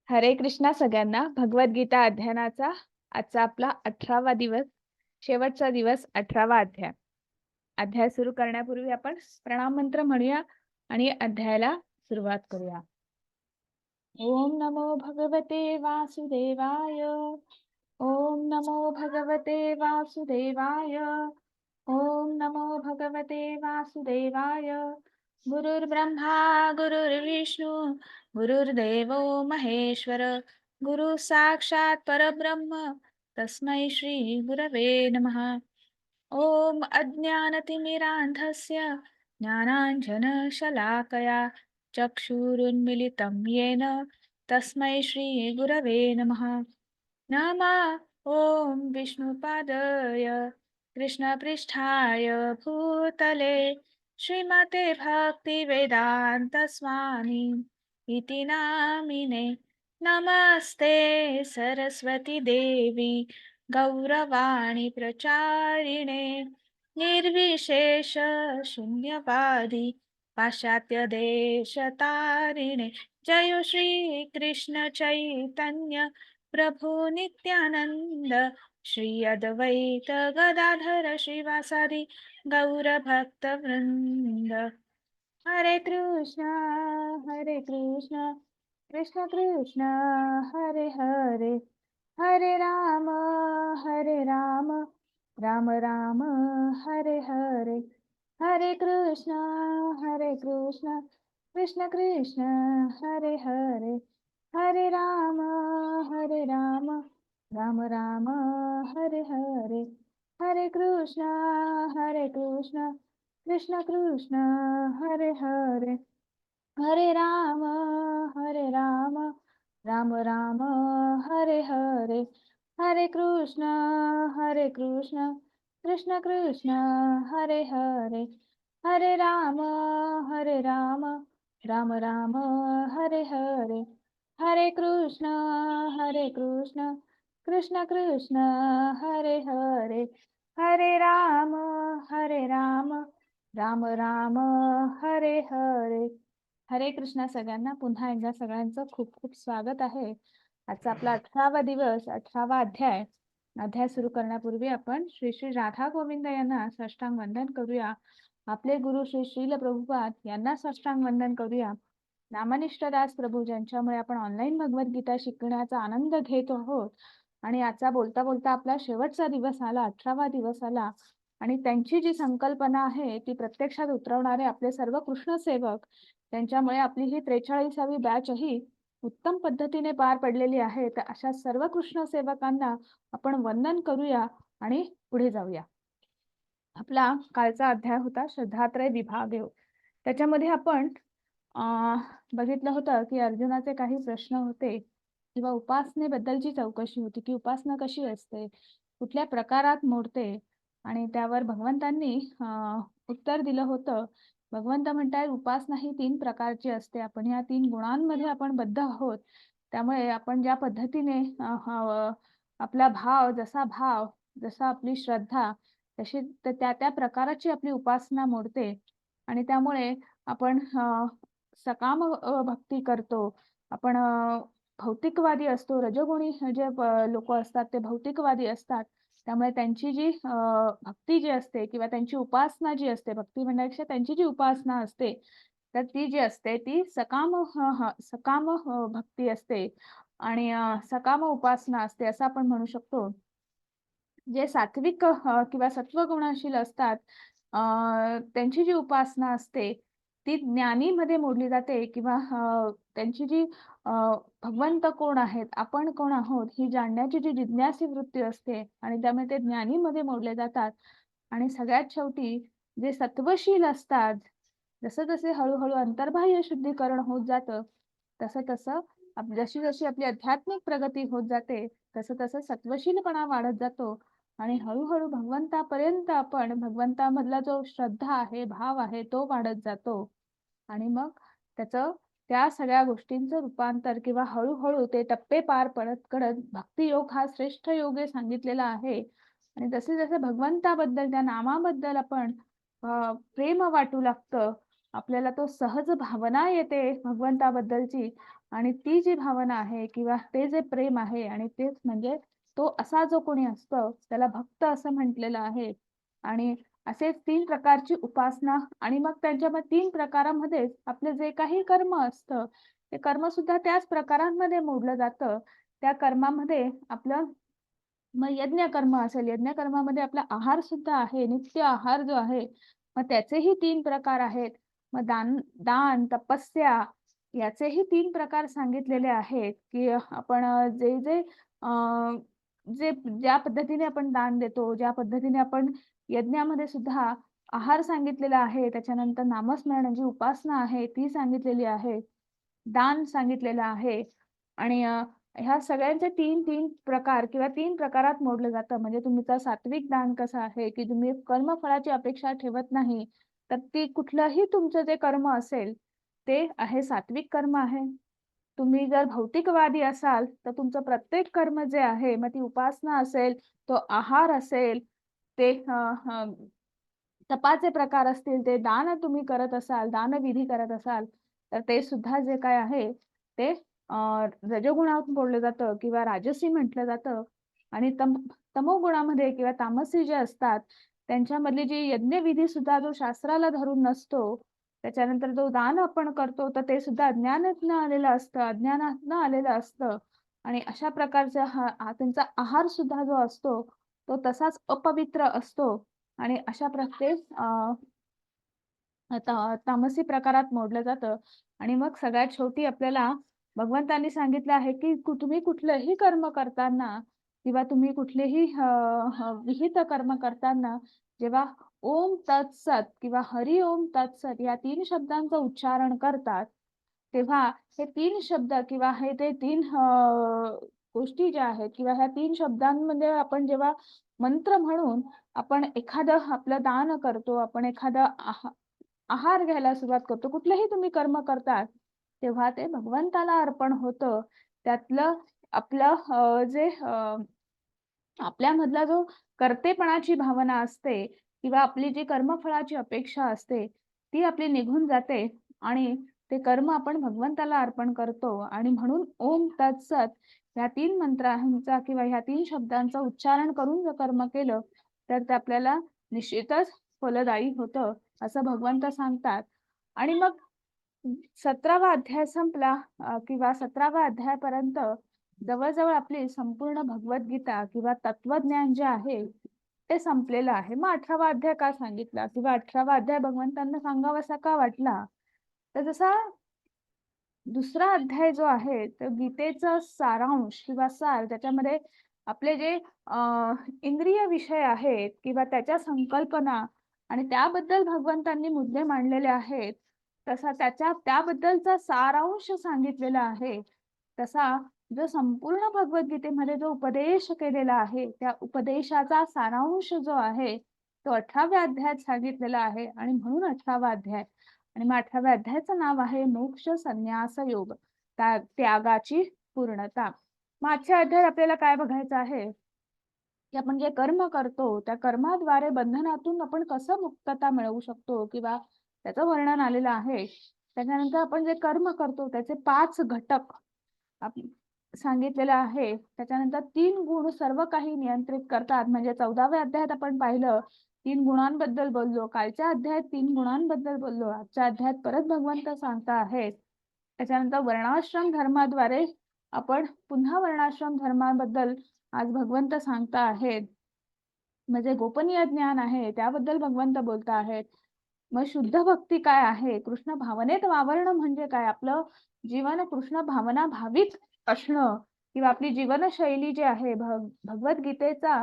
हरे कृष्णा सगळ्यांना. भगवद्गीता अध्ययनाचा आजचा आपला 18वा दिवस, शेवटचा दिवस, 18वा अध्याय. अध्याय सुरू करण्यापूर्वी आपण प्रणाम मंत्र म्हणूया आणि अध्यायाला सुरुवात करूया. ओम नमो भगवते वासुदेवाय. ओम नमो भगवते वासुदेवाय. ओम नमो भगवते वासुदेवाय. गुरुर्ब्रह्मा गुरुर्विष्णू गुरुर्देवो महेश्वर गुरु साक्षात परब्रह्म तस्मै श्री गुरवे नमः. ओम अज्ञानतिमिरान्धस्य ज्ञानाञ्जनशलाकया चक्षुरुन्मिलितं येन तस्मै श्री गुरवे नमः. नमः ओम विष्णुपादाय कृष्णपृष्ठाय भूतले श्रीमते भक्तिवेदान्त स्वामी इति नामिने. नमस्ते सरस्वती देवी गौरवाणी प्रचारिणे निर्विशेष शून्यवादी पाश्चात्य देशतारिणे. जय श्री कृष्ण चैतन्य प्रभु नित्यानंद श्री अद्वैत गदाधर श्रीवासादि गौर भक्त वृंद. हरे कृष्ण कृष्ण कृष्ण हरे हरे, हरे राम राम राम हरे हरे. हरे कृष्ण कृष्ण कृष्ण हरे हरे, हरे राम राम राम हरे हरे. हरे कृष्ण कृष्ण कृष्ण हरे हरे, हरे राम राम राम हरे हरे. हरे कृष्ण कृष्ण कृष्ण हरे हरे, हरे राम राम राम हरे हरे. हरे कृष्ण कृष्ण कृष्ण हरे हरे, हरे राम राम राम हरे हरे. हरे कृष्णा सगळ्यांना. पुन्हा एकदा सगळ्यांचं खूप खूप स्वागत आहे. आजचा आपला 18वा दिवस, 18वा अध्याय. अध्याय सुरू करण्यापूर्वी आपण श्री श्री राधा गोविंद यांना साष्टांग वंदन करूया. आपले गुरु श्री श्रील प्रभुपाद यांना साष्टांग वंदन करूया. नामनिष्ठ दास प्रभू ज्यांच्यामुळे आपण ऑनलाईन भगवद्गीता शिकण्याचा आनंद घेत आहोत आणि आजचा बोलता बोलता आपला शेवटचा दिवस आला, 18वा दिवस आला आणि त्यांची जी संकल्पना आहे ती प्रत्यक्षात उतरवणारे आपले सर्व कृष्ण सेवक, त्यांच्यामुळे आपली ही 43वी बॅच ही उत्तम पद्धतीने पार पडलेली आहे. तर अशा सर्व कृष्ण सेवकांना आपण वंदन करूया आणि पुढे जाऊया. आपला कालचा अध्याय होता श्रद्धात्रय विभाग योग. त्याच्यामध्ये आपण बघितलं होतं की अर्जुनाचे काही प्रश्न होते किंवा उपासनेबद्दलची चौकशी होती की उपासना कशी असते, कुठल्या प्रकारात मोडते, आणि त्यावर भगवंतांनी उत्तर दिलं होतं. भगवंत म्हणतात उपासना ही 3 प्रकारची असते. आपण या 3 गुणांमध्ये आपण बद्ध आहोत. त्यामुळे आपण ज्या पद्धतीने आपला भाव जसा आपली श्रद्धा तशी त्या त्या प्रकाराची आपली उपासना मोडते आणि त्यामुळे आपण सकाम भक्ती करतो. आपण भौतिकवादी असतो. रजोगुणी जे लोक असतात ते भौतिकवादी असतात. त्यामुळे त्यांची जी भक्ती जी असते किंवा त्यांची उपासना जी असते, भक्ती म्हणण्यापेक्षा त्यांची जी उपासना असते, तर ती जी असते ती सकाम भक्ती असते आणि सकाम उपासना असते असं आपण म्हणू शकतो. जे सात्विक किंवा सत्वगुणशील असतात त्यांची जी उपासना असते ती ज्ञानीमध्ये मोडली जाते किंवा त्यांची जी भगवंत कोण आहेत, आपण कोण आहोत ही जाणण्याची जी जिज्ञासी वृत्ती असते आणि त्यामुळे ते ज्ञानीमध्ये मोडले जातात. आणि सगळ्यात शेवटी जे सत्वशील असतात, जसं जसे हळूहळू अंतर्बाह्य शुद्धीकरण होत जातं तसं तसं जशी जशी आपली आध्यात्मिक प्रगती होत जाते तसं तसं सत्वशीलपणा वाढत जातो आणि हळूहळू भगवंतापर्यंत आपण भगवंतामधला जो श्रद्धा आहे, भाव आहे, तो वाढत जातो. आणि मग त्याचं त्या सगळ्या गोष्टींचं रूपांतर किंवा हळूहळू ते टप्पे पार पडत कडत भक्तियोग हा श्रेष्ठ योग सांगितलेला आहे. आणि जसे जसे भगवंताबद्दल, त्या नामाबद्दल आपण प्रेम वाटू लागतं, आपल्याला तो सहज भावना येते भगवंताबद्दलची आणि ती जी भावना आहे किंवा ते जे प्रेम आहे आणि तेच म्हणजे तो असा जो कोणी असतो त्याला भक्त असं म्हटलेलं आहे. आणि असेच 3 प्रकारची उपासना आणि मग त्यांच्या मग 3 प्रकारामध्येच आपलं जे काही कर्म असतं, ते कर्म सुद्धा त्याच प्रकारांमध्ये मोडलं जातं. त्या कर्मामध्ये आपलं मग यज्ञ कर्म असेल, यज्ञ कर्मामध्ये आपला आहार सुद्धा आहे, नित्य आहार जो आहे, मग त्याचेही 3 प्रकार आहेत. मग दान, तपस्या याचेही 3 प्रकार सांगितलेले आहेत, की आपण जे अ, जे ज्या पद्धतीने आपण दान देतो, ज्या पद्धतीने आपण यज्ञामध्ये सुद्धा आहार सांगितलेला आहे, त्याच्यानंतर नामस्मरण जी उपासना आहे ती सांगितलेली आहे. दान सांगितलेलं आहे आणि ह्या सगळ्यांचे 3 प्रकार किंवा 3 प्रकारात मोडलं जातं. म्हणजे तुमचं सात्विक दान कसं आहे, की तुम्ही कर्मफळाची अपेक्षा ठेवत नाही. तर ती कुठलंही तुमचं जे कर्म असेल, ते आहे सात्विक कर्म आहे. तुम्ही जर भौतिकवादी असाल, तर तुमचं प्रत्येक कर्म जे आहे, मग ती उपासना असेल, तो आहार असेल, ते तपाचे प्रकार असतील, ते दान तुम्ही करत असाल, दानविधी करत असाल, तर ते सुद्धा जे काय आहे, ते अ, रजोगुणात बोललं जातं किंवा राजसी म्हटलं जातं आणि तमोगुणामध्ये किंवा तामसी जे असतात, त्यांच्यामधली जी यज्ञविधी सुद्धा जो शास्त्राला धरून नसतो, त्याच्यानंतर जो दान आपण करतो, तर ते सुद्धा अज्ञानातनं आलेलं असतं, अज्ञानातनं आलेलं असतं आणि अशा प्रकारचा त्यांचा आहार सुद्धा जो असतो, तो तसाच अपवित्र असतो. आणि अशा प्रकारे तामसी प्रकारात मोडलं जातं आणि मग सगळ्यात शेवटी आपल्याला भगवंतांनी सांगितलं आहे, की तुम्ही कुठलंही कर्म करताना किंवा तुम्ही कुठलेही विहित कर्म करताना जेव्हा ओम तत्सत किंवा हरी ओम तत्सत या 3 शब्दांचं उच्चारण करतात, तेव्हा हे 3 शब्द किंवा हे ते 3 गोष्टी ज्या आहेत किंवा ह्या 3 शब्दांमध्ये आपण जेव्हा मंत्र म्हणून आपण एखादं आपलं दान करतो, आपण एखादं आहार घ्यायला सुरुवात करतो, कुठलंही तुम्ही कर्म करतात, तेव्हा ते भगवंताला अर्पण होतं. त्यातलं आपलं जे आपल्यामधला जो कर्तेपणाची भावना असते किंवा आपली जी कर्मफळाची अपेक्षा असते, ती आपली निघून जाते आणि ते कर्म आपण भगवंताला अर्पण करतो आणि म्हणून ओम तत्सत ह्या 3 मंत्रांचा किंवा ह्या 3 शब्दांचं उच्चारण करून जर कर्म केलं, तर ते आपल्याला निश्चितच फलदायी होतं, असं भगवंत सांगतात. आणि मग 17वा अध्याय संपला किंवा 17व्या अध्यायापर्यंत जवळ-जवळ आपली संपूर्ण भगवद्गीता किंवा तत्वज्ञान जे आहे, ते संपलेलं आहे. मग 18वा अध्याय का सांगितला किंवा 18वा अध्याय भगवंतांना सांगावासा का वाटला? तर जसा दुसरा अध्याय जो आहे, तो गीतेचा सारांश किंवा सार त्याच्यामध्ये आपले जे इंद्रिय विषय आहेत किंवा त्याच्या संकल्पना आणि त्याबद्दल भगवंतांनी मुद्दे मांडलेले आहेत. तसा त्याबद्दलचा सारांश सांगितलेला आहे. तसा जो संपूर्ण भगवद्गीतेमध्ये जो उपदेश केलेला आहे, त्या उपदेशाचा सारांश जो आहे, तो 18व्या अध्यायात सांगितलेला आहे आणि म्हणून 18वा अध्याय. आणि मग 18व्या अध्यायाचं नाव आहे मोक्ष संन्यास योग, त्यागाची पूर्णता. मग आजच्या अध्यायात आपल्याला काय बघायचं आहे, की आपण जे कर्म करतो, त्या कर्माद्वारे बंधनातून आपण कसं मुक्तता मिळवू शकतो किंवा त्याचं वर्णन आलेलं आहे. त्याच्यानंतर आपण जे कर्म करतो त्याचे 5 घटक आप सांगितलेलं आहे. त्याच्यानंतर 3 गुण सर्व काही नियंत्रित करतात. म्हणजे 14व्या अध्यायात आपण पाहिलं 3 गुणांबद्दल बोललो. कालच्या अध्यायात 3 गुणांबद्दल बोललो. आजच्या अध्यायात परत भगवंत सांगता आहेत. त्याच्यानंतर वर्णाश्रम धर्माद्वारे आपण पुन्हा वर्णाश्रम धर्माबद्दल आज भगवंत सांगता आहेत. म्हणजे गोपनीय ज्ञान आहे त्याबद्दल भगवंत बोलता आहेत. मग शुद्ध भक्ती काय आहे? कृष्ण भावनेत वावरणं म्हणजे काय? आपलं जीवन कृष्ण भावना भावित असणं किंवा आपली जीवनशैली जी आहे भगवद्गीतेचा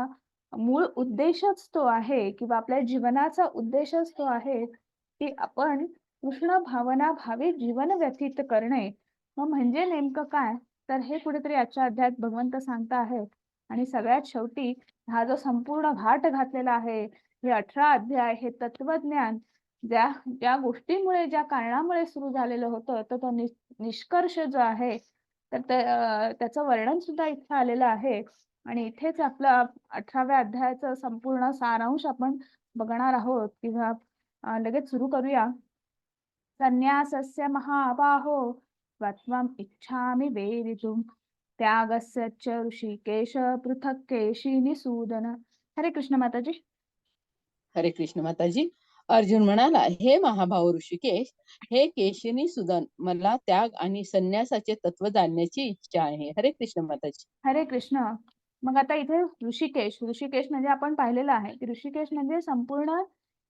मूळ उद्देशच तो आहे किंवा आपल्या जीवनाचा उद्देशच तो आहे, की आपण कृष्ण भावना भावित जीवन व्यतीत करणे. मग म्हणजे नेमकं काय? तर हे कुठेतरी आजच्या अध्यायात भगवंत सांगता आहेत. आणि सगळ्यात शेवटी हा जो संपूर्ण घाट घातलेला आहे, हे 18 अध्याय हे तत्वज्ञान ज्या ज्या गोष्टीमुळे ज्या कारणामुळे सुरू झालेलं होतं, तर तो निष्कर्ष जो आहे, तर त्याचं वर्णन सुद्धा इथे आलेलं आहे. आणि इथेच आपलं 18व्या अध्यायाचं संपूर्ण सारांश आपण बघणार आहोत किंवा लगेच सुरू करूया. संन्यासस्य महाबाहो त्वत्वम् इच्छामि वेदितुम् त्यागस्य च ऋषिकेश पृथक् केशिनिसूदन. हरे कृष्ण माताजी. हरे कृष्ण माताजी. अर्जुन म्हणाला, हे महाभाऊ ऋषिकेश, हे केशिनी सुदन, मला त्याग आणि संन्यासाचे तत्व जाणण्याची इच्छा आहे. हरे कृष्ण माताजी. हरे कृष्ण. मग आता इथे ऋषिकेश, ऋषिकेश म्हणजे आपण पाहिलेलं आहे की ऋषिकेश म्हणजे संपूर्ण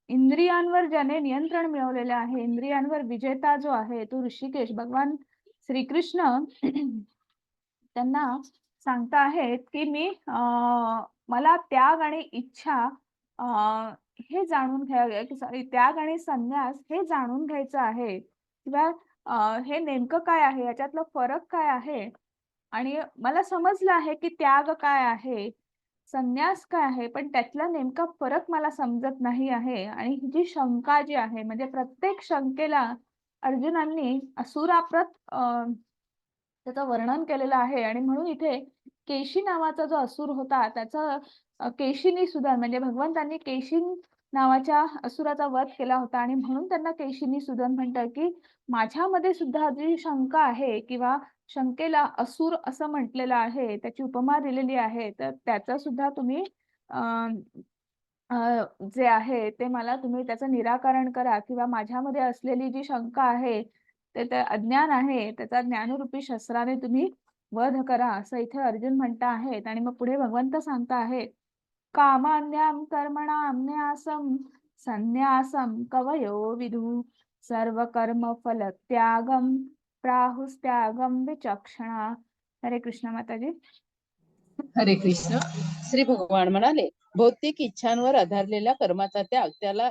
इंद्रियांवर ज्याने नियंत्रण मिळवलेले आहे, इंद्रियांवर विजेता जो आहे तो ऋषिकेश. भगवान श्रीकृष्ण त्यांना सांगता आहेत की मी मला त्याग आणि इच्छा हे जाणून घ्या, सॉरी, त्याग आणि संन्यास हे जाणून घ्यायचं आहे किंवा हे नेमकं काय आहे, याच्यातला फरक काय आहे. आणि मला समजलं आहे की त्याग काय आहे, संन्यास काय आहे, पण त्यातला नेमका फरक मला समजत नाही आहे. आणि ही जी शंका जी आहे, म्हणजे प्रत्येक शंकेला अर्जुनांनी असुराप्रत त्याचं वर्णन केलेलं आहे. आणि म्हणून इथे केशी नावाचा जो असुर होता त्याचं केशिनी सुदन म्हणजे भगवंतांनी केशी नावाच्या असुराचा वध केला होता आणि म्हणून त्यांना केशिनी सुदन म्हणतात की माझ्यामध्ये सुद्धा जी शंका आहे किंवा शंकेला असुर असं म्हटलेलं आहे, त्याची उपमा दिलेली आहे, तर त्याचं सुद्धा तुम्ही जे आहे ते मला तुम्ही त्याचं निराकरण करा किंवा माझ्यामध्ये असलेली जी शंका आहे ते अज्ञान आहे, त्याचा ज्ञानरूपी शस्त्राने तुम्ही वध करा, असं इथे अर्जुन म्हणता आहेत. आणि मग पुढे भगवंत सांगता आहेत, कामान्यां कर्मणां न्यासं संन्यासं कवयो विदु सर्व कर्म फल त्यागम प्राहुस्त्यागम विचक्षणा. हरे कृष्ण माताजी. हरे कृष्ण. श्री भगवान म्हणाले, भौतिक इच्छांवर आधारलेल्या कर्माचा त्याग त्याला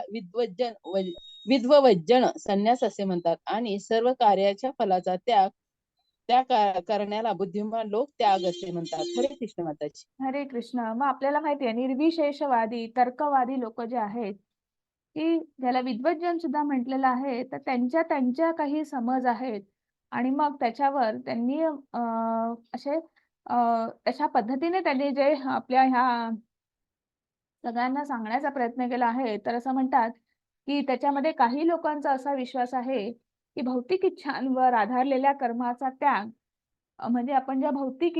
विद्ववज्जन संन्यास असे म्हणतात आणि सर्व कार्याच्या फलाचा त्याग करण्याला बुद्धिमान लोक त्याग असे म्हणतात. हरे कृष्ण माताजी. हरे कृष्ण. मग आपल्याला माहिती आहे निर्विशेषवादी तर्कवादी लोक जे आहेत की ज्याला विद्वज्जन सुद्धा म्हटलेलं आहे, तर त्यांच्या काही समज आहेत आणि मग त्याच्यावर त्यांनी असे अशा पद्धतीने त्यांनी जे आपल्या ह्या सगळ्यांना सांगण्याचा प्रयत्न केला आहे. तर असं म्हणतात की त्याच्यामध्ये काही लोकांचा असा विश्वास आहे की भौतिक इच्छांवर आधारलेल्या कर्माचा त्याग म्हणजे आपण ज्या भौतिक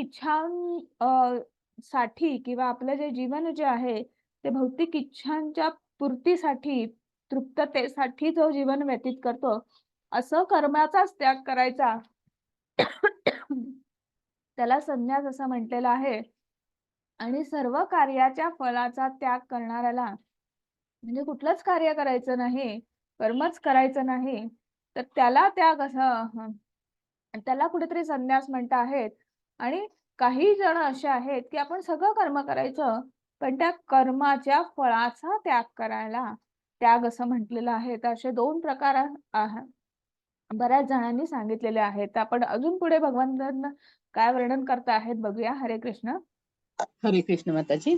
साठी किंवा आपलं जे जीवन जे आहे ते भौतिक इच्छांच्या पूर्तीसाठी, तृप्ततेसाठी जो जीवन व्यतीत करतो, असं कर्माचाच त्याग करायचा त्याला संन्यास असं म्हटलेलं आहे. आणि सर्व कार्याच्या फलाचा त्याग करणाऱ्याला म्हणजे कुठलंच कार्य करायचं नाही, कर्मच करायचं नाही, तर त्याला त्याग असं त्याला कुठेतरी संन्यास म्हणता आहेत. आणि काही जण असे आहेत की आपण सगळं कर्म करायचं, पण त्या कर्माच्या फळाचा त्याग करायला त्याग असं म्हटलेलं आहे. तर असे दोन प्रकार बऱ्याच जणांनी सांगितलेले आहेत. तर आपण अजून पुढे भगवंतांना काय वर्णन करता आहेत बघूया. हरे कृष्ण. हरे कृष्ण माताजी.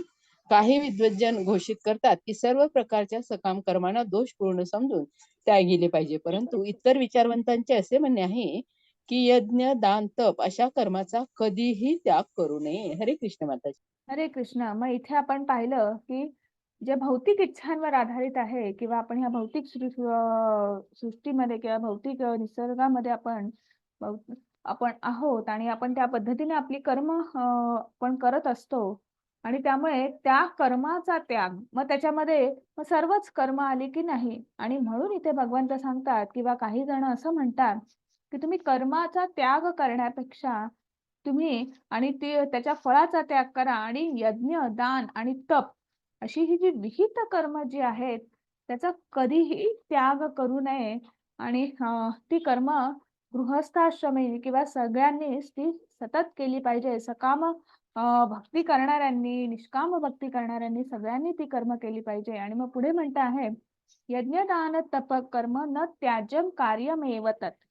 काही विद्वज्जन घोषित करतात की सर्व प्रकारच्या सकाम कर्मांना दोषपूर्ण समजून त्याग गेले पाहिजे, परंतु इतर विचारवंतांचे असे म्हणणे आहे की यज्ञ, दान, तप अशा कर्माचा कधीही त्याग करू नये. हरे कृष्ण माताजी. हरे कृष्ण. मग इथे आपण पाहिलं की जे भौतिक इच्छांवर आधारित आहे किंवा आपण ह्या भौतिक सृष्टीमध्ये किंवा भौतिक निसर्गामध्ये आपण आहोत आणि आपण त्या पद्धतीने आपली कर्म आपण करत असतो आणि त्यामुळे त्या कर्माचा त्याग, मग त्याच्यामध्ये मग सर्वच कर्म आली की नाही. आणि म्हणून इथे भगवंत सांगतात किंवा काही जण असं म्हणतात की तुम्ही कर्माचा त्याग करण्यापेक्षा तुम्ही आणि ते त्याच्या फळाचा त्याग करा आणि यज्ञ, दान आणि तप अशी ही जी विहित कर्म जी आहेत त्याचा कधीही त्याग करू नये. आणि ती कर्म गृहस्थाश्रमी किंवा सगळ्यांनीच ती सतत केली पाहिजे. सकाम भक्ती करणाऱ्यांनी, निष्काम भक्ती करणाऱ्यांनी सगळ्यांनी ती कर्म केली पाहिजे. आणि मग पुढे म्हणता आहे, यज्ञ दान तप कर्म न त्याज्यम कार्यमेव तत्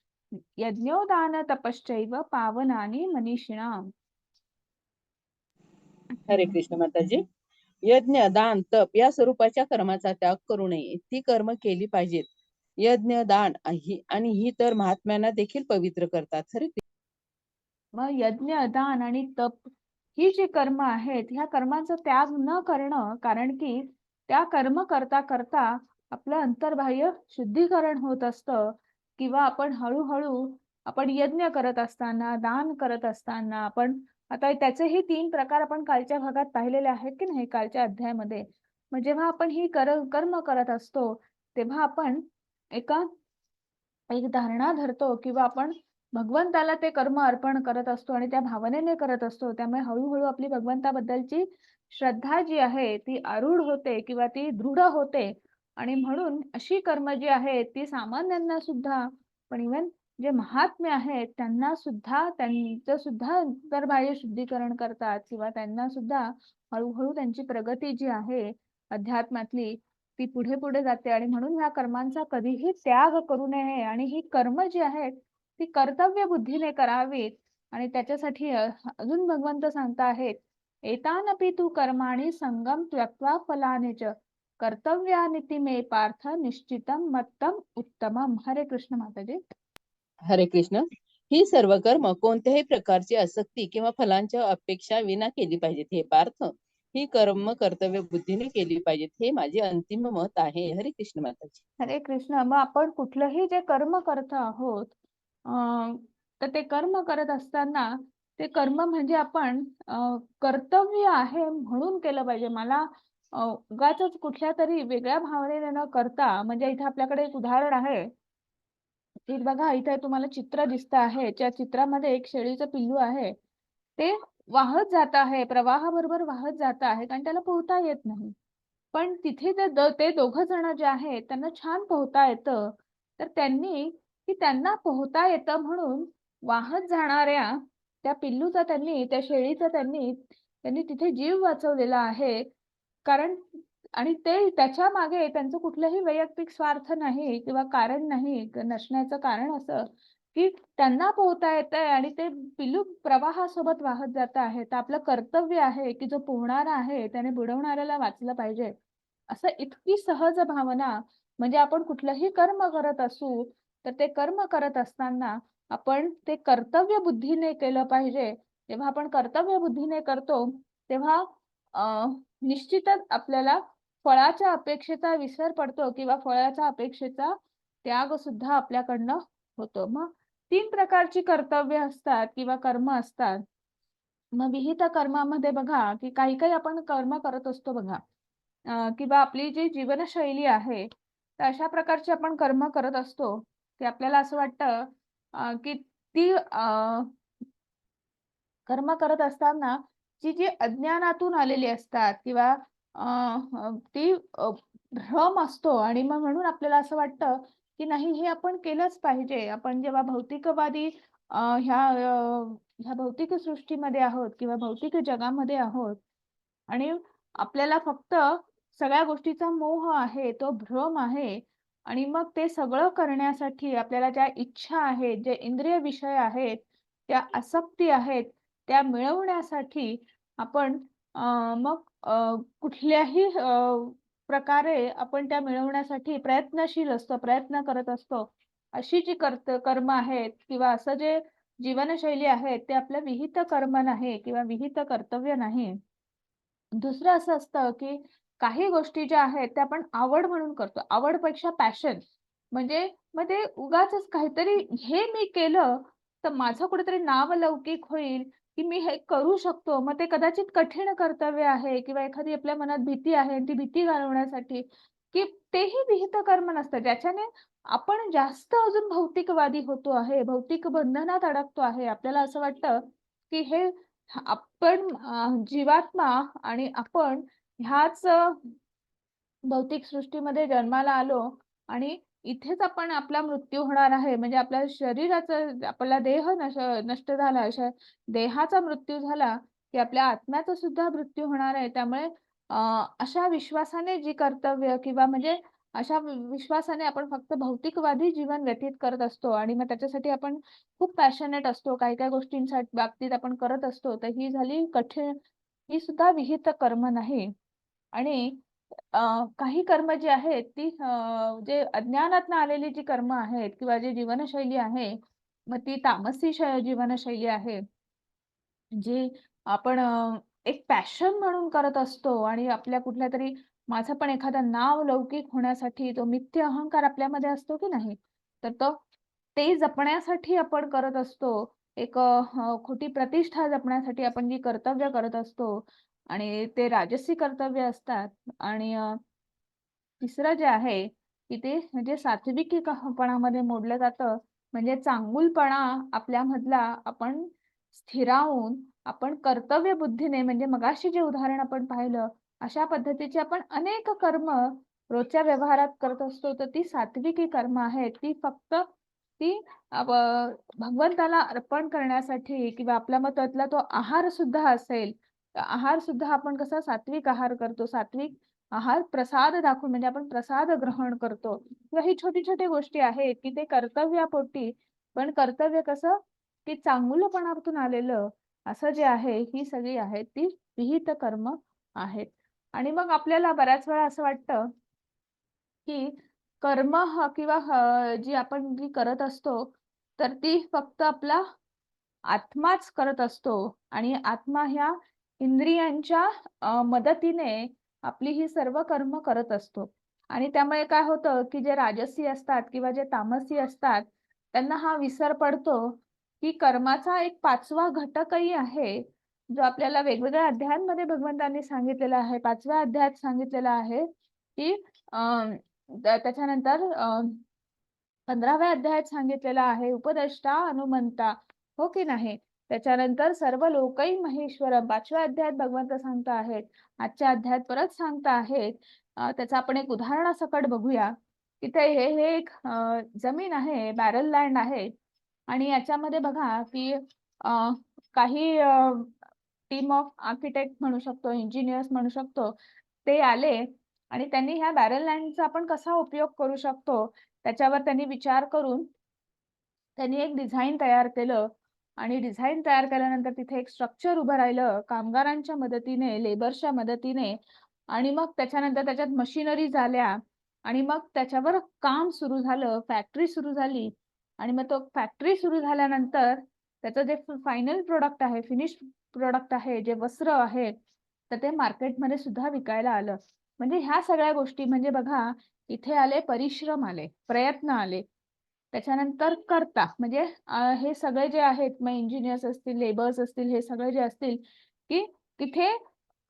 यज्ञोदान तपश्चैव पावनानि मनीषिणाम्. हरे कृष्ण माताजी. यज्ञ, दान, तप या स्वरूपाच्या कर्माचा त्याग करू नये. ती कर्म केली पाहिजेत. यज्ञ, दान आणि ही तर महात्म्यांना देखील पवित्र करतात. हरे कृष्ण. मग यज्ञ, दान आणि तप ही जी कर्म आहेत, ह्या कर्माचा त्याग न करणं, कारण की त्या कर्म करता करता आपलं अंतर्बाह्य शुद्धीकरण होत असतं. किंवा आपण हळू-हळू आपण यज्ञ करत असताना, दान करत असताना आपण आता त्याचेही 3 प्रकार आपण कालच्या भागात पाहिलेले आहेत की नाही कालच्या अध्यायामध्ये. मग जेव्हा आपण ही कर्म करत असतो, तेव्हा आपण एका एक धारणा धरतो किंवा आपण भगवंताला ते कर्म अर्पण करत असतो आणि त्या भावनेने करत असतो. त्यामुळे हळू-हळू आपली भगवंताबद्दलची श्रद्धा जी आहे ती आरूढ होते किंवा ती दृढ होते आणि म्हणून अशी कर्म जी आहेत ती सामान्यांना सुद्धा पण इव्हन जे महात्मे आहेत त्यांना सुद्धा त्यांचं सुद्धा अंतर्बाह्य शुद्धीकरण करतात किंवा त्यांना सुद्धा हळू त्यांची प्रगती जी आहे अध्यात्मातली ती पुढे-पुढे जाते आणि म्हणून ह्या कर्मांचा कधीही त्याग करू नये आणि ही कर्म जी आहेत, ती कर्तव्य बुद्धीने करावीत आणि त्याच्यासाठी अजून भगवंत सांगता आहेत, "एतानपि तु कर्माणि संगम त्यक्त्वा फलानि च कर्तव्यानिति मे पार्थ निश्चितं मत्तम उत्तमम." हरे कृष्ण माताजी. हरे कृष्ण. ही सर्व कर्म कोणत्याही प्रकारची आसक्ती किंवा फलांच्या अपेक्षा विना केली पाहिजेत हे पार्थ. ही कर्म कर्तव्य बुद्धीने केली पाहिजेत हे माझे अंतिम मत आहे. हरे कृष्ण माताजी. हरे कृष्ण. मग आपण कुठलंही जे कर्म करत आहोत, तर ते कर्म करत असताना ते कर्म म्हणजे आपण कर्तव्य आहे म्हणून केलं पाहिजे. मला उगाचच कुठल्यातरी वेगळ्या भावनेने न करता म्हणजे इथे आपल्याकडे एक उदाहरण आहे. की बघा इथे तुम्हाला चित्र दिसतं आहे. त्या चित्रामध्ये एक शेळीचं पिल्लू आहे. ते वाहत जात आहे, प्रवाहाबरोबर वाहत जात आहे आणि त्याला पोहता येत नाही. पण तिथे ते दोघं जण जे आहेत त्यांना छान पोहता येतं. तर त्यांना पोहता येतं म्हणून वाहत जाणाऱ्या त्या पिल्लूचा त्या शेळीचा त्यांनी तिथे जीव वाचवलेला आहे. कारण आणि ते त्याच्यामागे त्यांचं कुठलंही वैयक्तिक स्वार्थ नाही किंवा कारण नाही. नसण्याचं कारण असं, की त्यांना पोहता येतंय आणि ते पिल्लू प्रवाहासोबत वाहत जात आहे. तर आपलं कर्तव्य आहे, की जो पोहणारा आहे त्याने बुडवणाऱ्याला वाचलं पाहिजे. असं इतकी सहज भावना म्हणजे आपण कुठलंही कर्म करत असू, तर ते कर्म करत असताना आपण ते कर्तव्य बुद्धीने केलं पाहिजे. जेव्हा आपण कर्तव्य बुद्धीने करतो, तेव्हा निश्चितच आपल्याला फळाच्या अपेक्षेचा विसर पडतो किंवा फळाच्या अपेक्षेचा त्याग सुद्धा आपल्याकडनं होतो. मग 3 प्रकारची कर्तव्य असतात किंवा कर्म असतात. मग विहित कर्मामध्ये बघा, की काही-काही आपण कर्म करत असतो बघा. किंवा आपली जी जीवनशैली आहे, तर अशा प्रकारची आपण कर्म करत असतो, की आपल्याला असं वाटतं की ती कर्म करत असताना जी अज्ञानातून आलेली असतात किंवा अ, अ, ती भ्रम असतो आणि मग म्हणून आपल्याला असं वाटतं, की नाही हे आपण केलंच पाहिजे. आपण जेव्हा भौतिकवादी अ, ह्या भौतिक सृष्टीमध्ये आहोत किंवा भौतिक जगामध्ये आहोत आणि आपल्याला फक्त सगळ्या गोष्टीचा मोह आहे, तो भ्रम आहे आणि मग ते सगळं करण्यासाठी आपल्याला ज्या इच्छा आहेत, जे इंद्रिय विषय आहेत, त्या आसक्ती आहेत, त्या मिळवण्यासाठी आपण मग कुठल्याही प्रकारे आपण त्या मिळवण्यासाठी प्रयत्नशील असतो, प्रयत्न करत असतो. अशी जी कर्म आहेत किंवा असं जे जीवनशैली आहे, ते आपलं विहित कर्म नाही किंवा विहित कर्तव्य नाही. दुसरं असं असतं, की काही गोष्टी ज्या आहेत त्या आपण आवड म्हणून करतो. आवडपेक्षा पॅशन म्हणजे मग ते उगाचच काहीतरी हे मी केलं, तर माझं कुठेतरी नावलौकिक होईल, की मी हे करू शकतो. मग ते कदाचित कठीण कर्तव्य आहे किंवा एखादी आपल्या मनात भीती आहे आणि ती भीती घालवण्यासाठी, की तेही विहित कर्म नसतं. ज्याच्याने आपण जास्त अजून भौतिकवादी होतो आहे, भौतिक बंधनात अडकतो आहे. आपल्याला असं वाटतं, की हे आपण जीवात्मा आणि आपण ह्याच भौतिक सृष्टीमध्ये जन्माला आलो आणि इथेच आपण आपला मृत्यू होणार आहे. म्हणजे आपल्या शरीराचं आपला देह नष्ट झाला, अशा देहाचा मृत्यू झाला, की आपल्या आत्म्याचा सुद्धा मृत्यू होणार आहे. त्यामुळे अ, अशा विश्वासाने जी कर्तव्य किंवा म्हणजे अशा विश्वासाने आपण फक्त भौतिकवादी जीवन व्यतीत करत असतो आणि मग त्याच्यासाठी आपण खूप पॅशनेट असतो. काही-काही गोष्टींसाठी बाबतीत आपण करत असतो. तर ही झाली कठीण ही सुद्धा विहित कर्म नाही आणि काही कर्म जी आहेत ती जे अज्ञानातनं आलेली जी कर्म आहेत किंवा जी जीवनशैली आहे, मग ती तामसी जीवनशैली आहे. जी आपण एक पॅशन म्हणून करत असतो आणि आपल्या कुठल्यातरी माझं पण एखादं नाव लौकिक होण्यासाठी तो मिथ्य अहंकार आपल्यामध्ये असतो की नाही? तर तो ते जपण्यासाठी आपण करत असतो. एक खोटी प्रतिष्ठा जपण्यासाठी आपण जी कर्तव्य करत असतो आणि ते राजसी कर्तव्य असतात आणि तिसरं जे आहे, की ते म्हणजे सात्विकीपणामध्ये मोडलं जातं. म्हणजे चांगुलपणा आपल्यामधला आपण स्थिरावून आपण कर्तव्य बुद्धीने म्हणजे मगाशी जे उदाहरण आपण पाहिलं, अशा पद्धतीचे आपण अनेक कर्म रोजच्या व्यवहारात करत असतो. तर ती सात्विकी कर्म आहेत. ती फक्त ती भगवंताला अर्पण करण्यासाठी किंवा आपल्या मग त्यातला तो आहार सुद्धा असेल, तर आहार सुद्धा आपण कसा सात्विक आहार करतो. सात्विक आहार प्रसाद दाखवून म्हणजे आपण प्रसाद ग्रहण करतो किंवा ही छोटी-छोटी गोष्टी आहेत, की ते कर्तव्यापोटी पण कर्तव्य कसं, की चांगुलपणातून आलेलं असं जे आहे, ही सगळी आहेत ती विहित कर्म आहेत. आणि मग आपल्याला बऱ्याच वेळा असं वाटतं, की कर्म किंवा जी आपण जी करत असतो, तर ती फक्त आपला आत्माच करत असतो आणि आत्मा ह्या इंद्रियांच्या मदतीने आपली ही सर्व कर्म करत असतो. आणि त्यामुळे काय होतं, की जे राजसी असतात किंवा जे तामसी असतात, त्यांना हा विसर पडतो, की कर्माचा एक 5वा घटकही आहे, जो आपल्याला वेगवेगळ्या अध्यायांमध्ये भगवंतांनी सांगितलेला आहे. 5व्या अध्यायात सांगितलेला आहे, की अ, त्याच्यानंतर 15व्या अध्यायात सांगितलेलं आहे, उपदेष्टा हनुमंता, हो की नाही? त्याच्यानंतर सर्व लोकै महेश्वरम 5व्या अध्यायात भगवंत सांगत आहेत. आजच्या अध्यायात परत सांगत आहेत. त्याचं आपण एक उदाहरणासकट बघूया. तिथे हे एक जमीन आहे, बॅरल लँड आहे आणि याच्यामध्ये बघा, की अ, काही टीम ऑफ आर्किटेक्ट म्हणू शकतो, इंजिनिअर्स म्हणू शकतो. ते आले आणि त्यांनी ह्या बॅरल लँडचा आपण कसा उपयोग करू शकतो, त्याच्यावर त्यांनी विचार करून त्यांनी एक डिझाइन तयार केलं आणि डिझाइन तयार केल्यानंतर तिथे एक स्ट्रक्चर उभं राहिलं कामगारांच्या मदतीने, लेबर्सच्या मदतीने आणि मग त्याच्यानंतर त्याच्यात मशिनरीज आल्या आणि मग त्याच्यावर काम सुरू झालं, फॅक्टरी सुरू झाली आणि मग तो फॅक्टरी सुरू झाल्यानंतर त्याचं जे फायनल प्रॉडक्ट आहे, फिनिश प्रॉडक्ट आहे, जे वस्त्र आहे, तर ते मार्केटमध्ये सुद्धा विकायला आलं. म्हणजे ह्या सगळ्या गोष्टी म्हणजे बघा, इथे आले परिश्रम आले, प्रयत्न आले. त्याच्यानंतर कर्ता म्हणजे हे सगळे जे आहेत मग इंजिनिअर्स असतील, लेबर्स असतील, हे सगळे जे असतील, की तिथे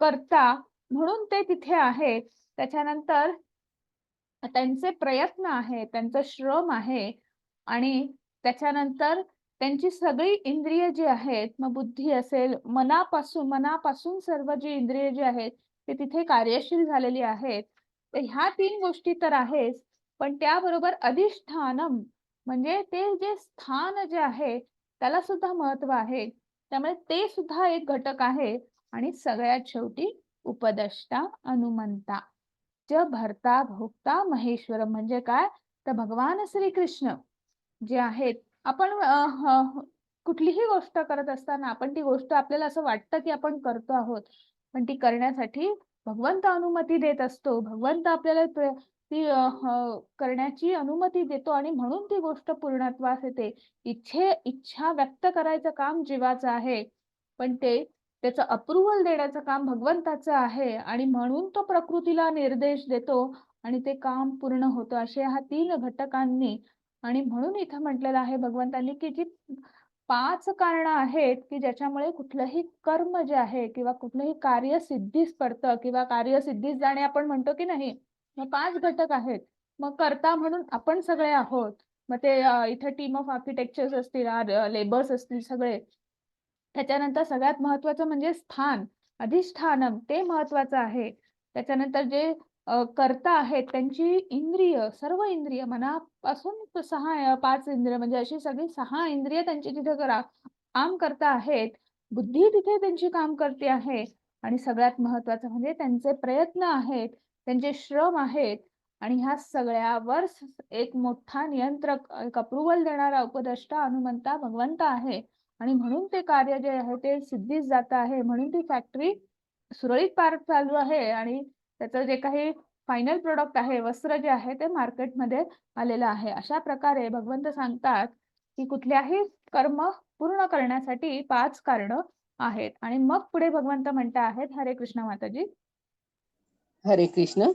कर्ता म्हणून ते तिथे आहेत. त्याच्यानंतर त्यांचे प्रयत्न आहेत, त्यांचं श्रम आहे आणि त्याच्यानंतर त्यांची सगळी इंद्रिय जी आहेत, मग बुद्धी असेल, मनापासून सर्व जी इंद्रिय जी आहेत, ते तिथे कार्यशील झालेली आहेत. तर ह्या 3 गोष्टी तर आहेच, पण त्याबरोबर अधिष्ठानम म्हणजे ते जे स्थान जे आहे, त्याला सुद्धा महत्त्व आहे. त्यामुळे ते सुद्धा एक घटक आहे आणि सगळ्यात शेवटी उपदेष्टा हनुमंता. भर्ता भोक्ता महेश्वरम म्हणजे काय? तर भगवान श्रीकृष्ण जे आहेत आपण कुठलीही गोष्ट करत असताना आपण ती गोष्ट आपल्याला असं वाटतं, की आपण करतो आहोत. पण ती करण्यासाठी भगवंत अनुमती देत असतो. भगवंत आपल्याला ती करण्याची अनुमती देतो आणि म्हणून ती गोष्ट पूर्णत्वास येते. इच्छा व्यक्त करायचं काम जीवाचं आहे. पण त्याचं अप्रूव्हल देण्याचं काम भगवंताचं आहे आणि म्हणून तो प्रकृतीला निर्देश देतो आणि ते काम पूर्ण होतं. असे ह्या 3 घटकांनी आणि म्हणून इथं म्हटलेलं आहे भगवंतांनी, की जी 5 कारणं आहेत, की ज्याच्यामुळे कुठलंही कर्म जे आहे किंवा कुठलंही कार्य सिद्धीस पडतं किंवा कार्य सिद्धीस जाणे आपण म्हणतो की नाही. मग 5 घटक आहेत. मग कर्ता म्हणून आपण सगळे आहोत. मग ते इथे टीम ऑफ आर्किटेक्चर्स असतील, लेबर्स असतील सगळे. त्याच्यानंतर सगळ्यात महत्त्वाचं म्हणजे स्थान, अधिष्ठानम ते महत्त्वाचं आहे. त्याच्यानंतर जे कर्ता आहेत त्यांची इंद्रिय, सर्व इंद्रिय मनापासून 5 इंद्रिय म्हणजे अशी सगळी 6 इंद्रिय त्यांची तिथे काम करता आहेत. बुद्धी तिथे त्यांची काम करते आहे आणि सगळ्यात महत्त्वाचं म्हणजे त्यांचे प्रयत्न आहेत, त्यांचे श्रम आहेत आणि ह्या सगळ्यावर एक मोठा नियंत्रक, एक अप्रूव्हल देणारा उपदेष्टा, हनुमंता भगवंत आहे. आणि म्हणून ते कार्य जे आहे ते सिद्धीस जात आहे. म्हणून ती फॅक्टरी सुरळीत पार चालू आहे आणि त्याचं जे काही फायनल प्रॉडक्ट आहे, वस्त्र जे आहे ते मार्केटमध्ये आलेलं आहे. अशा प्रकारे भगवंत सांगतात, की कुठल्याही कर्म पूर्ण करण्यासाठी 5 कारणं आहेत. आणि मग पुढे भगवंत म्हणत आहेत, हरे कृष्ण माताजी. हरे कृष्ण.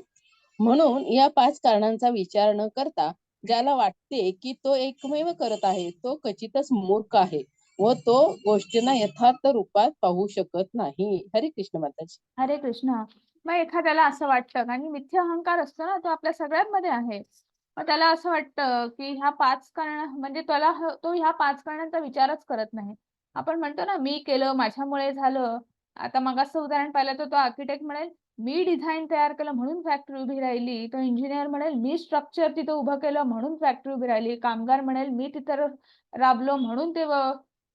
म्हणून या 5 कारणांचा विचार न करता ज्याला वाटते की तो एकमेव करत आहे तो क्वचितच मूर्ख आहे व तो गोष्टींना यथार्थ रूपात पाहू शकत नाही. हरे कृष्ण माताजी. हरे कृष्ण. मग एखाद्याला असं वाटतं आणि मिथ्या अहंकार असतो ना, तो आपल्या सगळ्यांमध्ये आहे. मग त्याला असं वाटतं की ह्या 5 म्हणजे तो ह्या 5 कारणांचा विचारच करत नाही. आपण म्हणतो ना, मी केलं, माझ्यामुळे झालं. आता मगाचं उदाहरण पाहिलं तर तो आर्किटेक्ट म्हणेल, मी डिझाइन तयार केलं म्हणून फॅक्टरी उभी राहिली. तो इंजिनिअर म्हणेल, मी स्ट्रक्चर तिथं उभं केलं म्हणून फॅक्टरी उभी राहिली. कामगार म्हणेल, मी तिथं राबलो म्हणून ते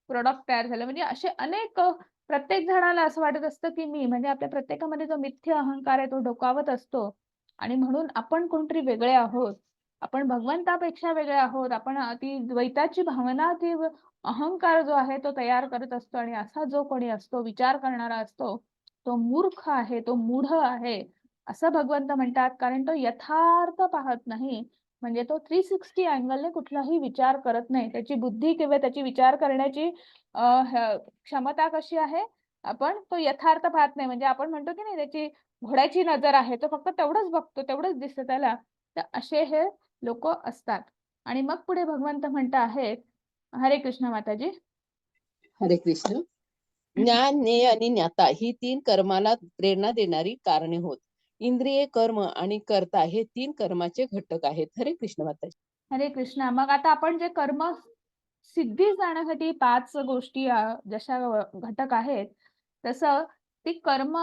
प्रॉडक्ट तयार झालं. म्हणजे असे अनेक प्रत्येक जणाला असं वाटत असतं, की मी म्हणजे आपल्या प्रत्येकामध्ये जो मिथ्य अहंकार आहे तो डोकावत असतो आणि म्हणून आपण कोणतरी वेगळे आहोत. आपण भगवंतापेक्षा वेगळे आहोत. आपण ती द्वैताची भावना, अहंकार जो आहे तो तयार करत असतो आणि असा जो कोणी असतो, विचार करणारा असतो, तो मूर्ख आहे, तो मूढ आहे, असं भगवंत म्हणतात. कारण तो यथार्थ पाहत नाही. म्हणजे तो 360 अँगलने कुठलाही विचार करत नाही. त्याची बुद्धी किंवा त्याची विचार करण्याची क्षमता कशी आहे? आपण तो यथार्थ पाहत नाही. म्हणजे आपण म्हणतो की नाही त्याची घोड्याची नजर आहे. तो फक्त तेवढंच बघतो, तेवढंच दिसतं त्याला. तर असे हे लोकं असतात. आणि मग पुढे भगवंत म्हणत आहेत, हरे कृष्ण माताजी. हरे कृष्ण. ज्ञान, ज्ञेय आणि ज्ञाता ही 3 कर्माला प्रेरणा देणारी कारणे होत. इंद्रिय, कर्म आणि कर्ता हे 3 कर्माचे घटक आहेत. हरे कृष्ण माताजी. हरे कृष्णा. मग आता आपण जे कर्म सिद्धी जाण्यासाठी 5 गोष्टी जशा घटक आहेत, तसं ती कर्म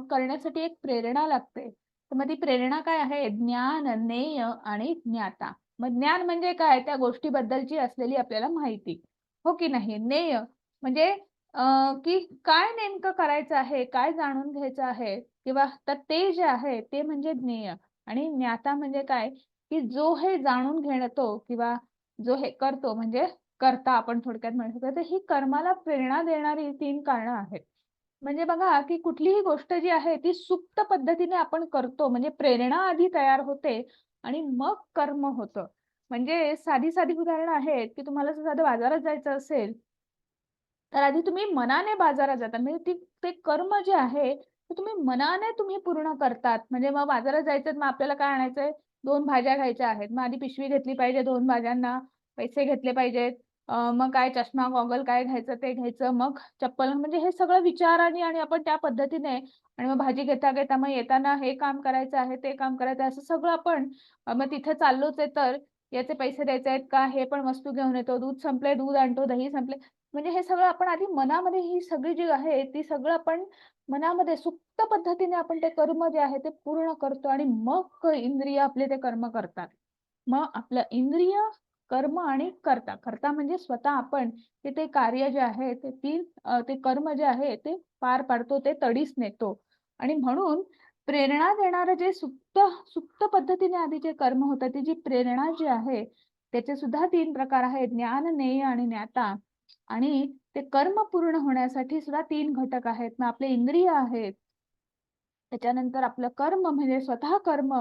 करण्यासाठी एक प्रेरणा लागते. तर मग ती प्रेरणा काय आहे? ज्ञान, ज्ञेय आणि ज्ञाता. मग ज्ञान म्हणजे काय? त्या गोष्टीबद्दलची असलेली आपल्याला माहिती. हो की नाही? ज्ञेय म्हणजे की काय नेमकं करायचं आहे? काय जाणून घ्यायचं आहे? किंवा तर ते जे आहे ते म्हणजे ज्ञेय आणि ज्ञाता म्हणजे काय? की जो हे जाणून घेतो किंवा जो हे करतो म्हणजे कर्ता आपण थोडक्यात म्हणू शकतो. तर ही कर्माला प्रेरणा देणारी 3 कारणं आहेत. म्हणजे बघा, की कुठलीही गोष्ट जी आहे ती सुप्त पद्धतीने आपण करतो म्हणजे प्रेरणा आधी तयार होते आणि मग कर्म होतं. म्हणजे साधी-साधी उदाहरणं आहेत, की तुम्हाला जर साधं बाजारात जायचं असेल, तर आधी तुम्ही मनाने बाजारात जाता. म्हणजे ते कर्म जे आहे, ते तुम्ही मनाने पूर्ण करतात. म्हणजे मग बाजारात जायचं मग आपल्याला काय आणायचंय? 2 भाज्या घ्यायच्या आहेत. मग आधी पिशवी घेतली पाहिजे 2 भाज्यांना, पैसे घेतले पाहिजेत. मग काय चष्मा, गॉगल काय घ्यायचं ते घ्यायचं. मग चप्पल म्हणजे हे सगळं विचाराने आणि आपण त्या पद्धतीने आणि मग भाजी घेता-घेता मग येताना हे काम करायचं आहे, ते काम करायचं आहे, असं सगळं आपण मग तिथे चाललोच आहे तर याचे पैसे द्यायचे आहेत का? हे पण वस्तू घेऊन येतो. दूध संपलंय, दूध आणतो. दही संपले म्हणजे हे सगळं आपण आधी मनामध्ये ही सगळी जी आहे, ती सगळं आपण मनामध्ये सुप्त पद्धतीने आपण ते कर्म जे आहे ते पूर्ण करतो आणि मग इंद्रिय आपले ते कर्म करतात. मग आपलं इंद्रिय, कर्म आणि कर्ता. कर्ता म्हणजे स्वतः आपण ते कार्य जे आहे ते कर्म जे आहे ते पार पाडतो, ते तडीस नेतो आणि म्हणून प्रेरणा देणारं जे सुप्त सुप्त पद्धतीने आधी जे कर्म होतं, ती जी प्रेरणा जी आहे, त्याचे सुद्धा 3 प्रकार आहेत. ज्ञान, ज्ञेय आणि ज्ञाता. आणि ते कर्म पूर्ण होण्यासाठी सुद्धा 3 घटक आहेत. मग आपले इंद्रिय आहेत. त्याच्यानंतर आपलं कर्म म्हणजे स्वतः कर्म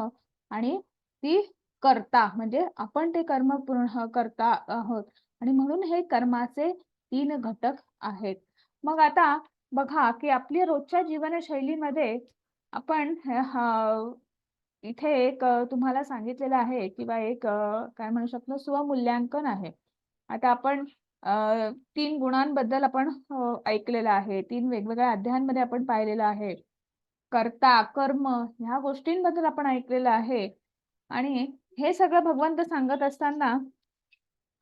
आणि ती कर्ता म्हणजे आपण ते कर्म पूर्ण करता आहोत आणि म्हणून हे कर्माचे 3 घटक आहेत. मग आता बघा, की आपली रोजच्या जीवनशैलीमध्ये आपण इथे एक तुम्हाला सांगितलेलं आहे किंवा एक काय म्हणू शकतो स्वमूल्यांकन आहे. आता आपण 3 गुणांबद्दल आपण ऐकलेलं आहे. 3 वेगवेगळ्या अध्यायांमध्ये आपण पाहिलेलं आहे. कर्ता, कर्म ह्या गोष्टींबद्दल आपण ऐकलेलं आहे आणि हे सगळं भगवंत सांगत असताना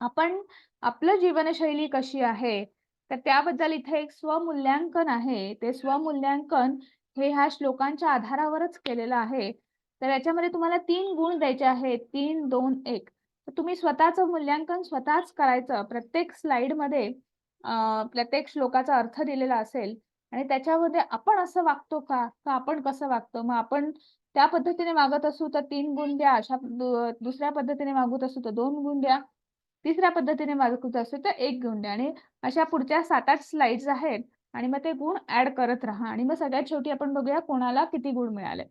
आपण आपलं जीवनशैली कशी आहे, तर त्याबद्दल इथे एक स्वमूल्यांकन आहे. ते स्वमूल्यांकन हे ह्या श्लोकांच्या आधारावरच केलेलं आहे. तर याच्यामध्ये तुम्हाला 3 गुण द्यायचे आहेत. 3, 2, 1. तर तुम्ही स्वतःचं मूल्यांकन स्वतःच करायचं. प्रत्येक स्लाइडमध्ये प्रत्येक श्लोकाचा अर्थ दिलेला असेल आणि त्याच्यामध्ये आपण असं वागतो का? का आपण कसं वागतो? मग आपण त्या पद्धतीने वागत असू तर 3 गुण द्या. दुसऱ्या पद्धतीने वागत असू तर 2 गुण द्या. तिसऱ्या पद्धतीने वागत असेल तर 1 गुण द्या आणि अशा पुढच्या 7-8 स्लाइड्स आहेत आणि मग ते गुण ॲड करत राहा आणि मग सगळ्यात शेवटी आपण बघूया कोणाला किती गुण मिळाले.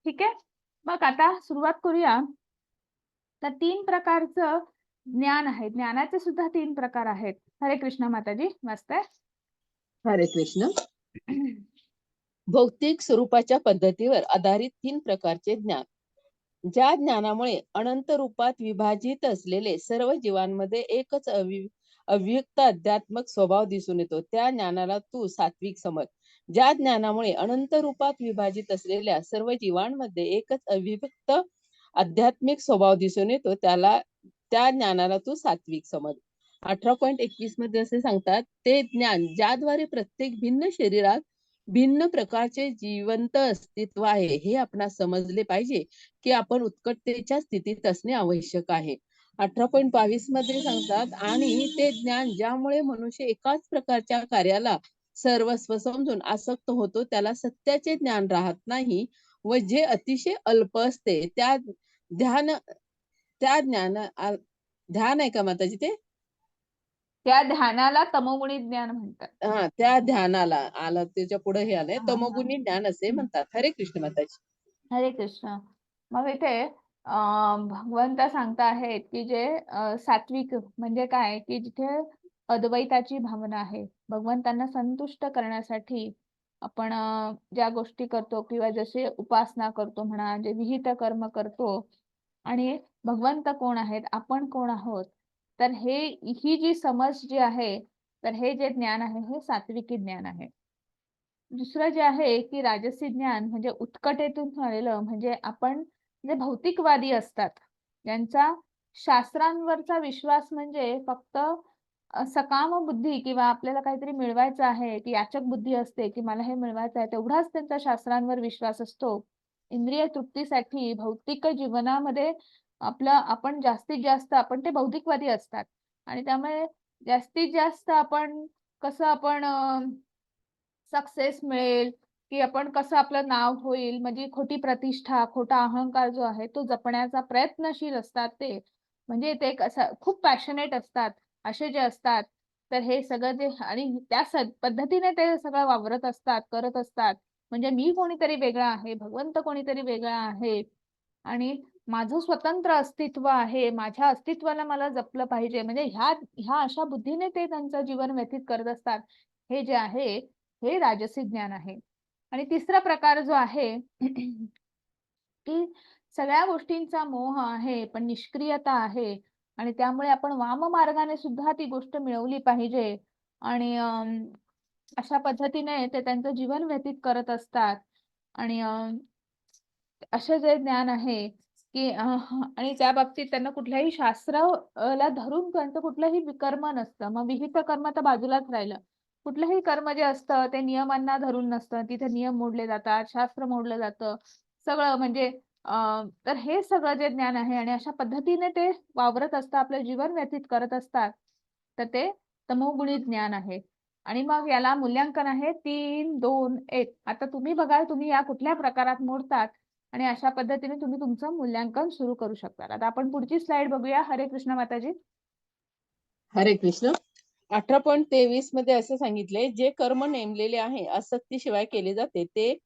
ठीक आहे? मग आता सुरुवात करूया. तर 3 प्रकारचं ज्ञान आहे. ज्ञानाचे सुद्धा 3 प्रकार आहेत. हरे कृष्ण माताजी. मस्त आहे. हरे कृष्ण. भौतिक स्वरूपाच्या पद्धतीवर आधारित 3 प्रकारचे ज्ञान. ज्या ज्ञानामुळे अनंत रूपात विभाजित असलेले सर्व जीवांमध्ये एकच अव्यक्त अध्यात्मक स्वभाव दिसून येतो, त्या ज्ञानाला तू सात्विक समज. ज्या ज्ञानामुळे अनंत रूपात विभाजित असलेल्या सर्व जीवांमध्ये एकच अविभक्त आध्यात्मिक स्वभाव दिसून येतो, त्या ज्ञानाला तू सात्विक समज. 18.21 मध्ये असे सांगतात, ते ज्ञान ज्याद्वारे प्रत्येक भिन्न शरीरात भिन्न प्रकारचे जिवंत अस्तित्व आहे, हे आपणास समजले पाहिजे की आपण उत्कटतेच्या स्थितीत असणे आवश्यक आहे. 18.22 मध्ये सांगतात, आणि ते ज्ञान ज्यामुळे मनुष्य एकाच प्रकारच्या कार्याला सर्वस्व समजून आसक्त होतो, त्याला सत्याचे ज्ञान राहत नाही, व जे अतिशय अल्प असते ध्यान त्या ज्ञान ध्यान आहे का माताजी ते? त्या ध्यानाला तमोगुणी ज्ञान म्हणतात. हा, त्या ध्यानाला आलं, त्याच्या पुढे हे आलंय, हा, हा. तमोगुणी ज्ञान असे म्हणतात. हरे कृष्ण माताजी. हरे कृष्ण. मग इथे भगवंत सांगता आहेत की जे सात्विक म्हणजे काय, की जिथे अद्वैताची भावना आहे, भगवंतांना संतुष्ट करण्यासाठी आपण ज्या गोष्टी करतो किंवा जसे उपासना करतो म्हणा, जे विहित कर्म करतो, आणि भगवंत कोण आहेत, आपण कोण आहोत, तर ही जी समज जी आहे, तर हे जे ज्ञान आहे हे सात्विकी ज्ञान आहे. दुसरं जे आहे की राजसी ज्ञान म्हणजे उत्कटेतून आलेलं, म्हणजे आपण जे भौतिकवादी असतात, त्यांचा शास्त्रांवरचा विश्वास म्हणजे फक्त सकाम बुद्धी किंवा आपल्याला काहीतरी मिळवायचं आहे, की याचक बुद्धी असते, की मला हे मिळवायचं आहे, तेवढाच त्यांचा शास्त्रांवर विश्वास असतो. इंद्रिय तृप्तीसाठी भौतिक जीवनामध्ये आपण जास्तीत जास्त आपण ते बौद्धिकवादी असतात, आणि त्यामुळे जास्तीत जास्त आपण कसं आपण सक्सेस मिळेल, की आपण कसं आपलं नाव होईल, म्हणजे खोटी प्रतिष्ठा, खोटा अहंकार जो आहे तो जपण्याचा प्रयत्नशील असतात ते. म्हणजे ते कसं खूप पॅशनेट असतात, असे जे असतात. तर हे सगळं जे आणि त्या पद्धतीने ते सगळं वावरत असतात, करत असतात. म्हणजे मी कोणीतरी वेगळा आहे, भगवंत कोणीतरी वेगळा आहे, आणि माझं स्वतंत्र अस्तित्व आहे, माझ्या अस्तित्वाला मला जपलं पाहिजे. म्हणजे ह्या ह्या अशा बुद्धीने ते त्यांचं जीवन व्यतीत करत असतात. हे जे आहे हे राजसी ज्ञान आहे. आणि तिसरा प्रकार जो आहे की सगळ्या गोष्टींचा मोह आहे, पण निष्क्रियता आहे, आणि त्यामुळे आपण वाम मार्गाने सुद्धा ती गोष्ट मिळवली पाहिजे, आणि अशा पद्धतीने ते त्यांचं जीवन व्यतीत करत असतात. आणि असं जे ज्ञान आहे की आणि त्या बाबतीत त्यांना कुठल्याही ला धरून त्यांचं कुठलंही कर्म नसतं. मग विहित कर्म तर बाजूलाच राहिलं. कुठलंही कर्म जे असतं ते नियमांना धरून नसतं. तिथे नियम मोडले जातात, शास्त्र मोडलं जातं. सगळं म्हणजे तर हे सगळं जे ज्ञान आहे आणि अशा पद्धतीने ते वावरत असतात, आपलं जीवन व्यतीत करत असतात. तर ते तमोगुणी ज्ञान आहे. आणि मग याला मूल्यांकन आहे 3, 2, 1. आता तुम्ही बघा, तुम्ही या कुठल्या प्रकारात मोडतात, आणि अशा पद्धतीने तुम्ही तुमचं मूल्यांकन सुरू करू शकता. आता आपण पुढची स्लाइड बघूया. हरे कृष्ण माताजी. हरे कृष्ण. 18.23 मध्ये असे सांगितले, जे कर्म नेमलेले आहे आसक्तीशिवाय केले जाते, ते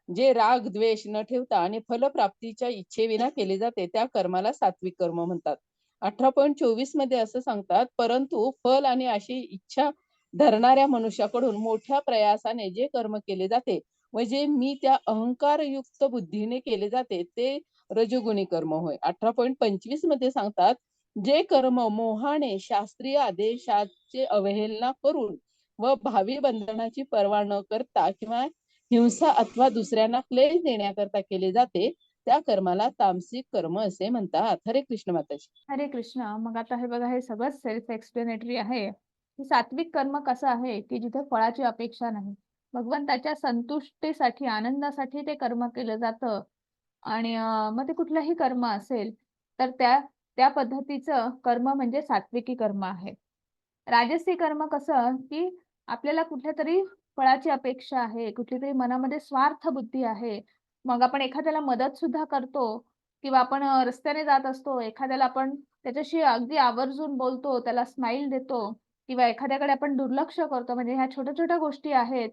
जे राग द्वेष न ठेवता आणि फलप्राप्तीच्या इच्छेविना केले जाते, त्या कर्माला सात्विक कर्म म्हणतात. 18.24 मध्ये असं सांगतात, परंतु फल आणि अशी इच्छा धरणाऱ्या मनुष्याकडून मोठ्या प्रयासाने जे कर्म केले जाते व जे मी त्या अहंकारयुक्त बुद्धीने केले जाते, ते रजोगुणी कर्म होय. 18.25 मध्ये सांगतात, जे कर्म मोहाने शास्त्रीय आदेशाचे अवहेलना करून व भावी बंधनाची पर्वा न करता किंवा हिंसा अथवा दुसऱ्यांना क्लेश देण्याकरता केले जाते, त्या कर्माला तामसिक कर्म असे म्हणतात. हरे कृष्ण माताजी. हरे कृष्ण. मग आता हे बघा, हे सगळंच सेल्फ एक्सप्लेनेटरी आहे. की सात्विक कर्म कसं आहे, की जिथे फळाची अपेक्षा नाही, भगवंताच्या संतुष्टीसाठी, आनंदासाठी ते कर्म केलं जातं. आणि मग ते कुठलंही कर्म असेल, तर त्या त्या पद्धतीचं कर्म म्हणजे सात्विकी कर्म आहे. राजसी कर्म कसं, की आपल्याला कुठल्यातरी फळाची अपेक्षा आहे, कुठलीतरी मनामध्ये स्वार्थ बुद्धी आहे. मग आपण एखाद्याला मदत सुद्धा करतो, किंवा आपण रस्त्याने जात असतो, एखाद्याला आपण त्याच्याशी अगदी आवर्जून बोलतो, त्याला स्माईल देतो, किंवा एखाद्याकडे आपण दुर्लक्ष करतो. म्हणजे ह्या छोट्या-छोट्या गोष्टी आहेत,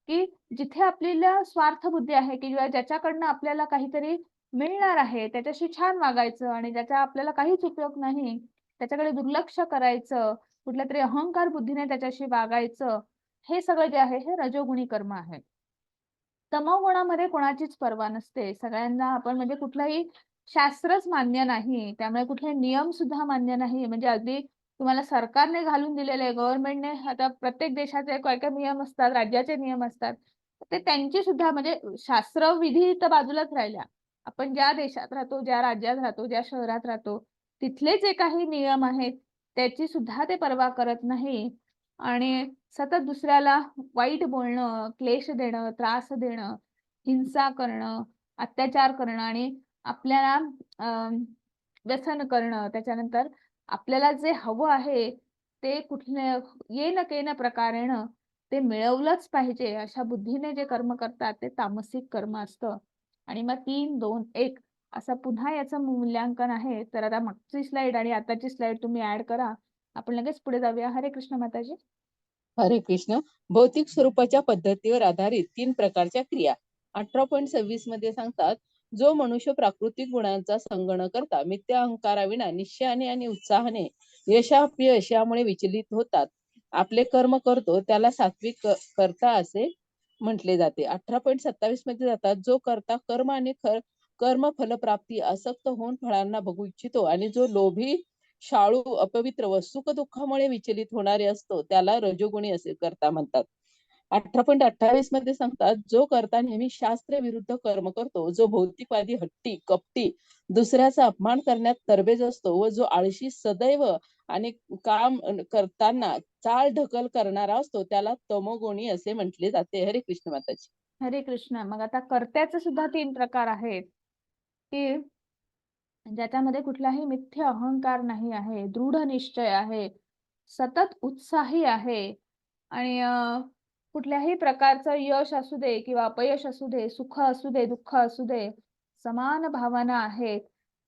की जिथे आपल्याला स्वार्थ बुद्धी आहे, किंवा ज्याच्याकडनं आपल्याला काहीतरी मिळणार आहे, त्याच्याशी छान वागायचं, आणि ज्याचा आपल्याला काहीच उपयोग नाही, त्याच्याकडे दुर्लक्ष करायचं, कुठल्यातरी अहंकार बुद्धीने त्याच्याशी वागायचं. हे सगळं जे आहे हे रजोगुणी कर्म आहे. तमोगुणामध्ये कोणाचीच पर्वा नसते. सगळ्यांना आपण म्हणजे कुठलाही शास्त्रच मान्य नाही, त्यामुळे कुठले नियम सुद्धा मान्य नाही. म्हणजे अगदी तुम्हाला सरकारने घालून दिलेले आहे, गव्हर्नमेंटने, आता प्रत्येक देशाचे काय काय नियम असतात, राज्याचे नियम असतात. ते त्यांची सुद्धा म्हणजे शास्त्र विधी तर बाजूलाच राहिल्या. आपण ज्या देशात राहतो, ज्या राज्यात राहतो, ज्या शहरात राहतो, तिथले जे काही नियम आहेत, त्याची सुद्धा ते पर्वा करत नाही आणि सतत दुसऱ्याला वाईट बोलणं, क्लेश देणं, त्रास देणं, हिंसा करणं, अत्याचार करणं आणि आपल्याला व्यसन करणं. त्याच्यानंतर आपल्याला जे हवं आहे, ते कुठल्या येन केन प्रकारेण ते मिळवलंच पाहिजे, अशा बुद्धीने जे कर्म करतात, ते तामसिक कर्म असतं. आणि मग 3, 2, 1 असं पुन्हा याचं मूल्यांकन आहे. तर आता मागची स्लाईड आणि आताची स्लाईड तुम्ही ॲड करा. आपण लगेच पुढे जाऊया. हरे कृष्ण माताजी. हरे कृष्ण. भौतिक स्वरूपाच्या पद्धतीवर आधारित 3 प्रकारच्या क्रिया. 18.26 मध्ये सांगतात, जो मनुष्य प्राकृतिक गुणांचा संगण करता मिथ्या अहंकाराविना निश्चयाने आणि उत्साहाने यशापयश यामुळे विचलित होतात आपले कर्म करतो, त्याला सात्विक कर्ता असे म्हटले जाते. 18.27 मध्ये जातात, जो करता कर्म आणि कर्म फलप्राप्ती आसक्त होऊन फळांना बघू इच्छितो आणि जो लोभी, शाळू, अपवित्र व सुख दुःखामुळे विचलित होणारे असतो, त्याला रजोगुणी असे कर्ता म्हणतात. 18.28 मध्ये सांगतात, जो कर्ता नेहमी शास्त्र विरुद्ध कर्म करतो, जो भौतिकवादी, हट्टी, कपटी, दुसऱ्याचा अपमान करण्यात तरबेज असतो व जो आळशी, सदैव आणि काम करताना चाल ढकल करणारा असतो, त्याला तमोगुणी असे म्हटले जाते. हरे कृष्ण माताजी. हरे कृष्ण. मग आता कर्त्याचे सुद्धा 3 प्रकार आहेत, की ज्याच्यामध्ये कुठलाही मिथ्य अहंकार नाही आहे, दृढ निश्चय आहे, सतत उत्साही आहे आणि कुठल्याही प्रकारचं यश असू दे किंवा अपयश असू दे, सुख असू दे, दुःख असू दे, समान भावना आहेत.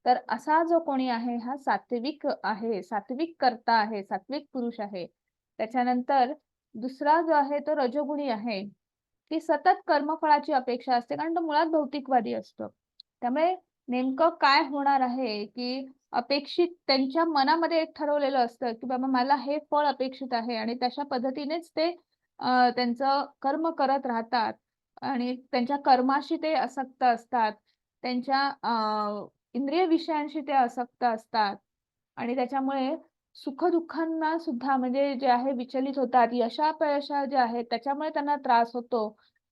तर असा जो कोणी आहे, हा सात्विक आहे, सात्विक कर्ता आहे, सात्विक पुरुष आहे. त्याच्यानंतर दुसरा जो आहे तो रजोगुणी आहे, की सतत कर्मफळाची अपेक्षा असते, कारण तो मुळात भौतिकवादी असतो. त्यामुळे नेमकं काय होणार आहे, की अपेक्षित त्यांच्या मनामध्ये एक ठरवलेलं असतं, की बाबा मला हे फळ अपेक्षित आहे आणि तशा पद्धतीनेच ते त्यांचं कर्म करत राहतात आणि त्यांच्या कर्माशी ते आसक्त असतात. त्यांच्या इंद्रिय विषयांशी ते आसक्त असतात आणि त्याच्यामुळे सुख-दुःखांना सुद्धा म्हणजे जे आहे विचलित होतात. यशापयशा जे आहेत त्याच्यामुळे त्यांना त्रास होतो.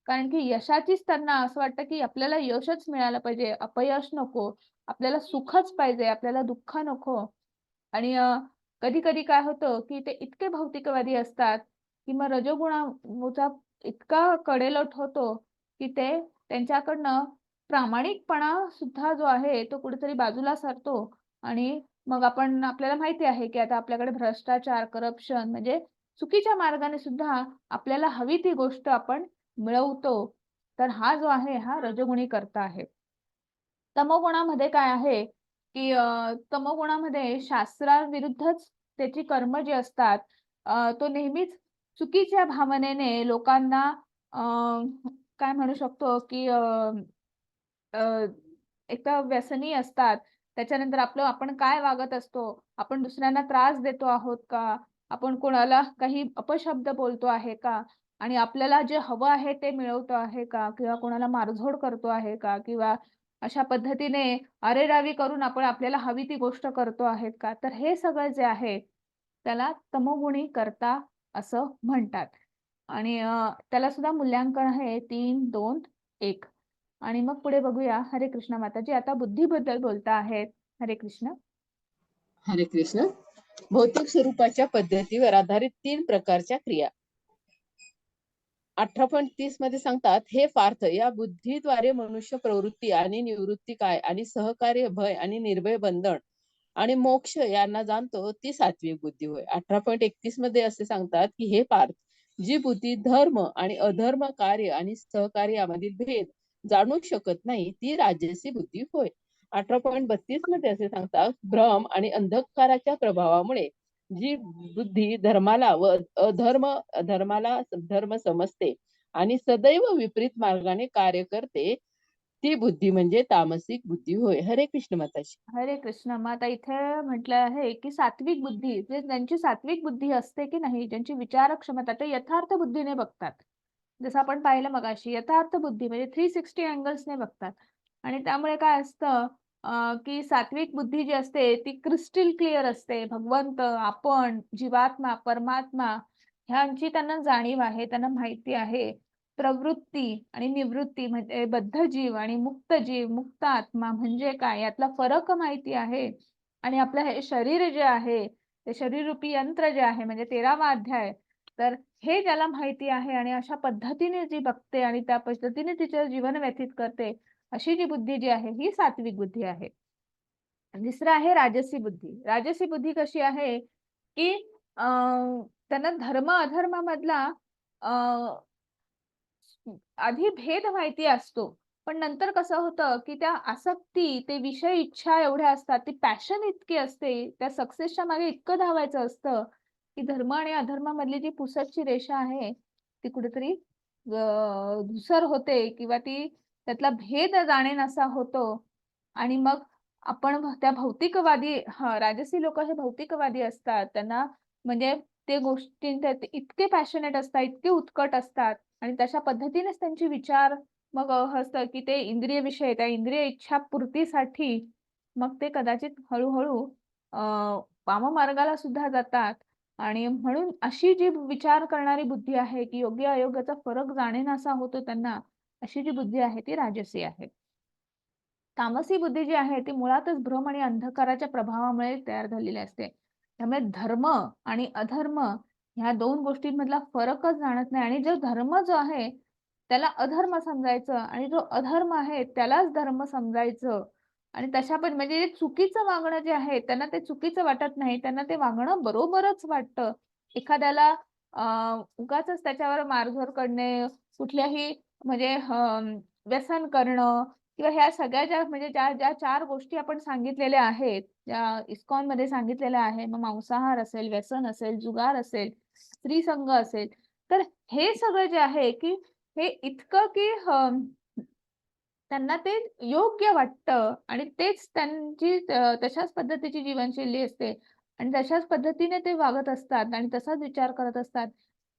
कारण की यशाचीच त्यांना असं वाटतं, की आपल्याला यशच मिळालं पाहिजे, अपयश नको. आपल्याला सुखच पाहिजे, आपल्याला दुःख नको. आणि कधी-कधी काय होतं, की ते इतके भौतिकवादी असतात, की मग रजोगुणाचा इतका कडेलोट होतो, की ते त्यांच्याकडनं प्रामाणिकपणा सुद्धा जो आहे, तो कुठेतरी बाजूला सरतो आणि मग आपल्याला माहिती आहे, की आता आपल्याकडे भ्रष्टाचार, करप्शन म्हणजे चुकीच्या मार्गाने सुद्धा आपल्याला हवी ती गोष्ट आपण मिळवतो. तर हा जो आहे, हा रजोगुणी कर्ता आहे. तमोगुणामध्ये काय आहे, की तमोगुणामध्ये शास्त्राविरुद्धच त्याची कर्म जी असतात, तो नेहमीच चुकीच्या भावनेने लोकांना अ, काय म्हणू शकतो, की अ, एक तर व्यसनी असतात. त्याच्यानंतर आपण काय वागत असतो? आपण दुसऱ्यांना त्रास देतो आहोत का? आपण कोणाला काही अपशब्द बोलतो आहे का? आणि आपल्याला जे हवं आहे ते मिळवतो आहे का? किंवा कोणाला मारझोड करतो आहे का? किंवा अशा पद्धतीने अरेरावी करून आपण आपल्याला हवी ती गोष्ट करतो आहेत का? तर हे सगळं जे आहे, त्याला तमोगुणी कर्ता असं म्हणतात. आणि त्याला सुद्धा मूल्यांकन आहे 3, 2, 1. आणि मग पुढे बघूया. हरे कृष्ण माताजी आता बुद्धीबद्दल बोलता आहेत. हरे कृष्ण. हरे कृष्ण. भौतिक स्वरूपाच्या पद्धतीवर आधारित 3 प्रकारच्या क्रिया. 18.30 मध्ये सांगतात, हे पार्थ, या बुद्धीद्वारे मनुष्य प्रवृत्ती आणि निवृत्ती काय आणि सहकार्य, भय आणि निर्भय बंधन आणि मोक्ष यांना जाणतो, ती सात्विक बुद्धी होय. 18.31 मध्ये असे सांगतात, की हे पार्थ, जी बुद्धी धर्म आणि अधर्म, कार्य आणि सहकार्य यामधील भेद जाणू शकत नाही, ती राजसी बुद्धी होय. 18.32 मध्ये असे सांगतात, भ्रम आणि अंधकाराच्या प्रभावामुळे जी बुद्धी धर्माला व अधर्माला धर्म समजते आणि सदैव विपरीत मार्गाने कार्य करते, ती बुद्धी म्हणजे तामसिक बुद्धी होय. हरे कृष्ण माताजी. हरे कृष्ण. मग आता इथे म्हटलं आहे, की सात्विक बुद्धी जे ज्यांची सात्विक बुद्धी असते की नाही, ज्यांची विचार क्षमता ते यथार्थ बुद्धीने बघतात. जसं आपण पाहिलं मगाशी यथार्थ बुद्धी म्हणजे 360 अँगल्सने बघतात. आणि त्यामुळे काय असतं, की सात्विक बुद्धी जी असते ती क्रिस्टल क्लिअर असते. भगवंत, आपण, जीवात्मा, परमात्मा ह्यांची त्यांना जाणीव आहे, त्यांना माहिती आहे. प्रवृत्ती आणि निवृत्ती म्हणजे बद्ध जीव आणि मुक्त जीव, मुक्त आत्मा म्हणजे काय यातला फरक माहिती आहे. आणि आपलं हे शरीर जे आहे, ते शरीररूपी यंत्र जे आहे म्हणजे 13वा अध्याय, तर हे ज्याला माहिती आहे आणि अशा पद्धतीने जी बघते आणि त्या पद्धतीने तिचं जीवन व्यतीत करते, अशी जी बुद्धी जी आहे ही सात्विक बुद्धी आहे. दुसरं आहे राजसी बुद्धी. राजसी बुद्धी कशी आहे, की अ, त्यांना धर्म अधर्मामधला अ, आधी भेद माहिती असतो. पण नंतर कसं होतं, की त्या आसक्ती, ते विषय इच्छा एवढ्या असतात, ती पॅशन इतकी असते, त्या सक्सेसच्या मागे इतकं धावायचं असतं, की धर्म आणि अधर्मामधली जी पुसटची रेषा आहे, ती कुठेतरी धूसर होते किंवा ती त्यातला भेद जाणेनासा होतो आणि मग आपण त्या भौतिकवादी राजसी लोकं हे भौतिकवादी असतात. त्यांना म्हणजे ते गोष्टींच्या ते इतके पॅशनेट असतात, इतके उत्कट असतात आणि तशा पद्धतीनेच त्यांचे विचार मग असतं, की ते इंद्रिय विषय, त्या इंद्रिय इच्छापूर्तीसाठी मग ते कदाचित हळू-हळू वाममार्गाला सुद्धा जातात आणि म्हणून अशी जी विचार करणारी बुद्धी आहे, की योग्य-अयोग्याचा फरक जाणेनासा होतो त्यांना, अशी जी बुद्धी आहे ती राजसी आहे. तामसी बुद्धी जी आहे ती मुळातच भ्रम आणि अंधकाराच्या प्रभावामुळे तयार झालेली असते. त्यामुळे धर्म आणि अधर्म ह्या 2 गोष्टींमधला फरकच जाणत नाही आणि जो धर्म जो आहे त्याला अधर्म समजायचं आणि जो अधर्म आहे त्यालाच धर्म समजायचं आणि तशा पण म्हणजे जे चुकीचं वागणं जे आहे त्यांना ते चुकीचं वाटत नाही. त्यांना ते वागणं बरोबरच वाटतं. एखाद्याला उगाचच त्याच्यावर मारझोड करणे, कुठल्याही म्हणजे व्यसन करणं किंवा ह्या सगळ्या ज्या म्हणजे ज्या 4 गोष्टी आपण सांगितलेल्या आहेत, ज्या इस्कॉनमध्ये सांगितलेल्या आहे. मग मांसाहार असेल, व्यसन असेल, जुगार असेल, स्त्रीसंग असेल. तर हे सगळं जे आहे, की हे इतकं की त्यांना ते योग्य वाटतं आणि तेच त्यांची तशाच पद्धतीची जीवनशैली असते आणि तशाच पद्धतीने ते वागत असतात आणि तसाच विचार करत असतात.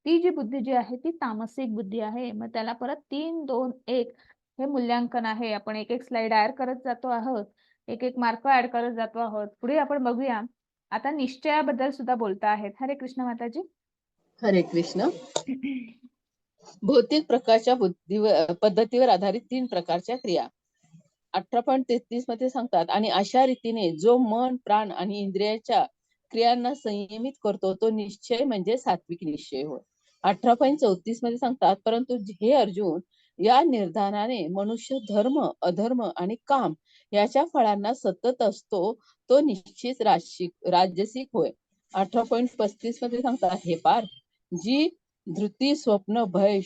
ती जी बुद्धी जी आहे ती तामसिक बुद्धी आहे. मग त्याला परत 3, 2, 1 हे मूल्यांकन आहे. आपण एक-एक स्लाईड ॲड करत जातो आहोत. एक-एक मार्क ॲड करत जातो आहोत. पुढे आपण बघूया. आता निश्चयाबद्दल सुद्धा बोलता आहेत. हरे कृष्ण माताजी. हरे कृष्ण. भौतिक प्रकारच्या पद्धतीवर आधारित 3 प्रकारच्या क्रिया. 18.33 मध्ये सांगतात आणि अशा रीतीने जो मन, प्राण आणि इंद्रियाच्या क्रियांना संयमित करतो तो निश्चय म्हणजे सात्विक निश्चय होय. 18.34 मध्ये सांगतात परंतु हे अर्जुन या निर्धाराने मनुष्य धर्म, अधर्म आणि काम याच्या फळांना सतत असतो तो निश्चित राजसिक होय. 18.35 मध्ये सांगतात हे पार जी धृती, स्वप्न, भय,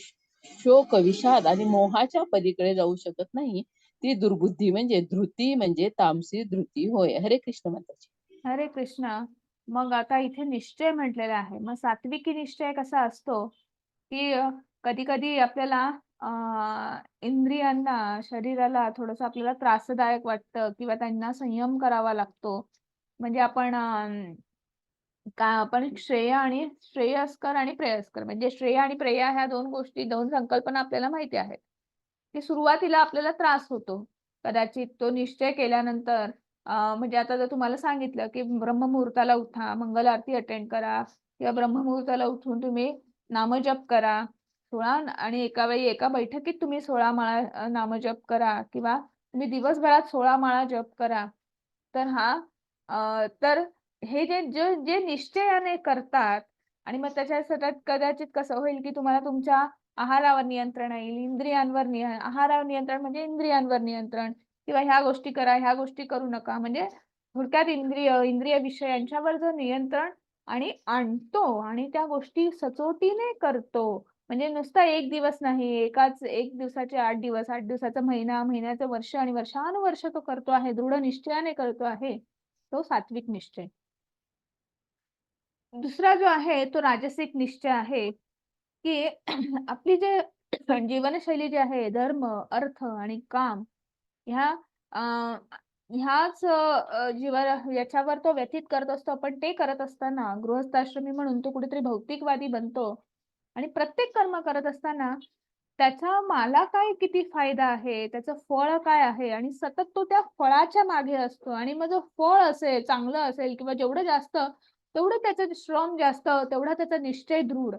शोक, विषाद आणि मोहाच्या पलीकडे जाऊ शकत नाही ती दुर्बुद्धी म्हणजे धृती म्हणजे तामसी धृती होय. हरे कृष्ण माताजी. हरे कृष्णा. मग आता इथे निश्चय म्हटलेला आहे. मग सात्विकी निश्चय कसा असतो, की कधी-कधी आपल्याला इंद्रियांना, शरीराला थोडंसं आपल्याला त्रासदायक वाटतं किंवा त्यांना संयम करावा लागतो. म्हणजे आपण श्रेय आणि श्रेयस्कर आणि प्रेयस्कर म्हणजे श्रेय आणि प्रेय ह्या 2 गोष्टी, 2 संकल्पना आपल्याला माहिती आहेत. की सुरुवातीला आपल्याला त्रास होतो. कदाचित तो निश्चय केल्यानंतर म्हणजे आता जर तुम्हाला सांगितलं, की ब्रह्ममुहूर्ताला उठा, मंगल आरती अटेंड करा किंवा ब्रह्ममुहूर्ताला उठून तुम्ही नामजप करा. 16 आणि एका वेळी एका बैठकीत तुम्ही 16 माळा नामजप करा किंवा तुम्ही दिवसभरात 16 माळा जप करा. तर तर हे जे निश्चयाने करतात आणि मग त्याच्या सतत कदाचित कसं होईल, की तुम्हाला तुमच्या आहारावर नियंत्रण येईल, इंद्रियांवर आहारावर नियंत्रण म्हणजे इंद्रियांवर नियंत्रण किंवा ह्या गोष्टी करा, ह्या गोष्टी करू नका. म्हणजे थोडक्यात इंद्रिय विषय यांच्यावर जो नियंत्रण आणि आणतो आणि त्या गोष्टी सचोटीने करतो. म्हणजे नुसता 1 दिवस नाही, 1 दिवसाचे 8 दिवस, 8 दिवसाचा महिना, महिन्याचं वर्ष आणि वर्षानुवर्ष तो करतो आहे, दृढ निश्चयाने करतो आहे, तो सात्विक निश्चय. दुसरा जो आहे तो राजसिक निश्चय आहे, की आपली जे जीवनशैली जी आहे धर्म, अर्थ आणि काम ह्या अ, ह्याच याच्यावर तो व्यतीत करत असतो. पण ते करत असताना गृहस्थाश्रमी म्हणून तो कुठेतरी भौतिकवादी बनतो आणि प्रत्येक कर्म करत असताना त्याचा मला काय किती फायदा आहे, त्याचं फळ काय आहे आणि सतत तो त्या फळाच्या मागे असतो आणि मग जर फळ असेल, चांगलं असेल किंवा जेवढं जास्त, तेवढं त्याचं श्रम जास्त, तेवढा त्याचा निश्चय दृढ.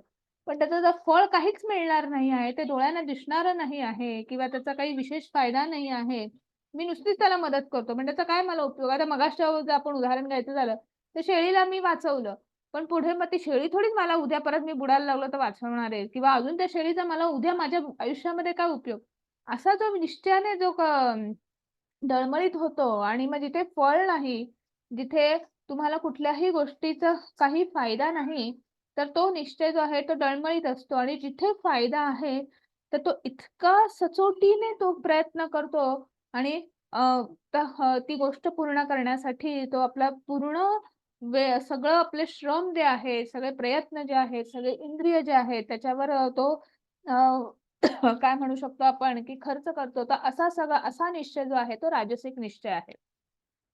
पण त्याचं जर फळ काहीच मिळणार नाही आहे, ते डोळ्यांना दिसणारं नाही आहे किंवा त्याचा काही विशेष फायदा नाही आहे. मी नुसतीच त्याला मदत करतो, पण त्याचा काय मला उपयोग? आता मगासचं जर आपण उदाहरण घ्यायचं झालं, तर शेळीला मी वाचवलं. पण पुढे मग ती शेळी थोडीच मला उद्या परत मी बुडायला लागलो तर वाचवणार आहे किंवा अजून त्या शेळीचा मला उद्या माझ्या आयुष्यामध्ये काय उपयोग? असा जो निश्चयाने जो डळमळीत होतो आणि मग जिथे फळ नाही, जिथे तुम्हाला कुठल्याही गोष्टीचा काही फायदा नाही, तर तो निश्चय जो आहे तो डळमळीत असतो आणि जिथे फायदा आहे, तर तो इतका सचोटीने तो प्रयत्न करतो आणि अ, ती गोष्ट पूर्ण करण्यासाठी तो आपला पूर्ण वेळ सगळं आपले श्रम जे आहे, सगळे प्रयत्न जे आहेत, सगळे इंद्रिय जे आहेत त्याच्यावर तो अ, काय म्हणू शकतो आपण, की खर्च करतो. तर असा निश्चय जो आहे तो राजसिक निश्चय आहे.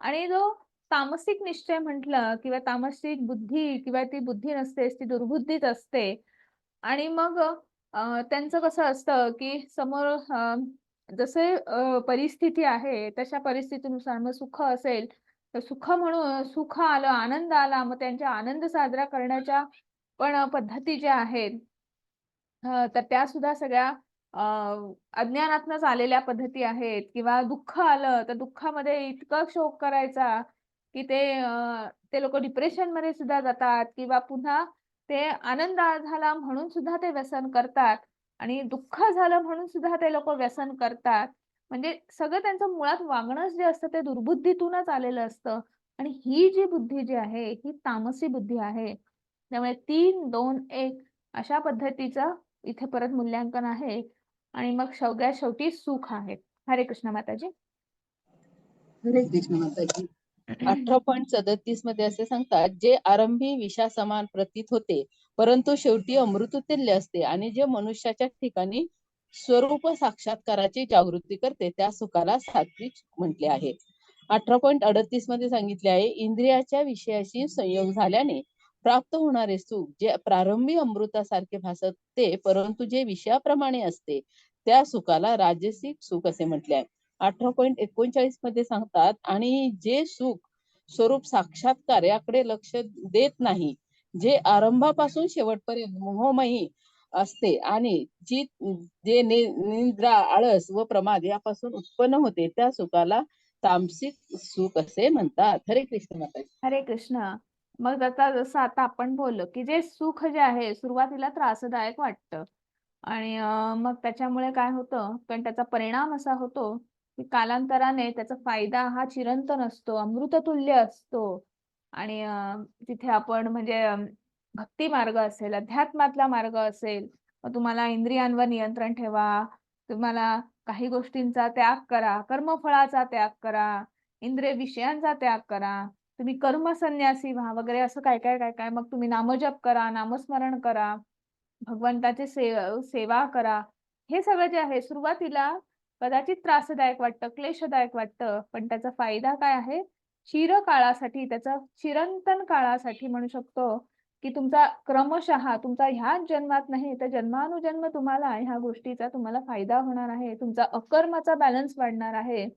आणि जो तामसिक निश्चय म्हटलं किंवा तामसिक बुद्धी किंवा ती बुद्धी नसतेच, ती दुर्बुद्धीच असते. आणि मग त्यांचं कसं असतं, की समोर जसे परिस्थिती आहे, तशा परिस्थितीनुसार मग सुख असेल, तर सुख म्हणून सुख आलं, आनंद आला, मग त्यांच्या आनंद साजरा करण्याच्या पण पद्धती ज्या आहेत, तर त्यासुद्धा सगळ्या अ, अज्ञानातनंच आलेल्या पद्धती आहेत किंवा दुःख आलं, तर दुःखामध्ये इतकं शोक करायचा, की ते लोकं डिप्रेशनमध्ये सुद्धा जातात किंवा पुन्हा ते आनंद झाला म्हणून सुद्धा ते व्यसन करतात आणि दुःख झालं म्हणून सुद्धा ते लोकं व्यसन करतात. म्हणजे सगळं त्यांचं मुळात वागणंच जे असतं ते दुर्बुद्धीतूनच आलेलं असतं आणि ही जी बुद्धी जी आहे, ही तामसी बुद्धी आहे. त्यामुळे 3, 2, 1 अशा पद्धतीचं इथे परत मूल्यांकन आहे आणि मग सगळ्यात शेवटी सुख आहे. हरे कृष्ण माताजी. हरे कृष्ण माताजी. 18.37 मध्ये असे सांगतात, जे आरंभी विषासमान प्रतीत होते, परंतु शेवटी अमृततुल्य असते आणि जे मनुष्याच्या ठिकाणी स्वरूप साक्षात्काराची जागृती करते, त्या सुखाला सात्विक म्हटले आहे. 18.38 मध्ये सांगितले आहे, इंद्रियाच्या विषयाशी संयोग झाल्याने प्राप्त होणारे सुख जे प्रारंभी अमृतासारखे भासते, परंतु जे विषयाप्रमाणे असते, त्या सुखाला राजसिक सुख असे म्हटले आहे. 18.39 मध्ये सांगतात, आणि जे सुख स्वरूप साक्षात्कार याकडे लक्ष देत नाही, जे आरंभापासून शेवटपर्यंत मोहमयी असते आणि जे निद्रा, आळस व प्रमाद यापासून उत्पन्न होते, त्या सुखाला तामसिक सुख असे म्हणतात. हरे कृष्ण माताजी. हरे कृष्ण. मग आता जसं आता आपण बोललो, की जे सुख जे आहे सुरुवातीला त्रासदायक वाटतं आणि मग त्याच्यामुळे काय होतं, पण त्याचा परिणाम असा होतो, की कालांतराने त्याचा फायदा हा चिरंतन असतो, अमृततुल्य असतो आणि तिथे आपण म्हणजे भक्ती मार्ग असेल, अध्यात्मातला मार्ग असेल, मग तुम्हाला इंद्रियांवर नियंत्रण ठेवा, तुम्हाला काही गोष्टींचा त्याग करा, कर्मफळाचा त्याग करा, इंद्रिय विषयांचा त्याग करा. तुम्ही कर्मसन्यासी व्हा वगैरे असं काय. मग तुम्ही नामजप करा, नामस्मरण करा, भगवंताची सेवा करा. हे सगळं जे आहे सुरुवातीला कदाचित त्रासदायक वाटतं, क्लेशदायक वाटतं, पण त्याचा फायदा काय आहे? चिरकाळासाठी त्याचा चिरंतन काळासाठी म्हणू शकतो, की तुमचा क्रमशः तुमचा ह्याच जन्मात नाही तर जन्मानुजन्म तुम्हाला ह्या गोष्टीचा तुम्हाला फायदा होणार आहे. तुमचा अकर्माचा बॅलन्स वाढणार आहे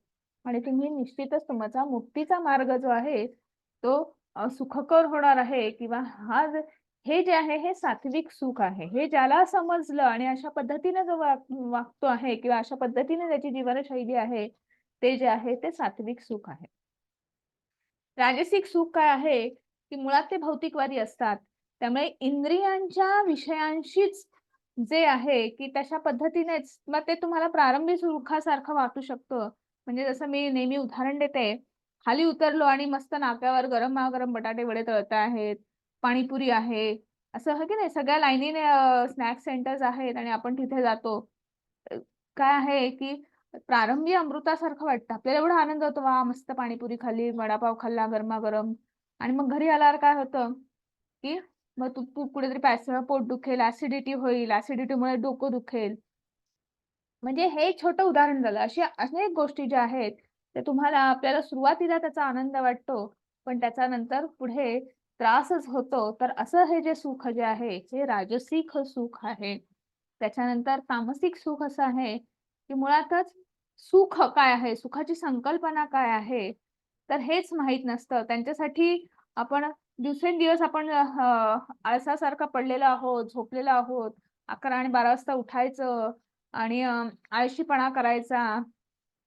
आणि तुम्ही निश्चितच तुमचा मुक्तीचा मार्ग जो आहे तो सुखकर होणार आहे किंवा हे जे आहे हे सात्विक सुख आहे. हे ज्याला समजलं आणि अशा पद्धतीने जो वागतो आहे किंवा अशा पद्धतीने त्याची जीवनशैली आहे, ते जे आहे ते सात्विक सुख आहे. राजसिक सुख काय आहे, की मुळात ते भौतिकवादी असतात. त्यामुळे इंद्रियांच्या विषयांशीच जे आहे, की तशा पद्धतीनेच मग ते तुम्हाला प्रारंभी सुखासारखं वाटू शकतं. म्हणजे जसं मी नेहमी उदाहरण देते, खाली उतरलो आणि मस्त नाक्यावर गरमागरम बटाटे वडे तळत आहेत, पाणीपुरी आहे. असं आहे की नाही सगळ्या लाईनीने स्नॅक्स सेंटर्स आहेत आणि आपण तिथे जातो. अ, काय आहे, की प्रारंभी अमृतासारखं वाटतं. आपल्याला एवढा आनंद होतो, वाह! मस्त पाणीपुरी खाल्ली, वडापाव खाल्ला गरमागरम आणि मग घरी आल्यावर काय होतं, की मग तू तू कुठेतरी पोट दुखेल, ॲसिडिटी होईल, ॲसिडिटीमुळे डोकं दुखेल. म्हणजे हे एक छोटं उदाहरण झालं. अशा अनेक गोष्टी ज्या आहेत, त्या तुम्हाला आपल्याला सुरुवातीला त्याचा आनंद वाटतो, पण त्याच्यानंतर पुढे त्रासच होतो. तर असं हे जे सुख जे आहे, हे राजसिक सुख आहे. त्याच्यानंतर तामसिक सुख असं आहे, की मुळातच सुख काय आहे? सुखाची संकल्पना काय आहे? तर हेच माहीत नसतं. त्यांच्यासाठी आपण दिवसेंदिवस आपण आळसासारखा पडलेलो आहोत, झोपलेलो आहोत. 11 आणि 12 वाजता उठायचं आणि आळशीपणा करायचा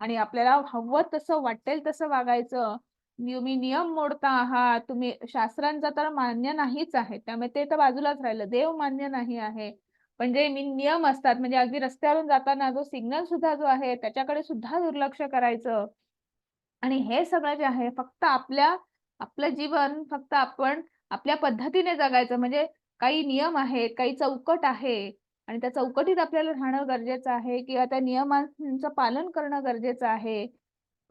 आणि आपल्याला हवं तसं वाटेल तसं वागायचं. तुम्ही नियम मोडता आहात. तुम्ही शास्त्रांचा तर मान्य नाहीच आहे. त्यामुळे ते तर बाजूलाच राहिलं. देव मान्य नाही आहे. पण जे नियम असतात म्हणजे अगदी रस्त्यावरून जाताना जो सिग्नल सुद्धा जो आहे त्याच्याकडे सुद्धा दुर्लक्ष करायचं. आणि हे सगळं जे आहे फक्त आपलं जीवन फक्त आपण आपल्या पद्धतीने जगायचं. म्हणजे काही नियम आहेत, काही चौकट आहे आणि त्या चौकटीत आपल्याला राहणं गरजेचं आहे किंवा त्या नियमांचं पालन करणं गरजेचं आहे.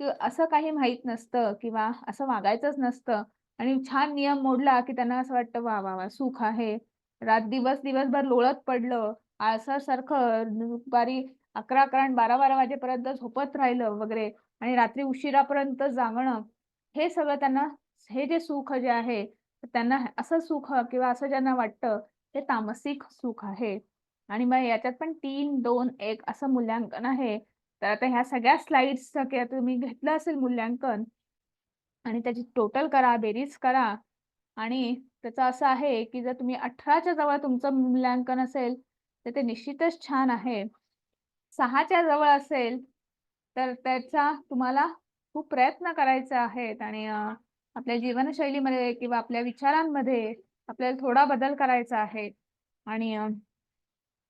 की असं काही माहीत नसतं किंवा असं वागायचंच नसतं आणि छान नियम मोडला, की त्यांना असं वाटतं, "वाह, वाह, वाह! सुख आहे." दिवसभर लोळत पडलं, आळसासारखं दुपारी 11-11 आणि 12-12 वाजेपर्यंत झोपत राहिलं वगैरे आणि रात्री उशिरापर्यंत जागणं, हे सगळं त्यांना हे जे सुख जे आहे, त्यांना असं सुख किंवा असं ज्यांना वाटतं, ते तामसिक सुख आहे. आणि मग याच्यात पण 3, 2, 1 असं मूल्यांकन आहे. तर आता ह्या सगळ्या स्लाइड्सचं किंवा तुम्ही घेतलं असेल मूल्यांकन आणि त्याची टोटल करा, बेरीज करा आणि त्याचं असं आहे, की जर तुम्ही 18च्या जवळ तुमचं मूल्यांकन असेल, तर ते निश्चितच छान आहे. 6च्या जवळ असेल, तर त्याचा तुम्हाला खूप प्रयत्न करायचे आहेत आणि आपल्या जीवनशैलीमध्ये किंवा आपल्या विचारांमध्ये आपल्याला थोडा बदल करायचा आहे आणि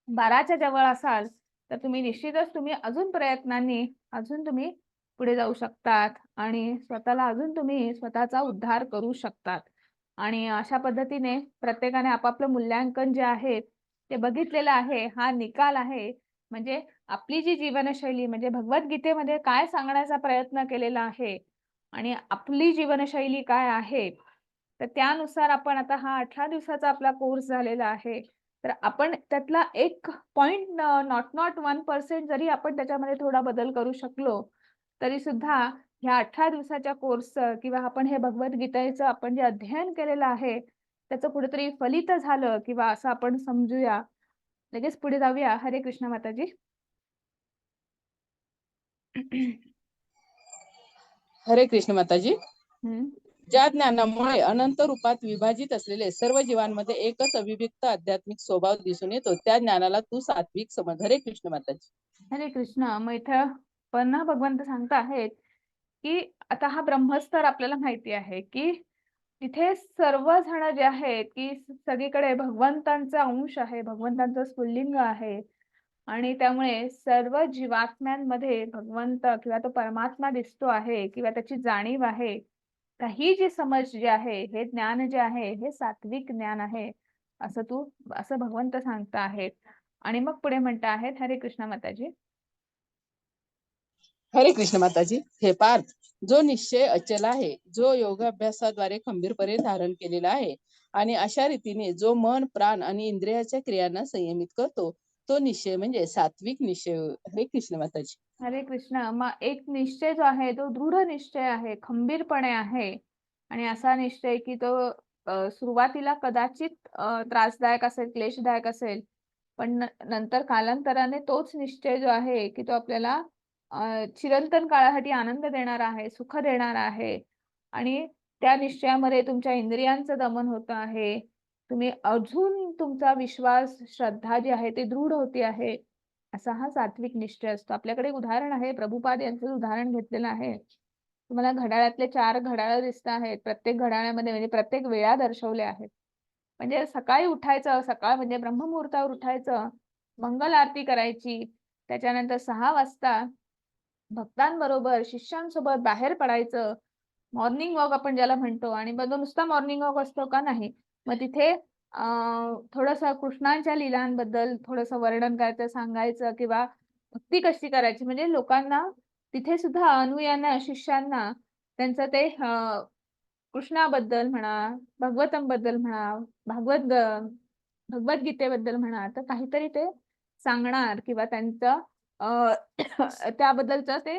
12च्या जवळ असाल, तर तुम्ही निश्चितच तुम्ही अजून प्रयत्नांनी अजून तुम्ही पुढे जाऊ शकतात आणि स्वतःला अजून तुम्ही स्वतःचा उद्धार करू शकतात. आणि अशा पद्धतीने प्रत्येकाने आपापलं मूल्यांकन जे आहे, ते बघितलेलं आहे. हा निकाल आहे. म्हणजे आपली जी जीवनशैली म्हणजे भगवद्गीतेमध्ये काय सांगण्याचा प्रयत्न केलेला आहे आणि आपली जीवनशैली काय आहे, तर त्यानुसार आपण आता हा 18 दिवसाचा आपला कोर्स झालेला आहे. तर आपण त्यातला एक पॉइंट नॉट 1% जरी आपण त्याच्यामध्ये थोडा बदल करू शकलो, तरी सुद्धा ह्या 18 दिवसाच्या कोर्सचं किंवा आपण हे भगवद्गीतेचं आपण जे अध्ययन केलेलं आहे, त्याचं कुठेतरी फलित झालं किंवा असं आपण समजूया. लगेच पुढे जाऊया. हरे कृष्ण माताजी. हरे कृष्ण माताजी. हं. ज्या ज्ञानामुळे अनंत रूपात विभाजित असलेले सर्व जीवांमध्ये एकच अविभक्त आध्यात्मिक स्वभाव दिसून येतो, त्या ज्ञानाला तू सात्विक समज. हरे कृष्ण माताजी. हरे कृष्ण. मग इथं पुन्हा भगवंत सांगत आहेत, की आता हा ब्रह्मस्तर आपल्याला माहिती आहे, की तिथे सर्वजण जे आहेत, की सगळीकडे भगवंतांचा अंश आहे, भगवंतांचं स्फुल्लिंग आहे आणि त्यामुळे सर्व जीवात्म्यांमध्ये भगवंत किंवा तो परमात्मा दिसतो आहे किंवा त्याची जाणीव आहे. तर ही जी समज जी आहे, हे ज्ञान जे आहे, हे सात्विक ज्ञान आहे, असं भगवंत सांगत आहेत. आणि मग पुढे म्हणत आहेत, हरे कृष्ण माताजी. हरे कृष्ण माताजी. हे पार्थ, जो निश्चय अचल आहे, जो योगाभ्यासाद्वारे खंबीरपणे धारण केलेला आहे आणि अशा रीतीने जो मन, प्राण आणि इंद्रियाच्या क्रियांना संयमित करतो, तो निश्चय म्हणजे सात्विक निश्चय होय. हरे कृष्ण माताजी. हरे कृष्ण. मग एक निश्चय जो आहे तो दृढ निश्चय आहे, खंबीरपणे आहे आणि असा निश्चय की तो सुरुवातीला कदाचित त्रासदायक असेल, क्लेशदायक असेल. पण नंतर कालांतराने तोच निश्चय जो आहे की तो आपल्याला चिरंतन काळासाठी आनंद देणारा आहे, सुख देणारा आहे आणि त्या निश्चयामध्ये तुमच्या इंद्रियांचं दमन होत आहे. तुम्ही अजून तुमचा विश्वास, श्रद्धा जी आहे ती दृढ होते आहे. असा हा सात्विक निश्चय असतो. आपल्याकडे एक उदाहरण आहे. प्रभुपाद यांचं उदाहरण घेतलेलं आहे. तुम्हाला घड्याळातले 4 घड्याळं दिसत आहेत. प्रत्येक घड्याळामध्ये म्हणजे प्रत्येक वेळा दर्शवल्या आहेत. म्हणजे सकाळी उठायचं, सकाळ म्हणजे ब्रह्ममुहूर्तावर उठायचं, मंगल आरती करायची. त्याच्यानंतर 6 वाजता भक्तांबरोबर, शिष्यांसोबत बाहेर पडायचं. मॉर्निंग वॉक आपण ज्याला म्हणतो आणि मग तो नुसता मॉर्निंग वॉक असतो का? नाही. मग तिथे थोडंसं कृष्णांच्या लीलांबद्दल थोडंसं वर्णन करायचं, सांगायचं किंवा भक्ती कशी करायची म्हणजे लोकांना तिथे सुद्धा अनुयायांना, शिष्यांना त्यांचं ते कृष्णाबद्दल म्हणा, भागवतमबद्दल म्हणा, भगवद्गीतेबद्दल म्हणा, तर काहीतरी ते सांगणार किंवा त्यांचं अ, त्याबद्दलचं ते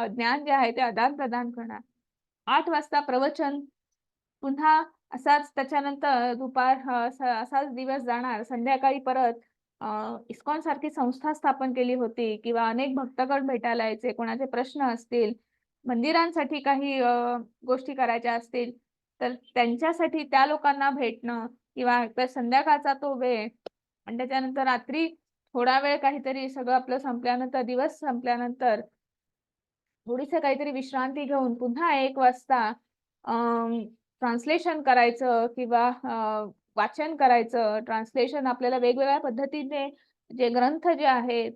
ज्ञान जे आहे ते आदान-प्रदान करणार. 8 वाजता प्रवचन, पुन्हा असाच त्याच्यानंतर दुपार असाच दिवस जाणार. संध्याकाळी परत इस्कॉन सारखी संस्था स्थापन केली होती किंवा अनेक भक्तगण भेटायला यायचे, कोणाचे प्रश्न असतील, मंदिरांसाठी काही गोष्टी करायच्या असतील, तर त्यांच्यासाठी त्या लोकांना भेटणं किंवा तर संध्याकाळचा तो वेळ आणि त्याच्यानंतर रात्री थोडा वेळ काहीतरी सगळं आपलं संपल्यानंतर, दिवस संपल्यानंतर थोडीसं काहीतरी विश्रांती घेऊन पुन्हा 1 वाजता ट्रान्सलेशन करायचं किंवा वाचन करायचं. ट्रान्सलेशन आपल्याला वेगवेगळ्या पद्धतीने जे ग्रंथ जे आहेत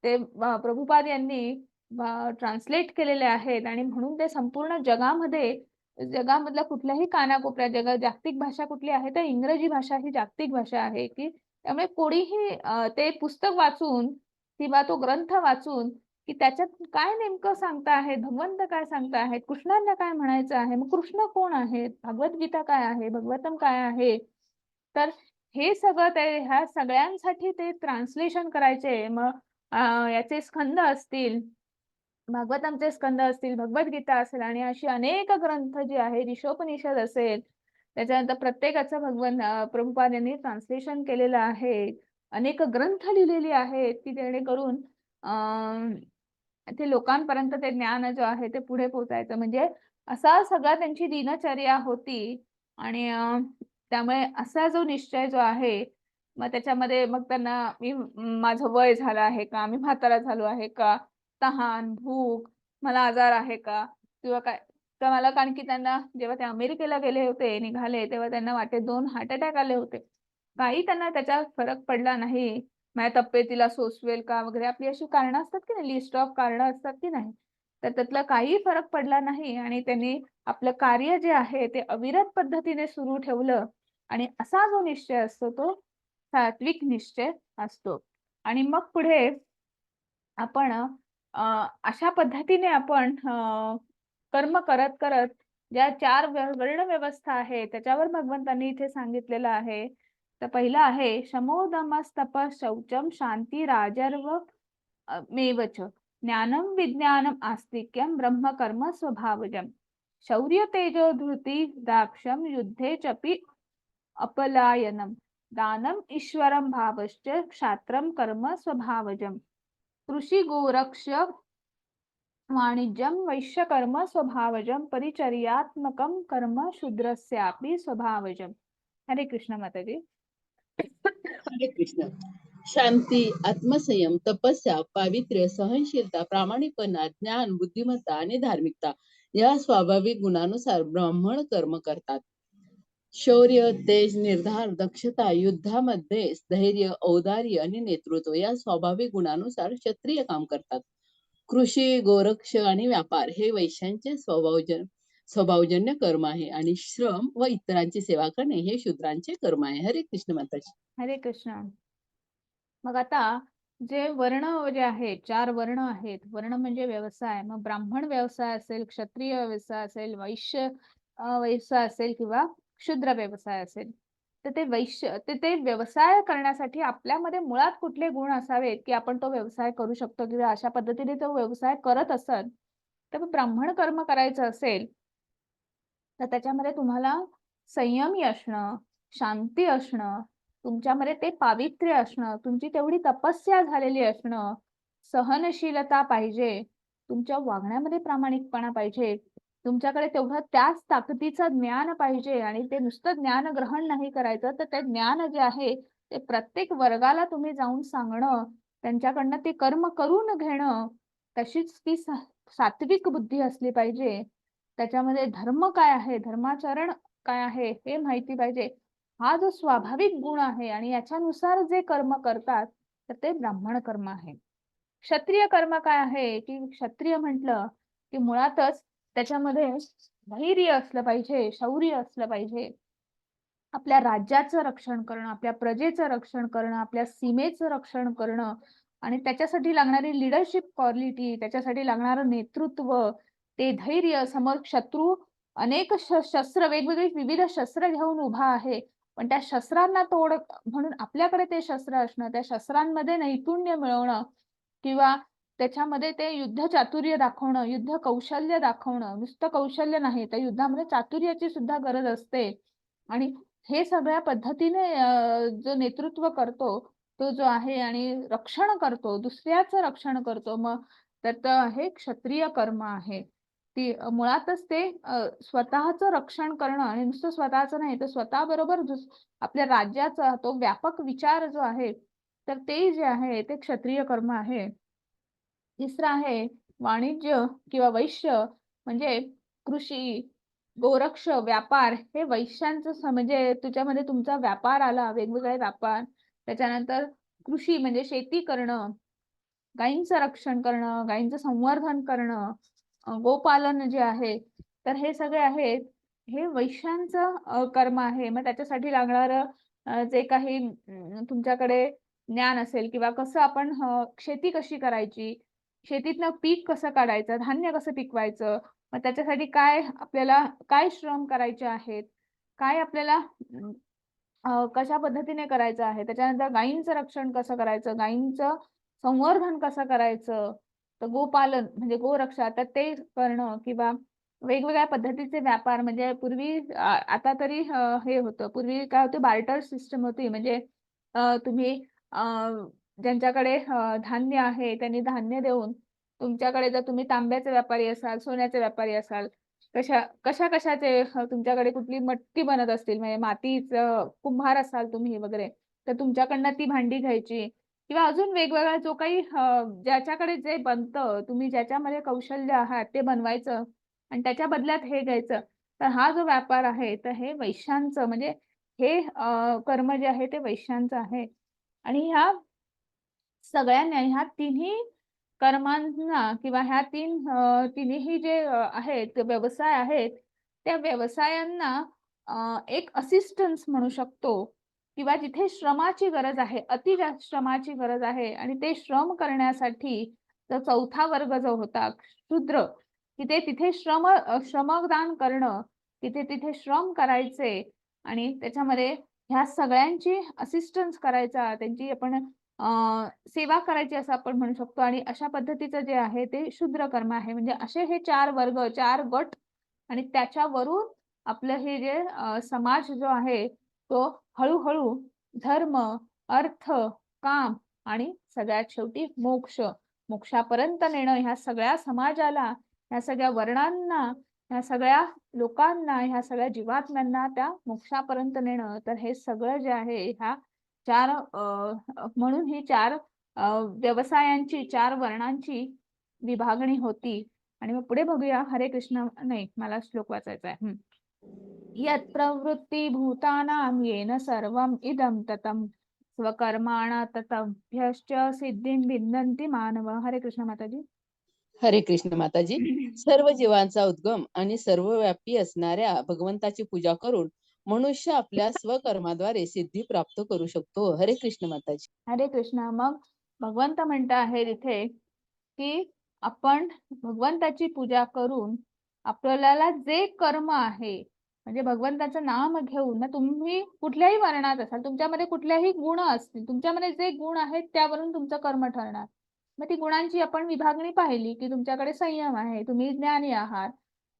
ते प्रभुपाद यांनी ट्रान्सलेट केलेले आहेत आणि म्हणून ते संपूर्ण जगामध्ये, जगामधल्या कुठल्याही कानाकोपऱ्यात, जागतिक भाषा कुठली आहे तर इंग्रजी भाषा ही जागतिक भाषा आहे, की त्यामुळे कोणीही ते पुस्तक वाचून किंवा तो ग्रंथ वाचून की त्याच्यात काय नेमकं सांगता आहेत, भगवंत काय सांगता आहेत, कृष्णांना काय म्हणायचं आहे, मग कृष्ण कोण आहेत, भगवद्गीता काय आहे, भगवतम काय आहे. तर हे सगळं ते ह्या सगळ्यांसाठी ते ट्रान्सलेशन करायचे. मग याचे स्कंद असतील, भागवतमचे स्कंद असतील, भगवद्गीता असेल आणि अशी अनेक ग्रंथ जे आहे, ईशोपनिषद असेल, त्याच्यानंतर प्रत्येकाचं प्रभुपाद यांनी ट्रान्सलेशन केलेलं आहे. अनेक ग्रंथ लिहिलेली आहेत, की जेणेकरून ते लोकांपर्यंत ते ज्ञान जो आहे ते पुढे पोहोचायचं. म्हणजे असा सगळा त्यांची दिनचर्या होती आणि त्यामुळे असा जो निश्चय जो आहे, मग त्याच्यामध्ये मग त्यांना माझं वय झालं आहे का? मी म्हातारा झालो आहे का? तहान, भूक, मला आजार आहे का? किंवा काय? तर मला कारण की त्यांना जेव्हा ते अमेरिकेला गेले होते, निघाले, तेव्हा त्यांना वाटेत 2 हार्ट अटॅक आले होते. काही त्यांना त्याचा फरक पडला नाही. माझ्या तब्येतीला सोसवेल का वगैरे आपली अशी कारणं असतात की नाही, लिस्ट ऑफ कारणं असतात की नाही. तर त्यातला काहीही फरक पडला नाही आणि त्यांनी आपलं कार्य जे आहे ते अविरत पद्धतीने सुरू ठेवलं आणि असा जो निश्चय असतो तो सात्विक निश्चय असतो. आणि मग पुढे आपण अशा पद्धतीने आपण कर्म करत ज्या 4 वर्ण व्यवस्था आहे त्याच्यावर भगवंतांनी इथे सांगितलेलं आहे. तर पहिलं आहे शमो, दमस, तपः, शौचम, शांती, राजर्व मेवच. ज्ञानम, विज्ञानम, आस्तिक्यम, ब्रह्म, कर्म, स्वभावजम. शौर्य, तेजो, धृती, दाक्षम, युद्धे चपि अपलायनम. दानम, ईश्वरम, भावश्च, क्षात्रम, कर्म, स्वभावजम. कृषी, गोरक्ष, वाणिज्यम, वैश्यकर्म, स्वभावजम. परिचर्यात्मकम कर्म, शूद्रस्यापि स्वभावजम. हरे कृष्ण माताजी. हरे कृष्ण. शांती, आत्मसंयम, तपस्या, पावित्र्य, सहनशीलता, प्रामाणिकपणा, ज्ञान, बुद्धिमत्ता आणि धार्मिकता या स्वाभाविक गुणानुसार ब्राह्मण कर्म करतात. शौर्य, तेज, निर्धार, दक्षता, युद्धामध्ये धैर्य, औदार्य आणि नेतृत्व या स्वाभाविक गुणानुसार क्षत्रिय काम करतात. कृषी, गोरक्ष आणि व्यापार हे वैश्यांचे स्वभावजन्य कर्म आहे आणि श्रम व इतरांची सेवा करणे हे शूद्रांचे कर्म आहे. हरे कृष्ण माताजी. हरे कृष्ण. मग आता जे वर्ण जे आहेत, 4 वर्ण आहेत. वर्ण म्हणजे व्यवसाय. मग ब्राह्मण व्यवसाय असेल, क्षत्रिय व्यवसाय असेल, वैश्य व्यवसाय असेल किंवा शूद्र व्यवसाय असेल. तर ते व्यवसाय करण्यासाठी आपल्यामध्ये मुळात कुठले गुण असावेत, की आपण तो व्यवसाय करू शकतो किंवा अशा पद्धतीने तो व्यवसाय करत असाल, तर ब्राह्मण कर्म करायचं असेल, तर त्याच्यामध्ये तुम्हाला संयमी असणं, शांती असणं, तुमच्यामध्ये ते पावित्र्य असणं, तुमची तेवढी तपस्या झालेली असणं, सहनशीलता पाहिजे, तुमच्या वागण्यामध्ये प्रामाणिकपणा पाहिजे, तुमच्याकडे तेवढं त्याच ताकदीचं ज्ञान पाहिजे आणि ते नुसतं ज्ञान ग्रहण नाही करायचं, तर ते ज्ञान जे आहे ते प्रत्येक वर्गाला तुम्ही जाऊन सांगणं, त्यांच्याकडनं ते कर्म करून घेणं, तशीच ती सात्विक बुद्धी असली पाहिजे. त्याच्यामध्ये धर्म काय आहे, धर्माचरण काय आहे हे माहिती पाहिजे. हा जो स्वाभाविक गुण आहे आणि याच्यानुसार जे कर्म करतात तर ते ब्राह्मण कर्म आहे. क्षत्रिय कर्म काय आहे, की क्षत्रिय म्हटलं की मुळातच त्याच्यामध्ये धैर्य असलं पाहिजे, शौर्य असलं पाहिजे. आपल्या राज्याचं रक्षण करणं, आपल्या प्रजेचं रक्षण करणं, आपल्या सीमेचं रक्षण करणं आणि त्याच्यासाठी लागणारी लीडरशिप क्वालिटी, त्याच्यासाठी लागणारं नेतृत्व, ते धैर्य, समोर शत्रू अनेक शस्त्र, वेगवेगळी विविध शस्त्र घेऊन उभा आहे. पण त्या शस्त्रांना तोड म्हणून आपल्याकडे ते शस्त्र असणं, त्या शस्त्रांमध्ये नैपुण्य मिळवणं किंवा त्याच्यामध्ये ते युद्ध चातुर्य दाखवणं, युद्ध कौशल्य दाखवणं. नुसतं कौशल्य नाही, तर युद्धामध्ये चातुर्याची सुद्धा गरज असते आणि हे सगळ्या पद्धतीने जो नेतृत्व करतो, तो जो आहे आणि रक्षण करतो, दुसऱ्याचं रक्षण करतो, मग तर हे क्षत्रिय कर्म आहे. ती मुळातच ते स्वतःचं रक्षण करणं आणि नुसतं स्वतःचं नाही, तर स्वतःबरोबर आपल्या राज्याचा तो व्यापक विचार जो आहे, तर ते जे आहे ते क्षत्रिय कर्म आहे. तिसरं आहे वाणिज्य किंवा वैश्य म्हणजे कृषी, गोरक्ष, व्यापार हे वैश्यांचं म्हणजे त्याच्यामध्ये तुमचा व्यापार आला, वेगवेगळे व्यापार. त्याच्यानंतर कृषी म्हणजे शेती करणं, गायींचं रक्षण करणं, गायींचं संवर्धन करणं, गोपालन जे आहे, तर हे सगळे आहेत, हे वैश्यांचं कर्म आहे. मग त्याच्यासाठी लागणारं जे काही तुमच्याकडे ज्ञान असेल किंवा कसं आपण शेती कशी करायची, शेतीतनं पीक कसं काढायचं, धान्य कसं पिकवायचं, मग त्याच्यासाठी काय आपल्याला काय श्रम करायचे आहेत, काय आपल्याला कशा पद्धतीने करायचं आहे. त्याच्यानंतर गायींचं रक्षण कसं करायचं, गायींचं संवर्धन कसं करायचं, तर गोपालन म्हणजे गोरक्षा तर ते करणं किंवा वेगवेगळ्या पद्धतीचे व्यापार म्हणजे पूर्वी आता तरी हे होतं. पूर्वी काय होतं बार्टर सिस्टम होती. म्हणजे तुम्ही ज्यांच्याकडे धान्य आहे त्यांनी धान्य देऊन तुमच्याकडे जर तुम्ही तांब्याचे व्यापारी असाल, सोन्याचे व्यापारी असाल, कशा-कशाचे तुमच्याकडे कुठली मटकी बनत असतील म्हणजे मातीचं कुंभार असाल तुम्ही वगैरे, तर तुमच्याकडनं ती भांडी घ्यायची किंवा अजून वेगवेगळा जो काही ज्याच्याकडे जे बनतं, तुम्ही ज्याच्यामध्ये कौशल्य आहात ते बनवायचं आणि त्याच्या बदल्यात हे घ्यायचं. तर हा जो व्यापार आहे, तर हे वैश्यांचं म्हणजे हे कर्म जे आहे ते वैश्यांचं आहे आणि ह्या सगळ्यांना ह्या तिन्ही कर्मांना किंवा ह्या तिन्ही जे आहेत व्यवसाय आहेत, त्या व्यवसायांना एक असिस्टन्स म्हणू शकतो किंवा जिथे श्रमाची गरज आहे, अति जास्त श्रमाची गरज आहे आणि ते श्रम करण्यासाठी जो चौथा वर्ग जो होता शूद्र, तिथे श्रमदान करणं, तिथे श्रम करायचे आणि त्याच्यामध्ये ह्या सगळ्यांची असिस्टन्स करायचा, त्यांची आपण अ, सेवा करायची असं आपण म्हणू शकतो आणि अशा पद्धतीचं जे आहे ते शूद्र कर्म आहे. म्हणजे असे हे 4 वर्ग, 4 गट आणि त्याच्यावरून आपलं हे जे समाज जो आहे तो हळू-हळू धर्म, अर्थ, काम आणि सगळ्यात शेवटी मोक्ष, मोक्षापर्यंत नेणं ह्या सगळ्या समाजाला, ह्या सगळ्या वर्णांना, ह्या सगळ्या लोकांना, ह्या सगळ्या जीवात्म्यांना त्या मोक्षापर्यंत नेणं. तर हे सगळं जे आहे ह्या 4 म्हणून ही 4 व्यवसायांची, 4 वर्णांची विभागणी होती. आणि मग पुढे बघूया हरे कृष्ण नाही मला श्लोक वाचायचा आहे. यत् प्रवृत्ती भूतानां येन सर्वम् इदं ततं स्वकर्माणा ततभ्यश्च सिद्धिं विन्दन्ति मानव. हरे कृष्ण माताजी. हरे कृष्ण माताजी. सर्व जीवांचा उद्गम आणि सर्वव्यापी असणाऱ्या भगवंताची पूजा करून मनुष्य आपल्या स्वकर्माद्वारे सिद्धी प्राप्त करू शकतो. हरे कृष्ण माताजी. हरे कृष्ण. मग भगवंत म्हणत आहे तिथे की आपण भगवंताची पूजा करून आपल्याला जे कर्म आहे म्हणजे भगवंताचं नाम घेऊन ना तुम्ही कुठल्याही वर्णात असाल, तुमच्यामध्ये कुठल्याही गुण असतील, तुमच्यामध्ये जे गुण आहेत त्यावरून तुमचं कर्म ठरणार. मग ती गुणांची आपण विभागणी पाहिली की तुमच्याकडे संयम आहे, तुम्ही ज्ञानी आहात,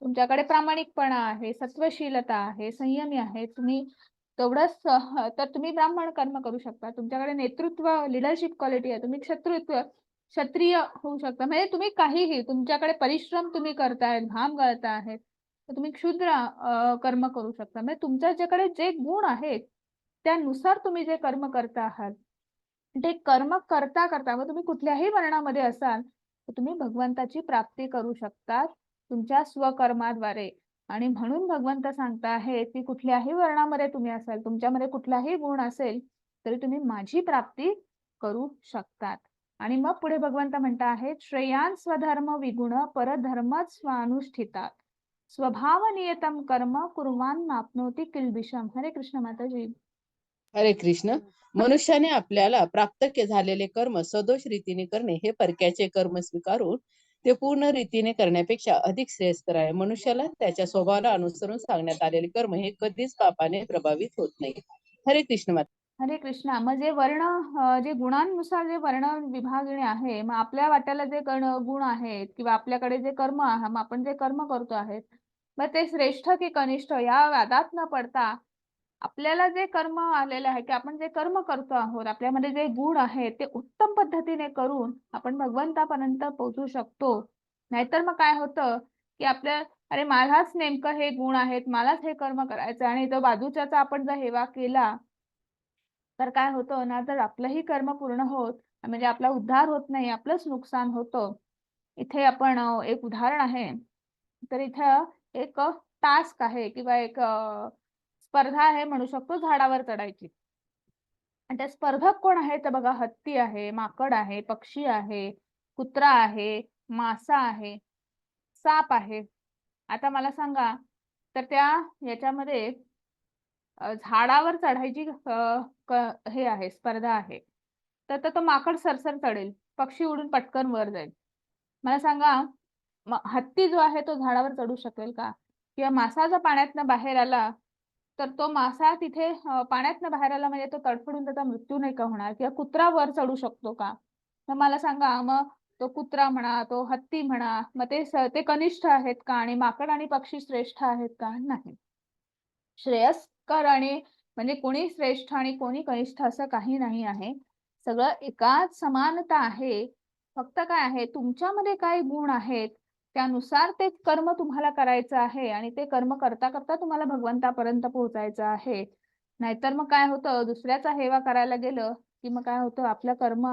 तुमच्याकडे प्रामाणिकपणा आहे, सत्वशीलता आहे, संयमी आहे, तुम्ही तेवढंच तर तुम्ही ब्राह्मण कर्म करू शकता. तुमच्याकडे नेतृत्व, लीडरशिप क्वालिटी आहे, तुम्ही क्षत्रिय होऊ शकता. म्हणजे तुम्ही काहीही तुमच्याकडे परिश्रम तुम्ही करताय, घाम गळताहेत, तर तुम्ही क्षुद्र कर्म करू शकता. म्हणजे तुमच्याकडे जे गुण आहेत, त्यानुसार तुम्ही जे कर्म करता आहात, ते कर्म करता करता मग तुम्ही कुठल्याही वर्णामध्ये असाल, तर तुम्ही भगवंताची प्राप्ती करू शकता तुमच्या स्वकर्माद्वारे. आणि म्हणून भगवंत सांगता आहेत, की कुठल्याही वर्णामध्ये तुम्ही असाल, तुमच्यामध्ये कुठलाही गुण असेल, तरी तुम्ही माझी प्राप्ती करू शकतात. आणि मग पुढे भगवंत म्हणता आहेत, श्रेयान् स्वधर्म विगुण परधर्मच स्वानुष्ठितात. स्वभाव नियतम कर्म कुर्वान् नाप्नोति किल्बिषम. हरे कृष्ण माताजी. हरे कृष्ण. मनुष्याने आपल्याला प्राप्त झालेले कर्म सदोष रीतीने करणे हे परक्याचे कर्म स्वीकारून ते पूर्ण रीतीने करण्यापेक्षा अधिक श्रेयस्कर आहे. मनुष्याला त्याच्या स्वभावाला अनुसरून सांगण्यात आलेले कर्म हे कधीच पापाने प्रभावित होत नाही. हरे कृष्ण माता. हरे कृष्णा. मग जे वर्ण जे गुणांनुसार जे वर्ण विभागणी आहे, मग आपल्या वाट्याला जे गुण आहेत किंवा आपल्याकडे जे कर्म आहे, मग आपण जे कर्म करतो आहेत, मग ते श्रेष्ठ की कनिष्ठ या वादात न पडता आपल्याला जे कर्म आलेलं आहे, की आपण जे कर्म करतो आहोत, आपल्यामध्ये जे गुण आहेत, ते उत्तम पद्धतीने करून आपण भगवंतापर्यंत पोहोचू शकतो. नाहीतर मग काय होतं, की अरे मलाच नेमकं हे गुण आहेत, मलाच हे कर्म करायचं आणि तो बाजूच्याचा आपण जर हेवा केला, तर काय होतं ना, तर आपलंही कर्म पूर्ण होत म्हणजे आपला उद्धार होत नाही, आपलंच नुकसान होतं. इथे आपण एक उदाहरण आहे. तर इथं एक टास्क आहे किंवा एक स्पर्धा आहे म्हणू शकतो झाडावर चढायची. आणि त्या स्पर्धक कोण आहे तर बघा हत्ती आहे, माकड आहे, पक्षी आहे, कुत्रा आहे, मासा आहे, साप आहे. आता मला सांगा, तर त्या याच्यामध्ये झाडावर चढायची हे आहे स्पर्धा आहे. तर तो माकड सरसर चढेल, पक्षी उडून पटकन वर जाईल. मला सांगा हत्ती जो आहे तो झाडावर चढू शकेल का? किंवा मासा जर पाण्यातनं बाहेर आला, तर तो मासा तिथे पाण्यातनं बाहेर आला म्हणजे तो तडफडून त्याचा मृत्यू नाही का होणार? किंवा कुत्रा वर चढू शकतो का? तर मला सांगा मग तो कुत्रा म्हणा, तो हत्ती म्हणा, मग ते कनिष्ठ आहेत का? आणि माकड आणि पक्षी श्रेष्ठ आहेत का? नाही. श्रेयस्कर आणि म्हणजे कोणी श्रेष्ठ आणि कोणी कनिष्ठ असं काही नाही आहे. सगळं एकाच समानता आहे. फक्त काय आहे तुमच्यामध्ये काय गुण आहेत, त्यानुसार ते कर्म तुम्हाला करायचं आहे आणि ते कर्म करता-करता तुम्हाला भगवंतापर्यंत पोहोचायचं आहे. नाहीतर मग काय होतं दुसऱ्याचा हेवा करायला गेलं, की मग काय होतं आपलं कर्म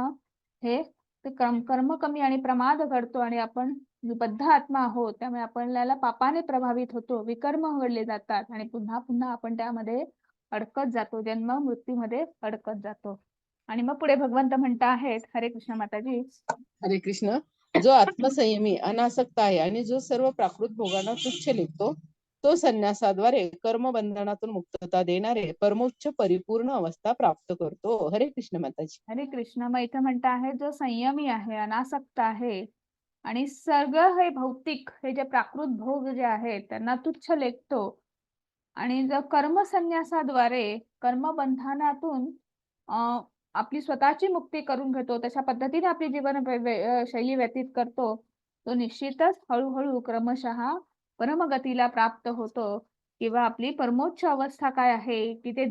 हे ते कर्म कमी आणि प्रमाद घडतो आणि आपण बद्ध आत्मा आहोत. त्यामुळे आपल्याला पापाने प्रभावित होतो, विकर्म घडले जातात आणि पुन्हा-पुन्हा आपण त्यामध्ये अडकत जातो. जन्म मृत्यूमध्ये अडकत जातो. आणि मग पुढे भगवंत म्हणत आहेत, हरे कृष्ण माताजी. हरे कृष्ण. जो आत्मसंयमी अनासक्त आहे आणि जो सर्व प्राकृत भोगांना तुच्छ लेखतो, तो संन्यासाद्वारे कर्मबंधनातून मुक्तता देणारे परमोच्च परिपूर्ण अवस्था प्राप्त करतो. हरे कृष्ण माताजी. हरे कृष्ण. मग इथं म्हणत आहे, जो संयमी आहे, अनासक्त आहे आणि सगळं हे भौतिक हे जे प्राकृत भोग जे आहेत, त्यांना तुच्छ लेखतो आणि जर कर्मसन्यासाद्वारे कर्मबंधनातून अ, आपली स्वतःची मुक्ती करून घेतो, तशा पद्धतीने आपली शैली व्यतीत करतो, तो निश्चितच हळू-हळू क्रमशः परमगतीला प्राप्त होतो किंवा आपली परमोच्च अवस्था काय आहे, की ते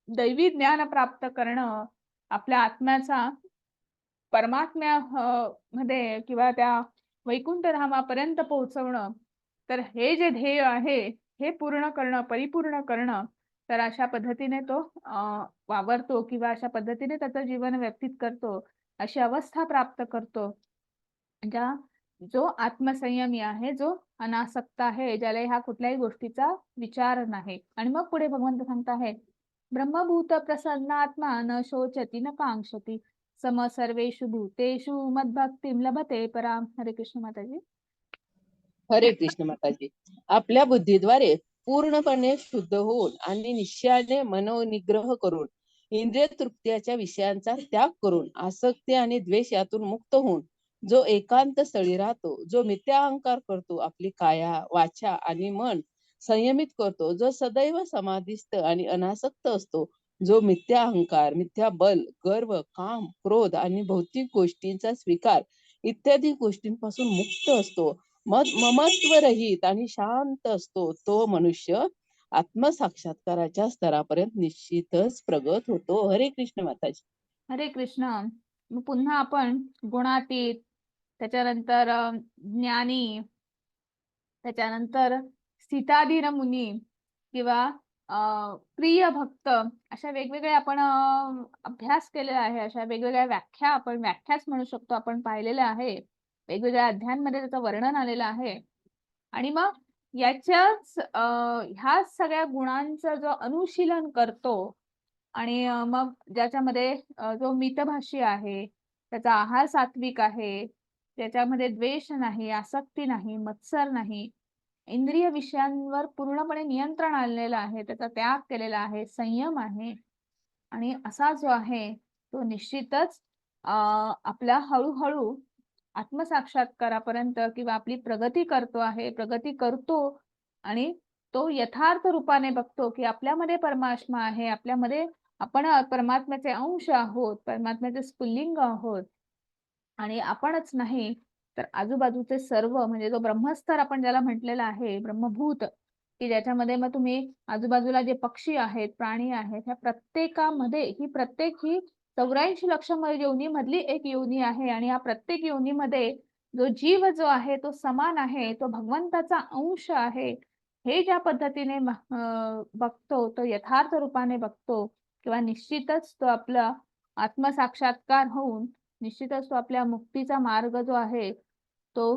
दैवी ज्ञान प्राप्त करणं, आपल्या आत्म्याचा परमात्म्या मध्ये किंवा त्या वैकुंठ धामापर्यंत पोहोचवणं. तर हे जे ध्येय आहे, हे पूर्ण करणं, परिपूर्ण करणं, तर अशा पद्धतीने तो वावरतो किंवा अशा पद्धतीने त्याचं जीवन व्यतीत करतो. अशी अवस्था प्राप्त करतो. ज्या जो आत्मसंयमी आहे, जो अनासक्त आहे, ज्याला ह्या कुठल्याही गोष्टीचा विचार नाही. आणि मग पुढे भगवंत सांगत आहेत, ब्रह्मभूत प्रसन्नात्मा न शोचति न कांक्षति सम सर्वेषु भूतेषु मद्भक्तिं लभते पराम. हरे कृष्ण माताजी. हरे कृष्ण माताजी. आपल्या बुद्धीद्वारे पूर्णपणे शुद्ध होऊन आणि निश्चयाने मनोनिग्रह करून इंद्रिय तृप्त्याच्या विषयांचा त्याग करून आसक्ती आणि द्वेष यातून मुक्त होऊन जो एकांत स्थळी राहतो, जो मिथ्या अहंकार करतो, आपली काया वाचा आणि मन संयमित करतो, जो सदैव समाधिस्थ आणि अनासक्त असतो, जो मिथ्या अहंकार, मिथ्या बल, गर्व, काम, क्रोध आणि भौतिक गोष्टींचा स्वीकार इत्यादी गोष्टींपासून मुक्त असतो, ममत्व रहित आणि शांत असतो, तो मनुष्य आत्मसाक्षात्काराच्या स्तरापर्यंत निश्चितच प्रगत होतो. हरे कृष्ण माताजी. हरे कृष्ण. मग पुन्हा आपण गुणातीत, त्याच्यानंतर ज्ञानी, त्याच्यानंतर सीताधीर मुनी किंवा प्रिय भक्त अशा वेगवेगळे आपण अभ्यास केलेला आहे. अशा वेगवेगळ्या व्याख्या आपण व्याख्याच म्हणू शकतो आपण पाहिलेल्या आहे. वेगवेगळ्या अध्यायांमध्ये त्याचं वर्णन आलेलं आहे. आणि मग ह्या सगळ्या गुणांचं जो अनुशीलन करतो आणि मग ज्याच्यामध्ये जो मितभाषी आहे, त्याचा आहार सात्विक आहे, त्याच्यामध्ये द्वेष नाही, आसक्ती नाही, मत्सर नाही, इंद्रिय विषयांवर पूर्णपणे नियंत्रण आणलेलं आहे, त्याचा त्याग केलेला आहे, संयम आहे आणि असा जो आहे तो निश्चितच आपला हळू आत्मसाक्षात्कारापर्यंत किंवा आपली प्रगती करतो आहे, प्रगती करतो आणि तो यथार्थ रूपाने बघतो, की आपल्यामध्ये परमात्मा आहे, आपल्यामध्ये आपण परमात्म्याचे अंश आहोत, परमात्म्याचे स्फुल्लिंग आहोत आणि आपणच नाही, तर आजूबाजूचे सर्व म्हणजे जो ब्रह्मस्तर आपण ज्याला म्हटलेला आहे, ब्रह्मभूत, की ज्याच्यामध्ये मग तुम्ही आजूबाजूला जे पक्षी आहेत, प्राणी आहेत, ह्या प्रत्येकामध्ये ही 84 लक्ष योनीमधली एक योनी आहे आणि या प्रत्येक योनीमध्ये जो आहे तो समान आहे, तो भगवंताचा अंश आहे. हे ज्या पद्धतीने बघतो, तो यथार्थ रूपाने बघतो किंवा निश्चितच तो आपला आत्मसाक्षात्कार होऊन निश्चितच तो आपल्या मुक्तीचा मार्ग जो आहे, तो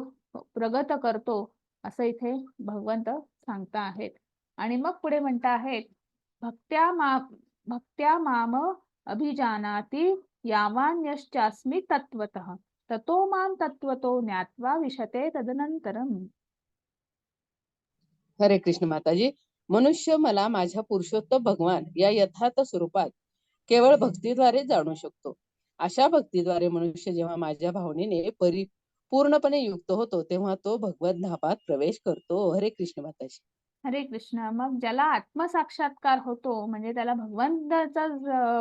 प्रगत करतो, असं इथे भगवंत सांगता आहेत. आणि मग पुढे म्हणता आहेत, भक्त्या मा भक्त्या माम अभिजानाति यावान्यश्चास्मि तत्त्वतः ततो मां तत्त्वतो ज्ञात्वा विशते तदनंतरम. हरे कृष्ण माताजी. मनुष्य मला माझ्या पुरुषोत्तम भगवान या यथार्थ स्वरूपात केवळ भक्तीद्वारे जाणू शकतो. अशा भक्तीद्वारे मनुष्य जेव्हा माझ्या भावनेने पूर्णपणे युक्त होतो तेव्हा तो भगवत धामात प्रवेश करतो. हरे कृष्ण माताजी. हरे कृष्ण. मग ज्याला आत्मसाक्षात्कार होतो म्हणजे त्याला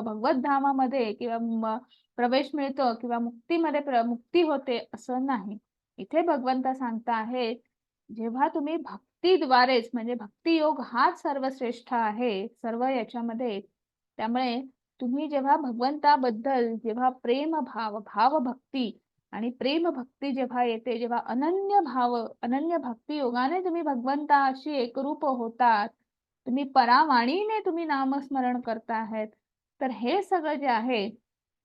भगवत धामामध्ये किंवा प्रवेश मिळतो किंवा मुक्तीमध्ये मुक्ती होते असं नाही. इथे भगवंत सांगता आहेत, जेव्हा तुम्ही भक्तीद्वारेच म्हणजे भक्ती योग हाच सर्वश्रेष्ठ आहे सर्व याच्यामध्ये. त्यामुळे तुम्ही जेव्हा भगवंताबद्दल जेव्हा भावभक्ती आणि प्रेम भक्ती जेव्हा येते, जेव्हा अनन्य भक्ती योगाने तुम्ही भगवंताशी एकरूप होतात, तुम्ही परावाणीने तुम्ही नामस्मरण करता आहेत, तर हे सगळं जे आहे,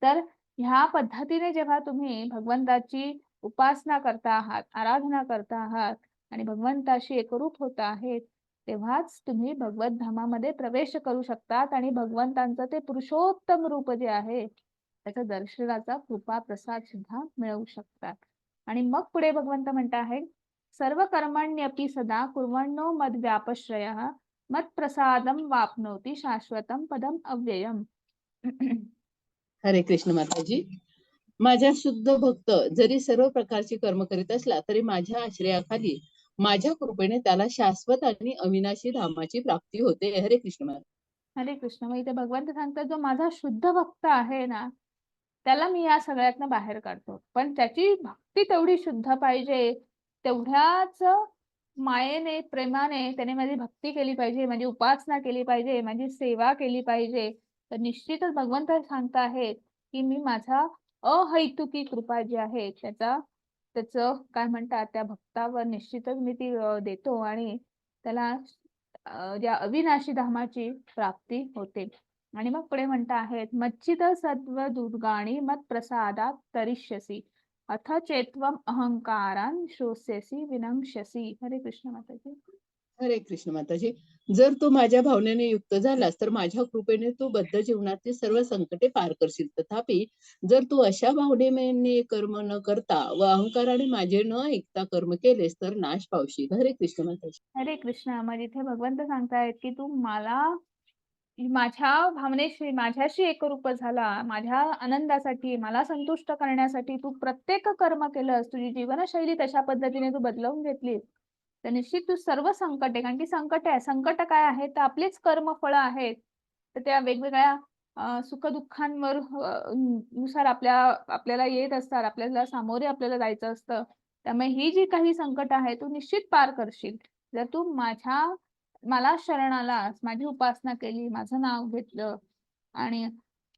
तर ह्या पद्धतीने जेव्हा तुम्ही भगवंताची उपासना करता आहात, आराधना करता आहात आणि भगवंताशी एकरूप होत आहेत, तेव्हाच तुम्ही भगवत धामामध्ये प्रवेश करू शकतात आणि भगवंतांचं ते पुरुषोत्तम रूप जे आहे, त्याच्या दर्शनाचा कृपा प्रसाद सुद्धा मिळवू शकतात. आणि मग पुढे भगवंत म्हणत आहे, सर्व कर्मण्यपि सदा कुर्वन्नो मद व्यापश्रयः मत प्रसादम वाप्नोति शाश्वतम पदम अव्ययम. हरे कृष्ण माताजी. माझ्या शुद्ध भक्त जरी सर्व प्रकारची कर्म करीत असला तरी माझ्या आश्रयाखाली माझ्या कृपेने त्याला शाश्वत आणि अविनाशी धामाची प्राप्ती होते. हरे कृष्ण माता. हरे कृष्ण. मग इथे भगवंत सांगतात, जो माझा शुद्ध भक्त आहे ना, त्याला मी या सगळ्यातनं बाहेर काढतो. पण त्याची भक्ती तेवढी शुद्ध पाहिजे, तेवढ्याच मायेने, प्रेमाने त्याने माझी भक्ती केली पाहिजे, माझी उपासना केली पाहिजे, माझी सेवा केली पाहिजे. तर निश्चितच भगवंत सांगत आहेत, की मी माझा अहैतुकी कृपा जी आहे त्याचं काय म्हणतात, त्या भक्तावर निश्चितच मी ती देतो आणि त्याला ज्या अविनाशी धामाची प्राप्ती होते. आणि मग पुढे म्हणता आहेत, मच्चित सत्व दुर्गाणी मत प्रसादात तरिष्यसी अथ चेत्वम अहंकारान शोष्यसी विनंक्ष्यसी. हरे कृष्ण माताजी. हरे कृष्ण माताजी. जर तू माझ्या भावनेने युक्त झालास तर माझ्या कृपेने तू बद्ध जीवनातील सर्व संकटे पार करशील. तथापि जर तू अशा भावनेने कर्म न करता व अहंकाराने माझे न ऐकता कर्म केलेस तर नाश पावशील. हरे कृष्ण माताजी. हरे कृष्ण. मग इथे भगवंत सांगतायत, की तू मला माझ्या भावनेशी माझ्याशी एकरूप झाला, माझ्या आनंदासाठी मला संतुष्ट करण्यासाठी तू प्रत्येक कर्म केलंस, तुझी जीवनशैली तशा पद्धतीने तू बदलवून घेतलीस, तर निश्चित तू सर्व संकटे, कारण की संकट काय आहे, तर आपलीच कर्मफळ आहेत, तर त्या वेगवेगळ्या सुखदुःखांवर नुसार आपल्याला येत असतात, आपल्याला सामोरे आपल्याला जायचं असतं. त्यामुळे ही जी काही संकट आहे तू निश्चित पार करशील जर तू मला शरण आलास, माझी उपासना केली, माझं नाव घेतलं. आणि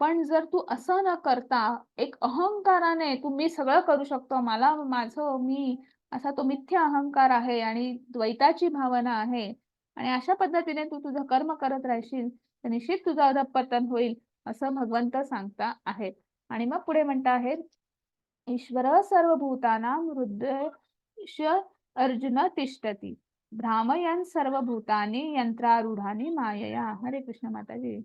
पण जर तू असं न करता एक अहंकाराने तू मी सगळं करू शकतो, मी असा तो मिथ्या अहंकार आहे आणि द्वैताची भावना आहे आणि अशा पद्धतीने तू तुझं कर्म करत राहशील तर निश्चित तुझं अधःपतन होईल, असं भगवंत सांगता आहेत. आणि मग पुढे म्हणता आहेत, ईश्वर सर्वभूतानां हृदय अर्जुन तिष्ठती भ्रामयन् सर्वभूतानि यंत्रारूढानि मायया. हरे कृष्ण माताजी.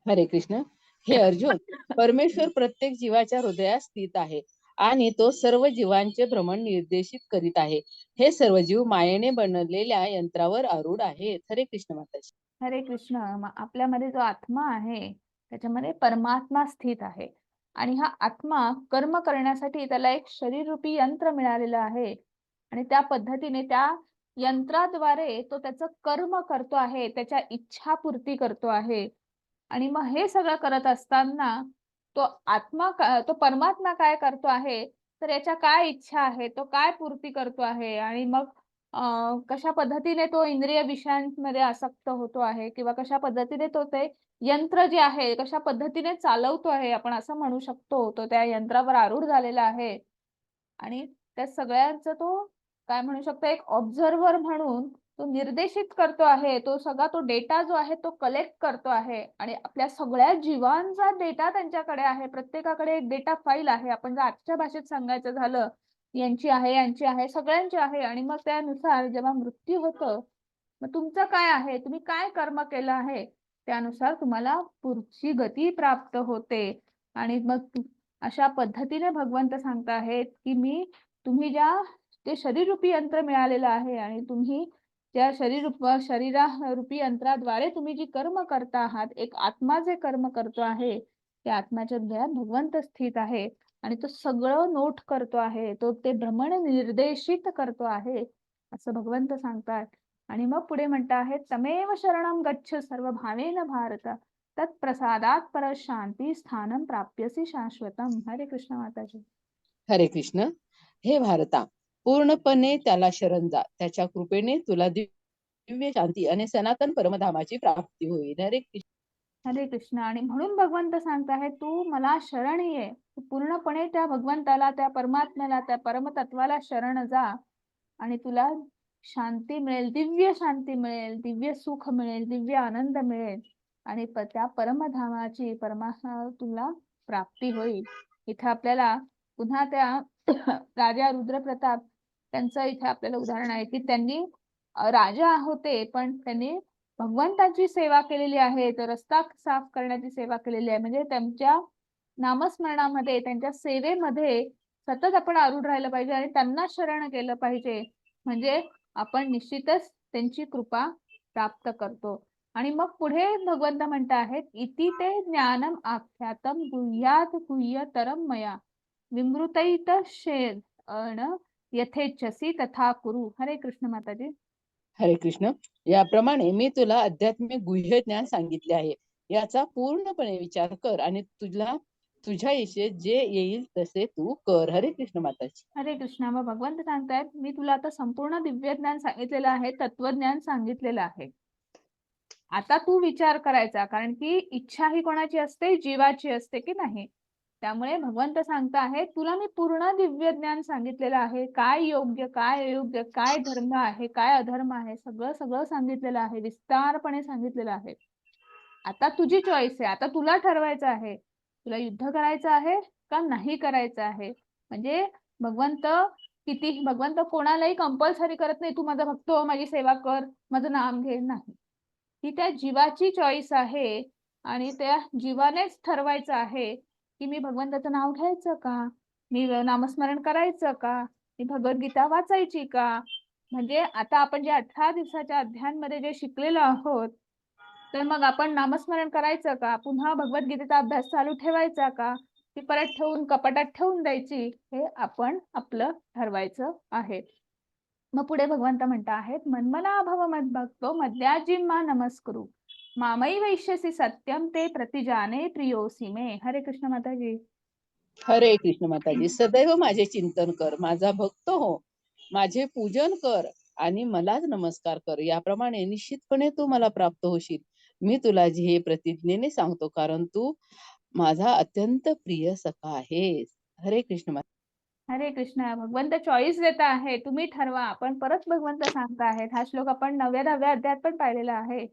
हरे कृष्ण. हे अर्जुन, परमेश्वर प्रत्येक जीवाच्या हृदयात स्थित आहे आणि तो सर्व जीवांचे भ्रमण निर्देशित करीत आहे. हे सर्व जीव मायेने बनलेल्या यंत्रावर आरूढ आहेत. हरे कृष्ण माताजी. हरे कृष्ण. आपल्यामध्ये जो आत्मा आहे त्याच्यामध्ये परमात्मा स्थित आहे आणि हा आत्मा कर्म करण्यासाठी त्याला एक शरीररूपी यंत्र मिळालेलं आहे आणि त्या पद्धतीने त्या यंत्राद्वारे तो त्याचं कर्म करतो आहे, त्याच्या इच्छापूर्ती करतो आहे. आणि मग हे सगळं करत असताना तो परमात्मा काय करतो आहे, तर याच्या काय इच्छा आहे, तो काय पूर्ती करतो आहे आणि मग कशा पद्धतीने तो इंद्रिय विषयांमध्ये आसक्त होतो आहे किंवा कशा पद्धतीने तो ते यंत्र जे आहे कशा पद्धतीने चालवतो आहे आपण असं म्हणू शकतो. तो त्या यंत्रावर आरूढ झालेला आहे आणि त्या सगळ्यांचा तो काय म्हणू शकतो एक ऑब्झर्व्हर म्हणून तो निर्देशित करतो आहे. तो सगळा तो डेटा जो आहे तो कलेक्ट करतो आहे आणि आपल्या सगळ्या जीवांचा डेटा त्यांच्याकडे आहे. प्रत्येकाकडे एक डेटा फाईल आहे. आपण जर आजच्या भाषेत सांगायचं झालं, यांची आहे, यांची आहे, सगळ्यांची आहे आणि मग त्यानुसार जेव्हा मृत्यू होतं, मग तुमचं काय आहे? तुम्ही काय कर्म केलं आहे? त्यानुसार तुम्हाला पुढची गती प्राप्त होते आणि मग अशा पद्धतीने भगवंत सांगत आहेत, की तुम्ही ते शरीररूपी यंत्र मिळालेलं आहे आणि तुम्ही त्या शरीरारूपी यंत्राद्वारे तुम्ही जी कर्म करता आहात, एक आत्मा जे कर्म करतो आहे, त्या आत्म्याच्या हृदयात भगवंत स्थित आहे आणि तो सगळं नोट करतो आहे. तो ते भ्रमण निर्देशित करतो आहे, असं भगवंत सांगतात. आणि मग पुढे म्हणत आहेत, तमेव शरणं गच्छ सर्वभावेन भारत तत्प्रसादात परशांती स्थानं प्राप्यसी शाश्वतम. हरे कृष्ण माताजी. हरे कृष्ण. हे भारता, पूर्णपणे त्याला शरण जा. त्याच्या कृपेने तुला दिव्य शांती आणि सनातन परमधामाची प्राप्ती होईल. हरे कृष्ण. हरे कृष्ण. आणि म्हणून भगवंत सांगत आहे, तू मला शरण ये. तू पूर्णपणे त्या भगवंताला, त्या परमात्म्याला, त्या परमतत्वाला शरण जा आणि तुला शांती मिळेल, दिव्य शांती मिळेल, दिव्य सुख मिळेल, दिव्य आनंद मिळेल आणि त्या परमधामाची तुला प्राप्ती होईल. इथे आपल्याला पुन्हा त्या राजा रुद्रप्रताप त्यांचं इथे आपल्याला उदाहरण आहे, की त्यांनी राजा होते, पण त्यांनी भगवंताची सेवा केलेली आहे. तर रस्ता साफ करण्याची सेवा केलेली आहे. म्हणजे त्यांच्या नामस्मरणामध्ये, त्यांच्या सेवेमध्ये सतत आपण आरूढ राहिलं पाहिजे आणि त्यांना शरण केलं पाहिजे. म्हणजे आपण निश्चितच त्यांची कृपा प्राप्त करतो. आणि मग पुढे भगवंत म्हणत आहेत, इति ते ज्ञानम आख्यातम गुह्यात गुह्यतरम मया विमृतैत शेण यथेच्छसी तथा कुरु. हरे कृष्ण माताजी. हरे कृष्ण. याप्रमाणे मी तुला आध्यात्मिक गुह्य ज्ञान सांगितले आहे. याचा पूर्णपणे विचार कर आणि तुझ्या इच्छेत जे येईल तसे तू कर. हरे कृष्ण माताजी. हरे कृष्णा. मग भगवंत सांगतायत, मी तुला आता संपूर्ण दिव्य ज्ञान सांगितलेलं आहे, तत्वज्ञान सांगितलेलं आहे. आता तू विचार करायचा, कारण की इच्छा ही कोणाची असते? जीवाची असते की नाही. त्यामुळे भगवंत सांगत आहे, तुला मी पूर्ण दिव्य ज्ञान सांगितलेलं आहे. काय योग्य, काय अयोग्य, काय धर्म आहे, काय अधर्म आहे, सगळं सगळं सांगितलेलं आहे, विस्तारपणे सांगितलेलं आहे. आता तुझी चॉईस आहे. आता तुला ठरवायचं आहे, तुला युद्ध करायचं आहे का नाही करायचं आहे. म्हणजे भगवंत कोणालाही कंपल्सरी करत नाही, तू माझा भक्त हो, माझी सेवा कर, माझं नाम घे, नाही. ती त्या जीवाची चॉईस आहे आणि त्या जीवानेच ठरवायचं आहे, की मी भगवंताचं नाव घ्यायचं का, मी नामस्मरण करायचं का, मी भगवद्गीता वाचायची का. म्हणजे आता आपण जे 18 दिवसाच्या अध्यायांमध्ये जे शिकलेलो आहोत, तर मग आपण नामस्मरण करायचं का, पुन्हा भगवद्गीतेचा अभ्यास चालू ठेवायचा का, ती परत ठेवून कपाटात ठेवून द्यायची, हे आपण आपलं ठरवायचं आहे. मग पुढे भगवंत म्हणत आहेत, मन्मना भव मद्भक्तो मद्याजीं मा नमस्कुरु मामई वैश्यसी सत्यम ते प्रतिजाने प्रियोसी मे. हरे कृष्ण माताजी. हरे कृष्ण माताजी. सदैव माझे चिंतन कर, माझा भक्त हो, माझे पूजन कर आणि मलाच नमस्कार कर. याप्रमाणे निश्चितपणे तू मला प्राप्त होशील. मी तुला हे प्रतिज्ञेने सांगतो, कारण तू माझा अत्यंत प्रिय सखा आहेस. हरे कृष्ण माता. हरे कृष्ण. भगवंत चॉईस देत आहे, तुम्ही ठरवा. आपण परत भगवंत सांगत आहेत, हा श्लोक आपण 9व्या-10व्या अध्यायात पण पाहिलेला आहे,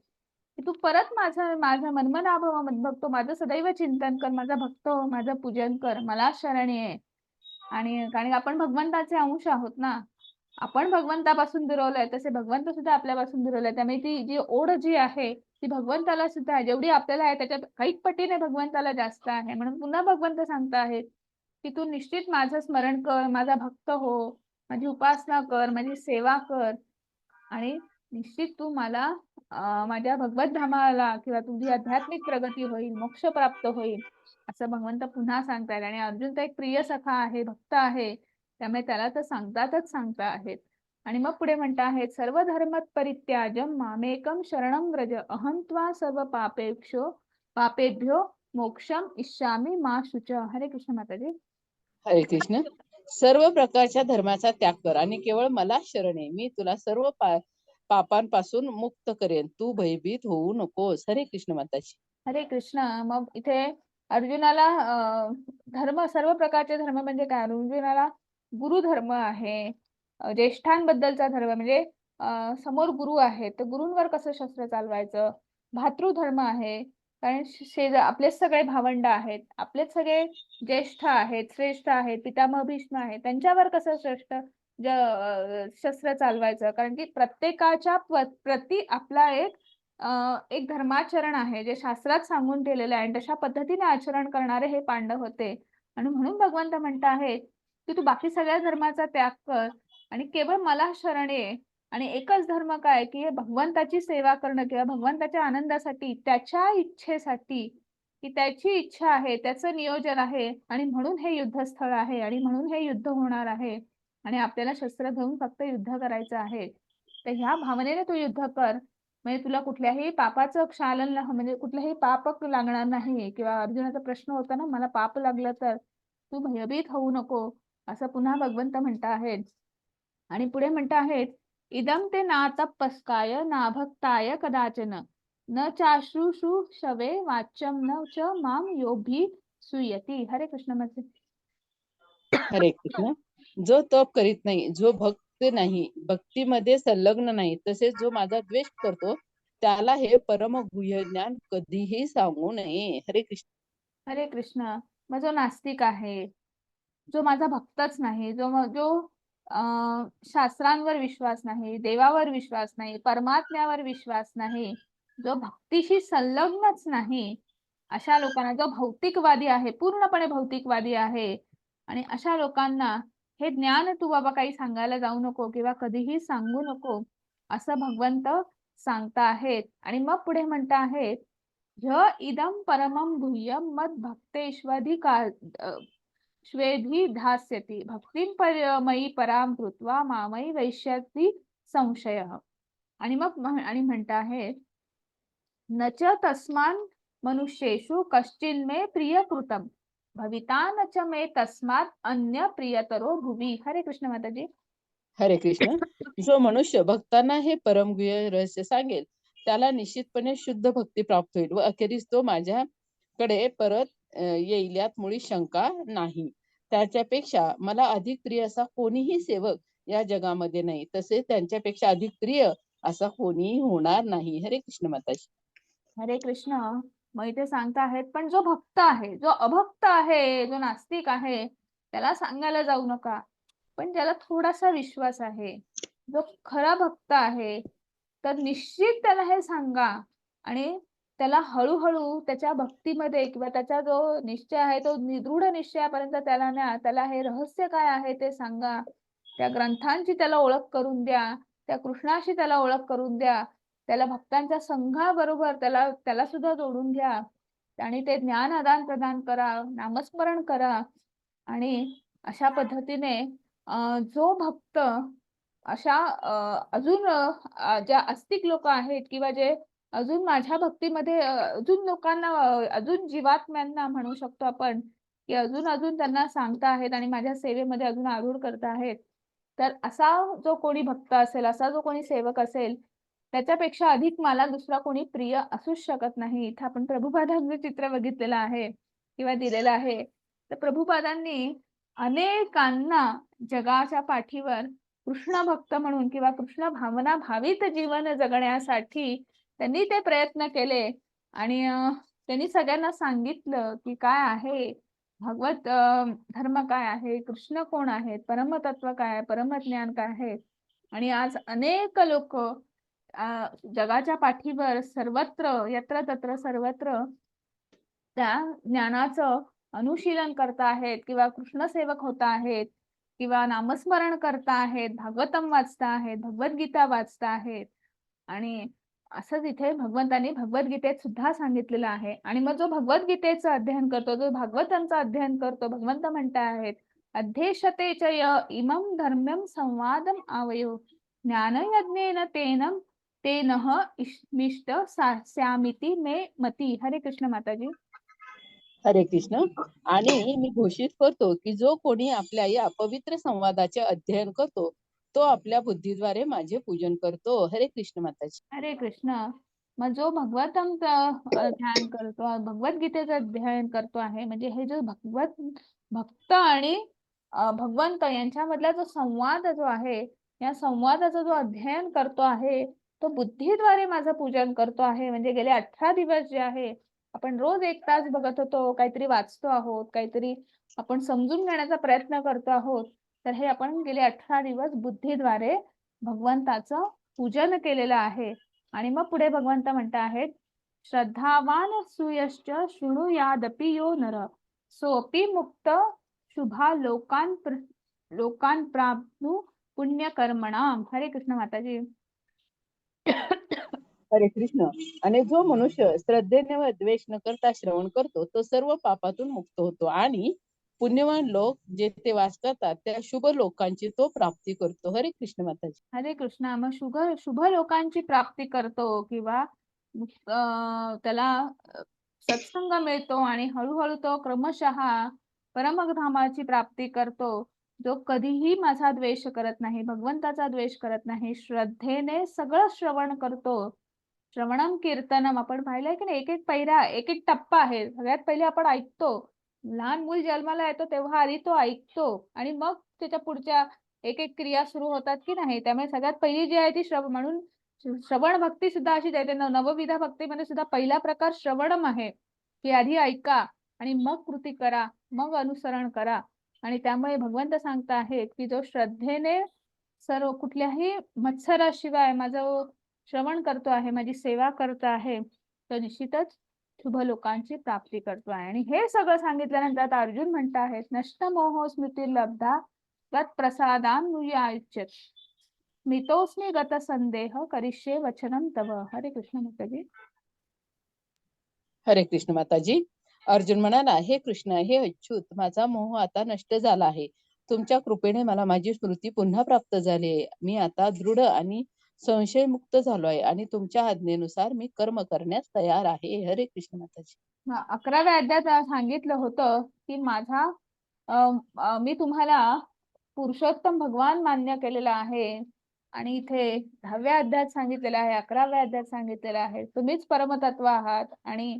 की तू परत माझं माझं मन्मना भव मद्भक्तो, माझं सदैव चिंतन कर, माझा भक्त हो, माझं पूजन कर, मला शरण ये. आणि कारण आपण भगवंताचे अंश आहोत ना, आपण भगवंतापासून दुरावलोय, तसे भगवंत सुद्धा आपल्यापासून दुरावले. त्यामुळे ती जी ओढ जी आहे ती भगवंताला सुद्धा आहे. जेवढी आपल्याला आहे त्याच्यात कैक पटीने भगवंताला जास्त आहे. म्हणून पुन्हा भगवंत सांगत आहेत, की तू निश्चित माझं स्मरण कर, माझा भक्त हो, माझी उपासना कर, माझी सेवा कर आणि निश्चित तू मला माझ्या भगवत धामाला किंवा तुझी आध्यात्मिक प्रगती होईल, मोक्ष प्राप्त होईल, असं भगवंत पुन्हा सांगतायत. आणि अर्जुन तर एक प्रिय सखा आहे, भक्त आहे, त्यामुळे त्याला तर सांगता आहेत. आणि मग पुढे म्हणत आहेत, सर्व धर्म परित्याजम मामेकम शरणं व्रज अहं त्वा सर्व पापेभ्यो मोक्षम इष्यामी मा शुच. हरे कृष्ण माताजी. हरे कृष्ण. सर्व प्रकारच्या धर्माचा त्याग कर आणि केवळ मला शरण ये. मी तुला सर्व पापांपासून मुक्त करेन. तू भयभीत होऊ नकोस. हरे कृष्ण माताजी. हरे कृष्ण. मग इथे अर्जुनाला धर्म, सर्व प्रकारचे धर्म म्हणजे काय? अर्जुनाला गुरुधर्म आहे, ज्येष्ठांबद्दलचा धर्म म्हणजे समोर गुरु आहेत, तर गुरूंवर कसं शस्त्र चालवायचं. भातृधर्म आहे, कारण आपलेच सगळे भावंड आहेत, आपलेच सगळे ज्येष्ठ आहेत, श्रेष्ठ आहेत, पितामह भीष्म आहेत, त्यांच्यावर कसं शस्त्र चालवायचं. कारण की प्रत्येकाच्या प्रती आपला एक धर्माचरण आहे, जे शास्त्रात सांगून ठेवलेलं आहे आणि तशा पद्धतीने आचरण करणारे हे पांडव होते. आणि म्हणून भगवंत म्हणत आहेत की तू बाकी सगळ्या धर्माचा त्याग कर आणि केवळ मला शरण ये. आणि एकच धर्म काय, की हे भगवंताची सेवा करणं किंवा भगवंताच्या आनंदासाठी, त्याच्या इच्छेसाठी, की त्याची इच्छा आहे, त्याचं नियोजन आहे आणि म्हणून हे युद्धस्थळ आहे आणि म्हणून हे युद्ध होणार आहे आणि आपल्याला शस्त्र घेऊन फक्त युद्ध करायचं आहे. तर ह्या भावनेने तू युद्ध कर, म्हणजे तुला कुठल्याही पापाचं क्षालन म्हणजे कुठलंही पाप लागणार नाही. किंवा अर्जुनाचा प्रश्न होता ना, मला पाप लागलं तर तू भयभीत होऊ नको, असं पुन्हा भगवंत म्हणत आहेत. आणि पुढे म्हणत आहेत, इदम ते ना तपस्काय ना भक्ताय कदाचन न चाश्रुषु शवे वाच्यम न च माम योभी सुयती. हरे कृष्ण. मध्ये हरे कृष्ण. जो तप करीत नाही, जो भक्त नाही, भक्तीमध्ये संलग्न नाही, तसेच जो माझा द्वेष करतो, त्याला हे परम गुह्य ज्ञान कधीही सांगू नये. हरे कृष्ण. हरे कृष्ण. मग जो नास्तिक आहे, जो माझा भक्तच नाही, जो शास्त्रांवर विश्वास नाही, देवावर विश्वास नाही, परमात्म्यावर विश्वास नाही, जो भक्तीशी संलग्नच नाही, अशा लोकांना, जो भौतिकवादी आहे, पूर्णपणे भौतिकवादी आहे, आणि अशा लोकांना हे ज्ञान तू बाबा काही सांगायला जाऊ नको किंवा कधीही सांगू नको, असं भगवंत सांगता आहेत. आणि मग पुढे म्हणता आहेत, ह्य इदं परमं गुह्यं मद भक्तेष्वधिकार श्वेधी धास्यति भक्तिं मयी पराम कृत्वा मामयी वैश्यति संशयः. आणि मग आणि म्हणत आहे, न च तस्मान् मनुष्येषु कश्चिन्मे प्रियकृतं भविता न च मे तस्मात् अन्य प्रियतरो भुवि. हरे कृष्ण माताजी. हरे कृष्ण. जो मनुष्य भक्तांना हे परमगुह्य रहस्य सांगेल, त्याला निश्चितपणे शुद्ध भक्ती प्राप्त होईल व अखेरीस तो माझ्याकडे परत येईल, यात मुळी शंका नाही. त्याच्यापेक्षा मला अधिक प्रिय असा कोणीही सेवक या जगामध्ये नाही, तसेच त्यांच्यापेक्षा अधिक प्रिय असा कोणीही होणार नाही. हरे कृष्ण माताजी. हरे कृष्ण. मग इथे सांगता आहेत, पण जो भक्त आहे, जो अभक्त आहे, जो नास्तिक आहे, त्याला सांगायला जाऊ नका. पण ज्याला थोडासा विश्वास आहे, जो खरा भक्त आहे, तर निश्चित त्याला हे सांगा आणि त्याला हळूहळू त्याच्या भक्तीमध्ये किंवा त्याचा जो निश्चय आहे तो दृढ निश्चयापर्यंत त्याला न्या. त्याला हे रहस्य काय आहे ते सांगा. त्या ग्रंथांची त्याला ओळख करून द्या, त्या कृष्णाशी त्याला ओळख करून द्या, त्याला भक्तांच्या संघाबरोबर त्याला सुद्धा जोडून घ्या आणि ते ज्ञान आदान प्रदान करा, नामस्मरण करा. आणि अशा पद्धतीने जो भक्त अशा अजून ज्या आस्तिक लोक आहेत किंवा जे अजून माझ्या भक्तीमध्ये अजून लोकांना अजून जीवात्म्यांना म्हणू शकतो आपण, की अजून अजून त्यांना सांगता आहेत आणि माझ्या सेवेमध्ये अजून आरूढ करता आहेत, तर असा जो कोणी भक्त असेल, असा जो कोणी सेवक असेल, त्याच्यापेक्षा अधिक मला दुसरा कोणी प्रिय असूच शकत नाही. इथं आपण प्रभुपादांचं चित्र बघितलेलं आहे किंवा दिलेलं आहे. तर प्रभुपादांनी अनेकांना जगाच्या पाठीवर कृष्ण भक्त म्हणून किंवा कृष्ण भावना भावित जीवन जगण्यासाठी त्यांनी ते प्रयत्न केले. आणि त्यांनी सगळ्यांना सांगितलं की काय आहे भगवत धर्म, काय आहे, कृष्ण कोण आहेत, परमतत्व काय आहे, परमज्ञान काय आहे. आणि आज अनेक लोक जगाच्या पाठीवर सर्वत्र, यत्र तत्र सर्वत्र त्या ज्ञानाचं अनुशीलन करता आहेत किंवा कृष्ण सेवक होत आहेत किंवा नामस्मरण करता आहेत, भागवतम वाचता आहेत, भगवद्गीता वाचता आहेत. आणि असंच इथे भगवंतांनी भगवद्गीतेत सुद्धा सांगितलेलं आहे. आणि मग जो भगवद्गीतेचं अध्ययन करतो, जो भागवतांचं अध्ययन करतो, भगवंत म्हणत आहेत, अध्येशते च इमं धर्म्यं संवादम आवयो ज्ञानयज्ञेन तेनः इष्मिष्ट स्यामिति मे मती. हरे कृष्ण माताजी. हरे कृष्ण. आणि मी घोषित करतो की जो कोणी आपल्या या पवित्र संवादाचे अध्ययन करतो तो आपल्या बुद्धीद्वारे माझे पूजन करतो. हरे कृष्ण माताजी. हरे कृष्ण. मग जो ध्यान करतो, भगवद्गीतेचं अध्ययन करतो आहे, म्हणजे हे जो भक्त आणि भगवंत यांच्यामधला जो संवाद जो आहे, या संवादाचा जो अध्ययन करतो आहे, तो बुद्धीद्वारे माझं पूजन करतो आहे. म्हणजे गेले 18 दिवस जे आहे, आपण रोज 1 तास बघत होतो, काहीतरी वाचतो आहोत, काहीतरी आपण समजून घेण्याचा प्रयत्न करतो आहोत. तर हे आपण गेले 18 दिवस बुद्धीद्वारे भगवंताचं पूजन केलेलं आहे. आणि मग पुढे भगवंत म्हणत आहेत, श्रद्धावान सूयश्च शृणुयादपि यो नर सोपी मुक्त शुभा लोकान प्राप्नु पुण्यकर्मणाम. हरे कृष्ण माताजी. हरे कृष्ण. आणि जो मनुष्य श्रद्धेने व द्वेष न करता श्रवण करतो तो सर्व पापातून मुक्त होतो आणि पुण्यवान लोक जे ते वास करतात त्या शुभ लोकांची तो प्राप्ती करतो. हरे कृष्ण माताजी. हरे कृष्ण. मग शुभ लोकांची प्राप्ती करतो किंवा त्याला सत्संग मिळतो आणि हळूहळू तो क्रमशः परमधामाची प्राप्ती करतो. जो कधीही माझा द्वेष करत नाही, भगवंताचा द्वेष करत नाही, श्रद्धेने सगळं श्रवण करतो. श्रवणम कीर्तनम आपण पाहिलंय की नाही, एक एक पैरा, एक एक टप्पा आहे. सगळ्यात पहिले आपण ऐकतो. लहान मूल जन्माला येतो तेव्हा आधी तो ऐकतो आणि मग त्याच्या पुढच्या एक एक क्रिया सुरू होतात की नाही. त्यामुळे सगळ्यात पहिली जी आहे ती म्हणून श्रवण भक्ती सुद्धा अशीच आहे. नवविधा भक्तीमध्ये सुद्धा पहिला प्रकार श्रवणम आहे, की आधी ऐका आणि मग कृती करा, मग अनुसरण करा. आणि त्यामुळे भगवंत सांगत आहेत की जो श्रद्धेने सर्व कुठल्याही मत्सराशिवाय माझं श्रवण करतो आहे, माझी सेवा करत आहे, तर निश्चितच शुभ लोकांची प्राप्ती करतो आहे. आणि हे सगळं सांगितल्यानंतर आता अर्जुन म्हणत आहेत, नष्ट मोह स्मृती लब्धा तत् प्रसादान्नुयायच्यत मितोस्मी गत संदेह करिष्ये वचनम तव. हरे कृष्ण माताजी. हरे कृष्ण माताजी. अर्जुन म्हणाला, हे कृष्ण, हे अच्युत, माझा मोह आता नष्ट झाला आहे. तुमच्या कृपेने मला माझी स्मृती पुन्हा प्राप्त झाली आहे. मी आता दृढ आणि संशयमुक्त झालो आहे आणि तुमच्या आज्ञेनुसार मी कर्म करण्यास तयार आहे. हरे कृष्ण माताजी. 11व्या अध्यायात सांगितलं होतं की मी तुम्हाला पुरुषोत्तम भगवान मान्य केलेला आहे. आणि इथे 10व्या अध्यायात सांगितलेलं आहे, 11व्या अध्यायात सांगितलेलं आहे तुम्हीच परमतत्व आहात. आणि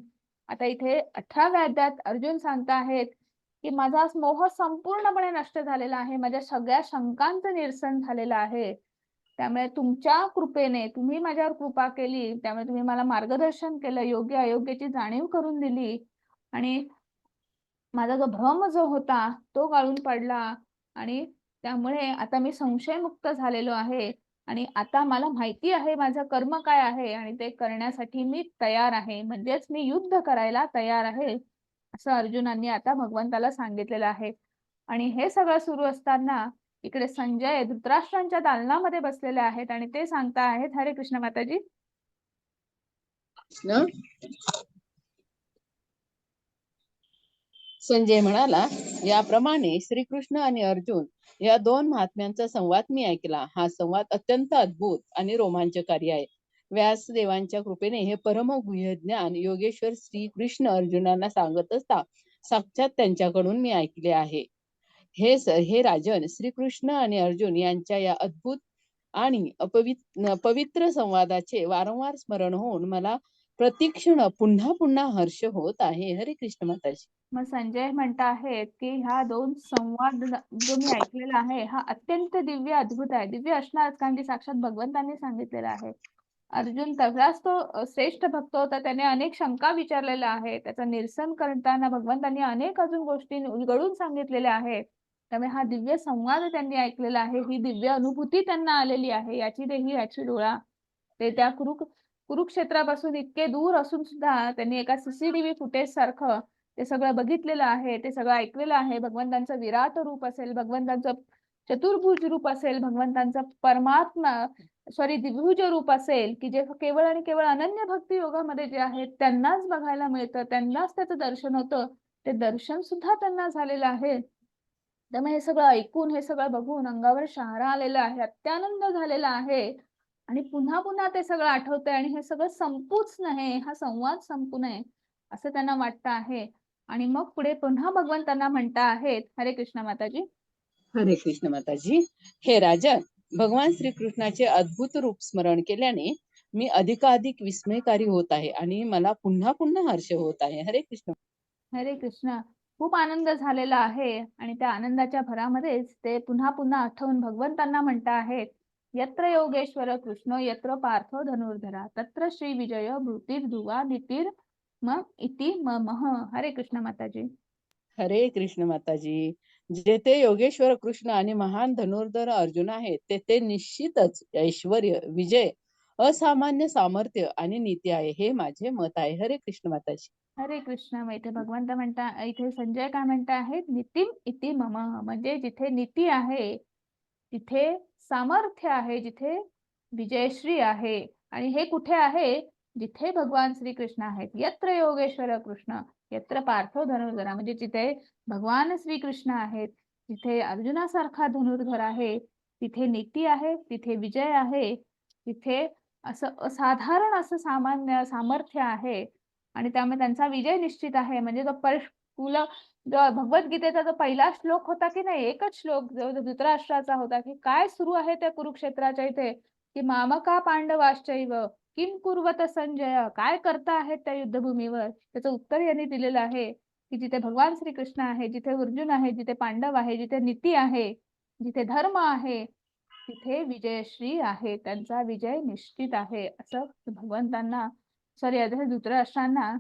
आता इथे 18व्या अध्यायात अर्जुन सांगत आहेत की माझा मोह संपूर्णपणे नष्ट झालेला आहे, माझ्या सगळ्या शंकांचं निरसन झालेलं आहे. त्यामुळे तुमच्या कृपेने तुम्ही माझ्यावर कृपा केली, त्यामुळे तुम्ही मला मार्गदर्शन केलं, योग्य अयोग्याची जाणीव करून दिली आणि माझा जो भ्रम जो होता तो गाळून पडला. आणि त्यामुळे आता मी संशयमुक्त झालेलो आहे आणि आता मला माहिती आहे माझं कर्म काय आहे आणि ते करण्यासाठी मी तयार आहे, म्हणजेच मी युद्ध करायला तयार आहे, असं अर्जुनांनी आता भगवंताला सांगितलेलं आहे. आणि हे सगळं सुरू असताना इकडे संजय धृतराष्ट्रांच्या दालनामध्ये बसलेले आहेत आणि ते सांगता आहेत. हरे कृष्ण माताजी. कृष्ण. संजय म्हणाला, याप्रमाणे श्रीकृष्ण आणि अर्जुन या दोन महात्म्यांचा संवाद मी ऐकला. हा संवाद अत्यंत अद्भुत आणि रोमांचकारी आहे. व्यासदेवांच्या कृपेने हे परमगुह्य ज्ञान योगेश्वर श्रीकृष्ण अर्जुनांना सांगत असता साक्षात त्यांच्याकडून मी ऐकले आहे. हे राजन, श्रीकृष्ण आणि अर्जुन यांच्या या अद्भुत आणि पवित्र संवादाचे वारंवार स्मरण होऊन मला प्रतिक्षण पुन्हा पुन्हा हर्ष होत आहे. हरे कृष्ण माताजी. मग संजय म्हणत आहेत की हा दोन संवाद जो मी ऐकलेला आहे हा अत्यंत दिव्य अद्भुत आहे. दिव्य असणार कारण की साक्षात भगवंतांनी सांगितलेला आहे. अर्जुन तसाच तो श्रेष्ठ भक्त होता, त्याने अनेक शंका विचारलेल्या आहे, त्याचं निरसन करताना भगवंतांनी अनेक अजून गोष्टी उलगडून सांगितलेल्या आहेत. त्यामुळे हा दिव्य संवाद त्यांनी ऐकलेला आहे, ही दिव्य अनुभूती त्यांना आलेली आहे. याची देही याची डोळा. ते त्या कुरुक्षेत्रापासून इतके दूर असून सुद्धा त्यांनी एका सीसीटीव्ही फुटेज सारखं ते सगळं बघितलेलं आहे, ते सगळं ऐकलेलं आहे. भगवंतांचं विराट रूप असेल, भगवंतांचं चतुर्भुज रूप असेल, भगवंतांचं द्विभुज रूप असेल की जे केवळ आणि केवळ अनन्य भक्ती योगामध्ये जे आहेत त्यांनाच बघायला मिळतं, त्यांनाच त्याचं दर्शन होतं. ते दर्शन सुद्धा त्यांना झालेलं आहे. त्यामुळे हे सगळं ऐकून, हे सगळं बघून अंगावर शहारा आलेला आहे, अत्यानंद झालेला आहे. आणि पुन्हा पुन्हा ते सगळं आठवतंय आणि हे सगळं संपूच नये, हा संवाद संपू नये असं त्यांना वाटतं आहे. आणि मग पुढे पुन्हा भगवंतांना म्हणता आहेत. हरे कृष्ण माताजी. हरे कृष्ण माताजी. हे राजन, भगवान श्रीकृष्णाचे अद्भुत रूप स्मरण केल्याने मी अधिकाधिक विस्मयकारी होत आहे आणि मला पुन्हा पुन्हा हर्ष होत आहे. हरे कृष्ण. हरे कृष्ण. खूप आनंद झालेला आहे आणि त्या आनंदाच्या भरामध्येच ते पुन्हा पुन्हा आठवून भगवंतांना म्हणता आहेत. यत्र योगेश्वर कृष्ण यत्र पार्थो धनुर्धरा तत्र श्री विजय भूतिर्धुवा नीतीर मम इति ममः. हरे कृष्ण माताजी. हरे कृष्ण माताजी. जेथे योगेश्वर कृष्ण आणि महान धनुर्धर अर्जुन आहेत तेथे निश्चितच ऐश्वर, विजय, असामान्य सामर्थ्य आणि नीती आहे, हे माझे मत आहे. हरे कृष्ण माताजी. हरे कृष्ण. मग इथे भगवंत म्हणता, इथे संजय काय म्हणता आहेत, नीतिम इति मम, म्हणजे जिथे नीती आहे तिथे सामर्थ्य आहे, जिथे विजयश्री आहे. आणि हे कुठे आहे? जिथे भगवान श्रीकृष्ण आहेत. यत्र योगेश्वर कृष्ण यत्र पार्थो धनुर्धरा, म्हणजे जिथे भगवान श्रीकृष्ण आहेत, जिथे अर्जुनासारखा धनुर्धर आहे, तिथे नीती आहे, तिथे विजय आहे, तिथे असं असाधारण असं सामान्य सामर्थ्य आहे आणि त्यामुळे त्यांचा विजय निश्चित आहे. म्हणजे जो भगवद्गीतेचा जो पहिला श्लोक होता की नाही, एकच श्लोक जो धृतराष्ट्राचा होता की काय सुरू आहे त्या कुरुक्षेत्राच्या इथे, की मामका पांडवाश्चैव किम कुर्वत संजय, काय करता आहेत त्या युद्धभूमीवर, त्याचं उत्तर यांनी दिलेलं आहे की जिथे भगवान श्रीकृष्ण आहे, जिथे अर्जुन आहे, जिथे पांडव आहे, जिथे नीती आहे, जिथे धर्म आहे, तिथे विजयश्री आहे, त्यांचा विजय निश्चित आहे, असं भगवंतांना धृतराष्ट्रांना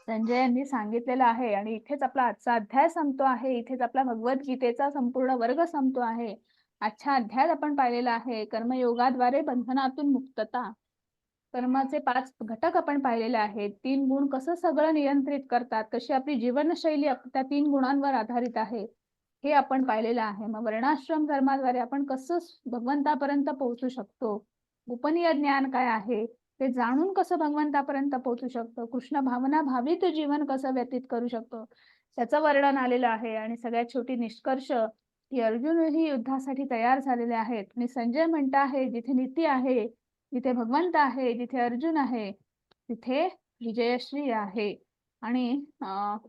संजय यांनी सांगितलेलं आहे. आणि इथेच आपला आजचा अध्याय संपतो आहे. इथेच आपला भगवद्गीतेचा संपूर्ण वर्ग संपतो आहे. आजच्या अध्यायात आपण पाहिलेला आहे कर्मयोगाद्वारे बंधनातून मुक्तता. कर्माचे 5 घटक आपण पाहिलेले आहेत. 3 गुण कसं सगळं नियंत्रित करतात, कशी आपली जीवनशैली त्या 3 गुणांवर आधारित आहे, हे आपण पाहिलेलं आहे. मग वर्णाश्रम धर्माद्वारे आपण कसं भगवंतापर्यंत पोहोचू शकतो, गोपनीय ज्ञान काय आहे ते जाणून कसं भगवंतापर्यंत पोहोचू शकतो, कृष्ण भावना भावित जीवन कसं व्यतीत करू शकतो, त्याचं वर्णन आलेलं आहे. आणि सगळ्यात शेवटी निष्कर्ष की अर्जुनही युद्धासाठी तयार झालेले आहेत. आणि संजय म्हणता आहे जिथे नीती आहे, जिथे भगवंत आहे, जिथे अर्जुन आहे, तिथे विजयश्री आहे. आणि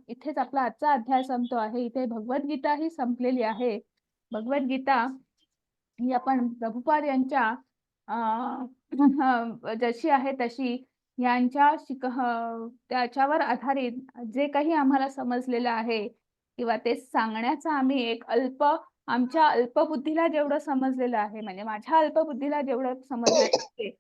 इथेच आपला आजचा अध्याय संपतो आहे. इथे भगवद्गीता ही संपलेली आहे. भगवद्गीता ही आपण प्रभुपाद यांच्या जशी आहे तशी यांच्या त्याच्यावर आधारित जे काही आम्हाला समजलेलं आहे किंवा ते सांगण्याचा आम्ही एक आमच्या अल्पबुद्धीला जेवढं समजलेलं आहे, म्हणजे माझ्या अल्पबुद्धीला जेवढं समजलेलं आहे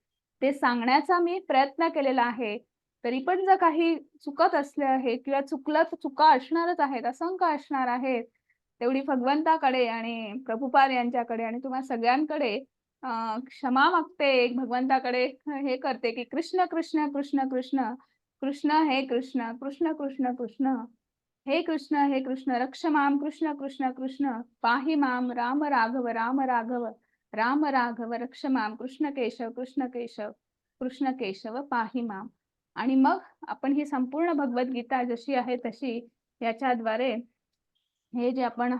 ते सांगण्याचा मी प्रयत्न केलेला आहे. तरी पण जर काही चुकत असले आहे किंवा चुकलं तर चुका असणारच आहेत, असंख्य असणार आहेत, तेवढी भगवंताकडे आणि प्रभुपाद यांच्याकडे आणि तुम्हा सगळ्यांकडे क्षमा मागते. एक भगवंताकडे हे करते की कृष्ण कृष्ण कृष्ण कृष्ण कृष्ण हे कृष्ण कृष्ण कृष्ण कृष्ण हे कृष्ण रक्ष माम कृष्ण कृष्ण कृष्ण पाहि माम राम राघव राम राघव राम राघव रक्ष माम कृष्ण केशव कृष्ण केशव पाहि माम. आणि मग आपण ही संपूर्ण भगवद्गीता जशी आहे तशी याच्याद्वारे हे जे आपण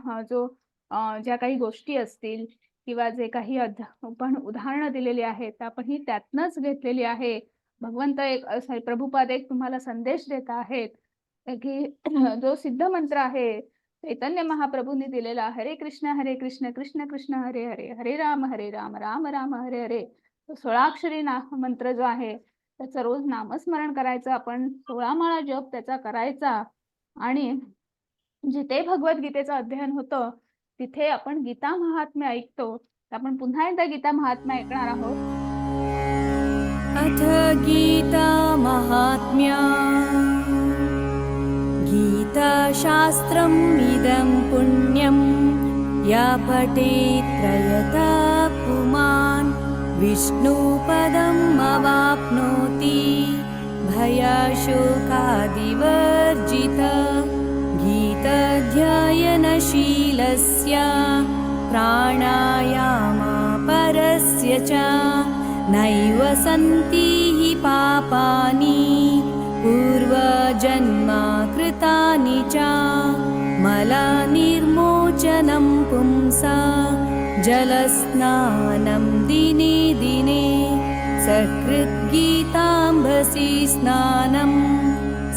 ज्या काही गोष्टी असतील किंवा जे काही आपण उदाहरणं दिलेली आहेत आपण ही त्यातनच घेतलेली आहे. भगवंत प्रभुपाद एक तुम्हाला संदेश देत आहेत की जो सिद्ध मंत्र आहे चैतन्य महाप्रभूंनी दिलेला, हरे कृष्ण कृष्ण कृष्ण हरे हरे हरे राम राम राम हरे हरे, 16 अक्षरी मंत्र जो आहे त्याचं रोज नामस्मरण करायचं. आपण 16 माळा जप त्याचा करायचा. आणि जिथे भगवद्गीतेचं अध्ययन होतं तिथे आपण गीता महात्म्य ऐकतो. आपण पुन्हा एकदा गीता महात्म्य ऐकणार आहोत. अथ गीता महात्म्या. गीताशास्त्रम् इदं पुण्यं या पठेत् त्रयतः पुमान् विष्णुपदम् अवाप्नोति भयशोकादिवर्जितः. गीताध्ययनशीलस्य प्राणायामापरस्य च नैव सन्ति हि पापानि पूर्वजन्मा कृतानि च. मलनिर्मोचनं पुंसा जलस्नानं दिने दिने सकृद्गीताम्बसि स्नानं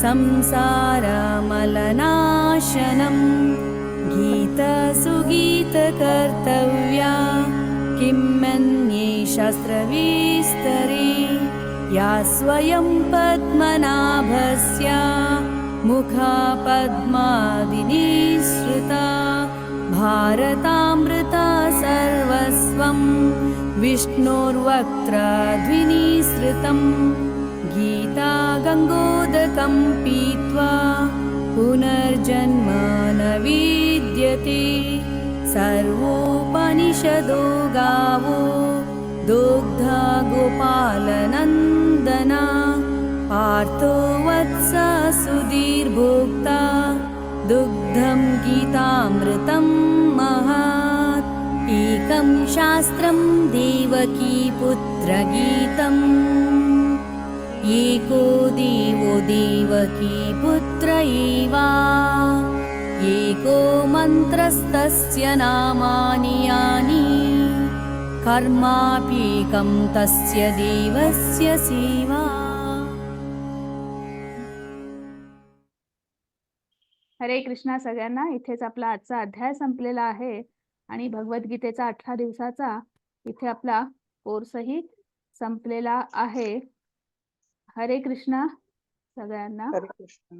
संसारमलनाशनं गीतसुगीतकर्तव्या किं मन्ये शास्त्रविस्तरे या स्वयं पद्मनाभस्य मुखा पद्मादिनिःसृता भारतामृता सर्वस्वं विष्णोर्वक्त्रद्विनिःसृतं गीता गङ्गोदकं पीत्वा पुनर्जन्म न विद्यते सर्वोपनिषदो गावो दुग्धा गोपालनन्दना पार्थो वत्स सुधीर्भोक्ता दुग्धं गीतामृतं महत् एकं शास्त्रं देवकी पुत्रगीतम् एको देवो देवकी पुत्र एव एको मन्त्रस्तस्य नामानि यानि कर्माप्येकं तस्य देवस्य सेवा। हरे कृष्णा सगळ्यांना. इथेच आपला आजचा अध्याय संपलेला आहे आणि भगवद्गीतेचा 18 दिवसाचा इथे आपला कोर्सही संपलेला आहे. हरे कृष्णा सगळ्यांना. हरे कृष्ण.